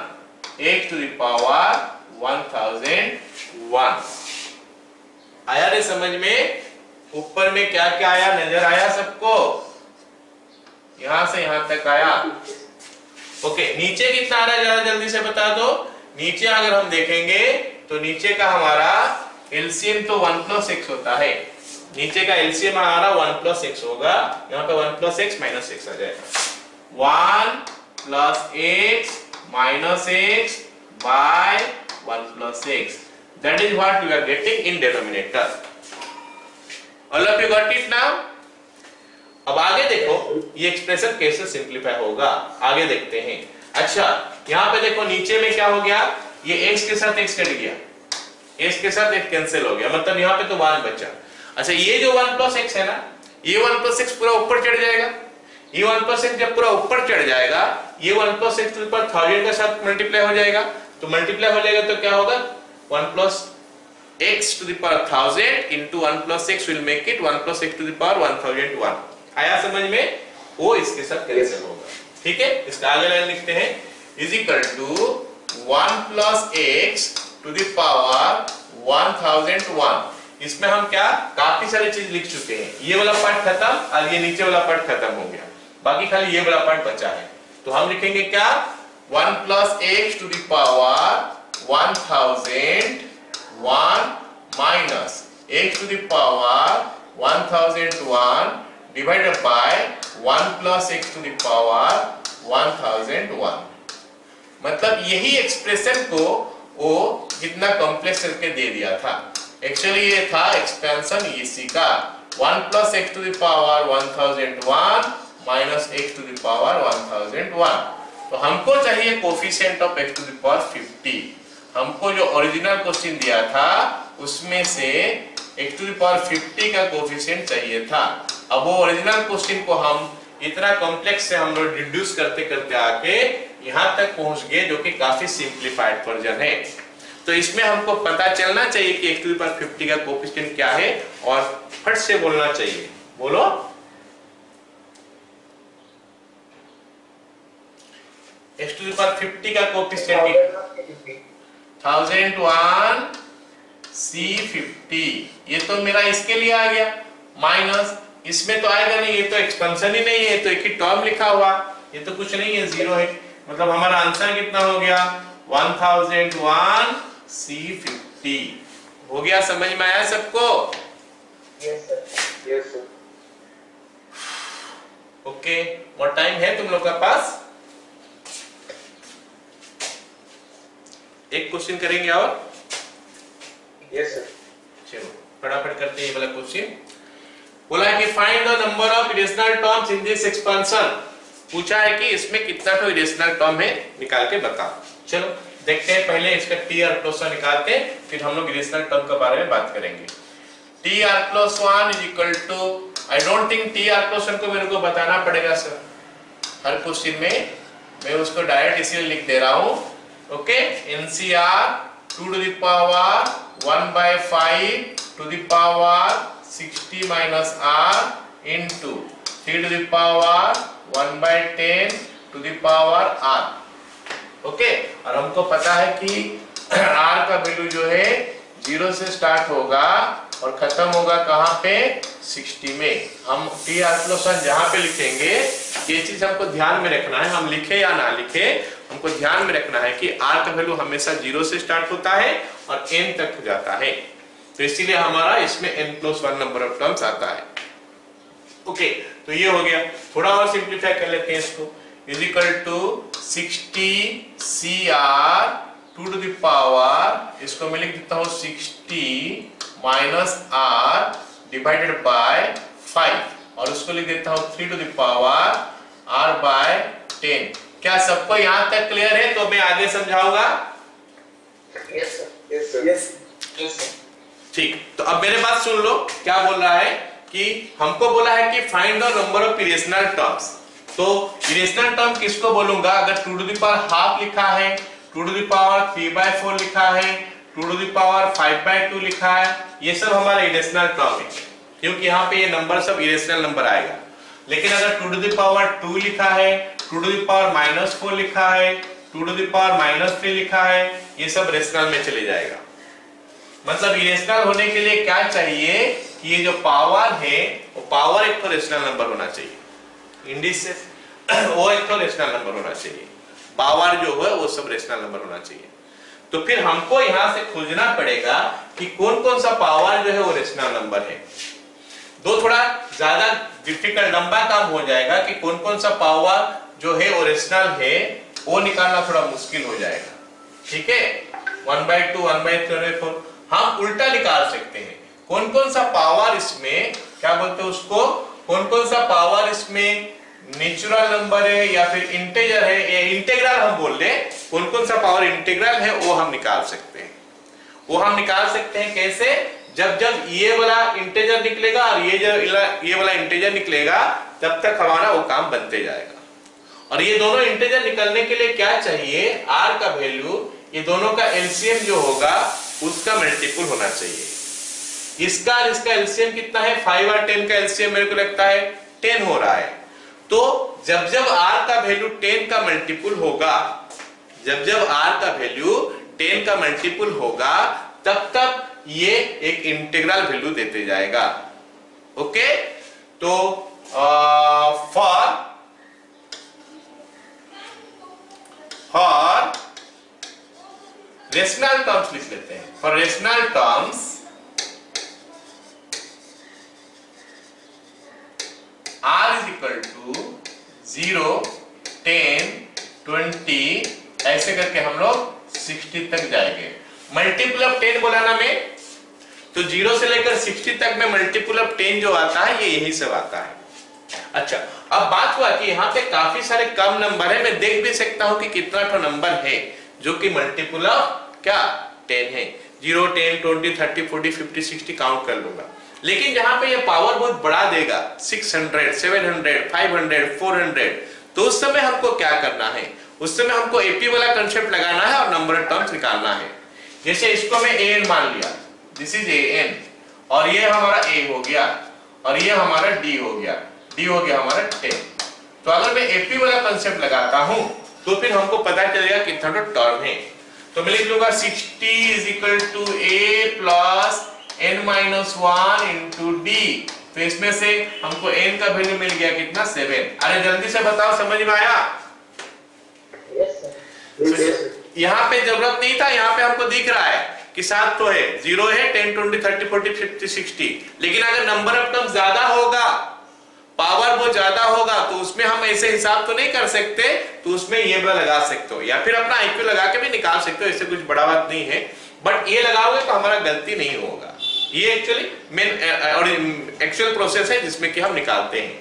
x to the power 1001. आया रे समझ में? ऊपर में क्या क्या आया, नजर आया सबको? यहां से यहां तक आया. ओके, नीचे कितना आ रहा है जरा जल्दी से बता दो. नीचे अगर हम देखेंगे तो नीचे का हमारा एलसीएम तो 1 plus x होता है. नीचे का एलसीएम हमारा 1 plus x होगा. यहाँ पे 1 plus x minus x आ जाएगा. 1 plus x minus x by 1 plus x. That is what we are getting in denominator. All of you got it now? अब आगे देखो ये एक्सप्रेशन कैसे सिंप्लीफाई होगा, आगे देखते हैं. अच्छा, यहाँ पे देखो नीचे में क्या हो गया, ये x के साथ x कट गया, x के साथ x कैंसिल हो गया, मतलब यहाँ पे तो 1 बचा. अच्छा, ये जो 1 plus x है ना, ये 1 plus x पूरा ऊपर चढ़ जाएगा. ये 1 plus x जब पूरा ऊपर चढ़ जाएगा, ये 1 plus x to the power 1000 के साथ मल्टीप्लाई हो जाएगा. तो मल्टीप्लाई हो जाएगा तो क्या होगा, 1 plus x to the power 1000 into 1 plus x will make it 1 plus x to the power 1001. आया समझ में? वो इसके साथ कैंसिल होगा. ठीक है, इसका आगे लाइन लिखते हैं is equal to 1 plus x to the power 1001. इसमें हम क्या काफी सारी चीज लिख चुके हैं. ये वाला पार्ट खत्म और ये नीचे वाला पार्ट खत्म हो गया, बाकी खाली ये वाला पार्ट बचा है. तो हम लिखेंगे क्या, 1 plus x to the power 1001 minus x to the power 1001 divided by 1 plus x to the power 1001. मतलब यही एक्सप्रेशन को वो कितना कॉम्प्लेक्स करके दे दिया था. एक्चुअली ये था एक्सपेंशन इसी का 1 plus x to the power 1001 minus x to the power 1001. तो हमको चाहिए coefficient of x to the power 50. हमको जो ओरिजिनल क्वेश्चन दिया था उसमें से x to the power 50 का कोफिशिएंट चाहिए था. अब वो ओरिजिनल क्वेश्चन को हम इतना कॉम्प्लेक्स से हम लोग रिड्यूस करते करते आके यहां तक पहुंच गए, जो कि काफी सिंप्लीफाइड वर्जन है। तो इसमें हमको पता चलना चाहिए कि x टू द पावर 50 का कोएफिशिएंट क्या है, और फट से बोलना चाहिए। बोलो, x टू द पावर 50 का कोएफिशिएंट 1001 C50, ये तो मेरा इसके लिए आ गया, माइनस इसमें तो आएगा नहीं, ये तो एक्सपेंशन ही नहीं है, तो एक ही टर्म लिखा हुआ, ये तो कुछ नहीं है, जीरो है। मतलब हमारा आंसर कितना हो गया, 1001 C50 हो गया। समझ में आया सबको? Yes sir. ओके, और टाइम है तुम लोग का पास? एक क्वेश्चन करेंगे और यस सर। चलो फटाफट करते हैं ये वाला क्वेश्चन। बोला है कि find the number of irrational terms in this expansion. पूछा है कि इसमें कितना तो इरेशनल टर्म है, निकाल के बताओ। चलो देखते हैं, पहले इसका टी आर प्लस 1 निकालते हैं, फिर हम लोग इरेशनल टर्म के बारे में बात करेंगे। T R plus 1 is equal to, I don't think T R plus 1 को मेरे को बताना पड़ेगा सर, हर क्वेश्चन में मैं उसको डायरेक्ट इसलिए लिख दे रहा हूं। Okay, NCR 2 to the power 1/5 to the power 60 minus r into 3 to the power 1/10 to the power r। Okay, और हमको पता है कि r का वैल्यू जो है 0 से स्टार्ट होगा और खत्म होगा कहां पे, 60 में। हम टी आर प्लस 1 जहां पे लिखेंगे, ये चीज हमको ध्यान में रखना है, हम लिखे या ना लिखे हमको ध्यान में रखना है कि r का वैल्यू हमेशा 0 से स्टार्ट होता है और n तक हो जाता है, तो इसीलिए हमारा इसमें n+1 नंबर ऑफ टर्म्स आता है। ओके, तो ये हो गया। थोड़ा और सिंप्लीफाई कर लेते हैं इसको, is equal to 60 CR 2 to the power, इसको मैं लिख देता हूं 60 माइनस r डिवाइडेड बाय 5, और उसको लिख देता हूं 3 टू द पावर r/10। क्या सबको यहां तक क्लियर है? तो मैं आगे समझाऊंगा। Yes sir. Yes sir. Yes sir. ठीक, तो अब मेरे बात सुन लो, क्या बोल रहा है कि हमको बोला है कि find the number of irrational terms. तो इरेशनल टर्म किसको बोलूंगा? अगर 2 टू द पावर हाफ लिखा है, 2 टू द पावर 3/4 लिखा है, 2 टू द पावर 5/2 लिखा है, ये सब हमारा इरेशनल टर्म है, क्योंकि यहाँ पे ये नंबर सब इरेशनल नंबर आएगा। लेकिन अगर 2 टू द पावर 2 लिखा है, 2 टू द पावर -4 लिखा है, 2 टू द पावर -3 लिखा है, ये सब रेशनल में चले जाएगा। मतलब इरेशनल होने के लिए क्या चाहिए कि ये जो पावर है वो पावर एक तो रेशनल नंबर होना चाहिए, इंडिसेस वो एक तो रेशनल नंबर होना चाहिए, पावर जो है वो सब रेशनल नंबर होना चाहिए। तो फिर हमको यहां से खोजना पड़ेगा कि कौन कौन सा पावर जो है वो रेशनल नंबर है। दो थोड़ा ज्यादा डिफिकल्ट लंबा काम हो जाएगा कि कौन कौन सा पावर जो है वो रेशनल है, वो निकालना थोड़ा मुश्किल हो जाएगा। ठीक है, 1/2 1/3 1/4 हम उल्टा निकाल सकते हैं। कौन कौन सा पावर इसमें, क्या बोलते हैं उसको, कौन कौन सा पावर इसमें नेचुरल नंबर है या फिर इंटीजर है, या इंटीग्रल हम बोल दे, कौन कौन सा पावर इंटीग्रल है वो हम निकाल सकते हैं। वो हम निकाल सकते हैं कैसे? जब जब ये वाला इंटीजर निकलेगा और ये वाला इंटीजर निकलेगा, तब तक हमारा वो काम बनते जाएगा। और ये दोनों इंटीजर निकलने के लिए क्या चाहिए? r का वैल्यू, ये दोनों का एलसीएम जो होगा उसका मल्टीपल होना चाहिए। इसका और इसका एलसीएम कितना है? 5 और 10 का एलसीएम मेरे को लगता है 10 हो रहा है। तो जब जब r का वैल्यू 10 का मल्टीपल होगा, जब जब r का वैल्यू 10 का मल्टीपल होगा, तब तक ये एक इंटीग्रल वैल्यू देते जाएगा। ओके, तो फॉर रेशनल टर्म्स लिख लेते हैं। For rational terms r is equal to 0, 10, 20 ऐसे करके हम लोग 60 तक जाएंगे। मल्टीपल ऑफ 10 बोला ना मैं, तो 0 से लेकर 60 तक में मल्टीपल ऑफ 10 जो आता है ये यही सब आता है। अच्छा, अब बात हुआ कि यहाँ पे काफी सारे कम नंबर है, मैं देख भी सकता हूं कि कितना तो नंबर है जो कि मल्टीपल ऑफ क्या 10 है। 0, 10, 20, 30, 40, 50, 60 काउंट कर लूंगा। लेकिन जहां पे ये पावर बहुत बड़ा देगा 600, 700, 500, 400, तो उस समय हमको क्या करना है, उस समय हमको एपी वाला कंसेप्ट लगाना है और नंबर ऑफ टर्म्स निकालना है। जैसे इसको मैं an मान लिया, दिस इज an, और ये हमारा a हो गया और ये हमारा d हो गया, d हो गया हमारा 10। तो अगर मैं एपी वाला कंसेप्ट लगाता हूं तो फिर हमको पता चलेगा कितना तो टर्म है। तो मैं लिख लूंगा 60 is equal to a plus n-1 into d। तो इसमें से हमको n का वैल्यू मिल गया कितना, 7। अरे जल्दी से बताओ, समझ में आया? Yes sir. यहाँ पे जरूरत नहीं था, यहाँ पे हमको दिख रहा है कि 7 तो है, 0 है, 10, 20, 30, 40, 50, 60। लेकिन अगर नंबर ऑफ टर्म्स ज्यादा होगा, पावर वो ज्यादा होगा, तो उसमें हम ऐसे हिसाब तो नहीं कर सकते, तो उसमें ये वाला लगा सकते हो या फिर अपना आईक्यू लगा के भी निकाल सकते हो, इससे कुछ बड़ा बात नहीं है। बट ये लगाओगे तो हमारा गलती नहीं होगा। ये एक्चुअली मेन और एक्चुअल प्रोसेस है जिसमें कि हम निकालते हैं।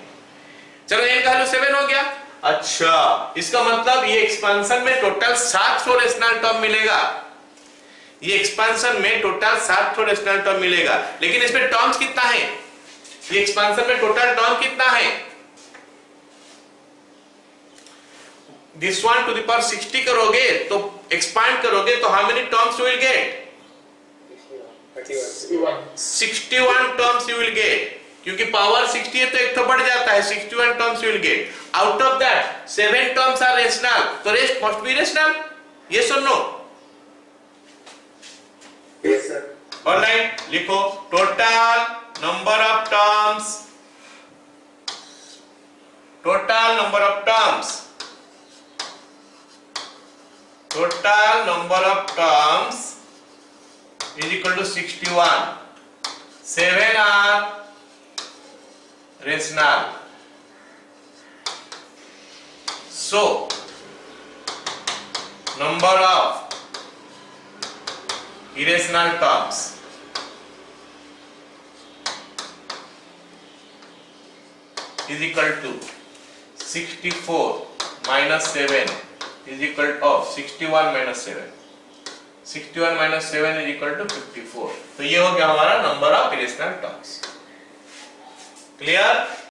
चलो n का वैल्यू 7 हो गया। अच्छा, इसका मतलब ये एक्सपेंशन में टोटल 7 रेशनल टर्म मिलेगा। ये एक्सपेंशन में टोटल 7 रेशनल टर्म मिलेगा, लेकिन इसमें टर्म्स कितना है, ये एक्सपेंशन में टोटल टर्म कितना है, this one to the power 60 करोगे तो एक्सपांड करोगे तो how many terms you will get, 61 terms you will get. क्योंकि पावर 60 है तो एक तो बढ़ जाता है, 61 terms you will get. Out of that 7 terms are rational, तो rest must be rational. Yes और नो? Yes, sir. ऑलराइट, लिखो total number of terms, total number of terms, total number of terms is equal to 61. 7 are rational. So number of irrational terms is equal to 64 minus 7 is equal to 61 minus 7. 61 minus 7 is equal to 54. तो ये हो गया हमारा number of irrational terms. Clear?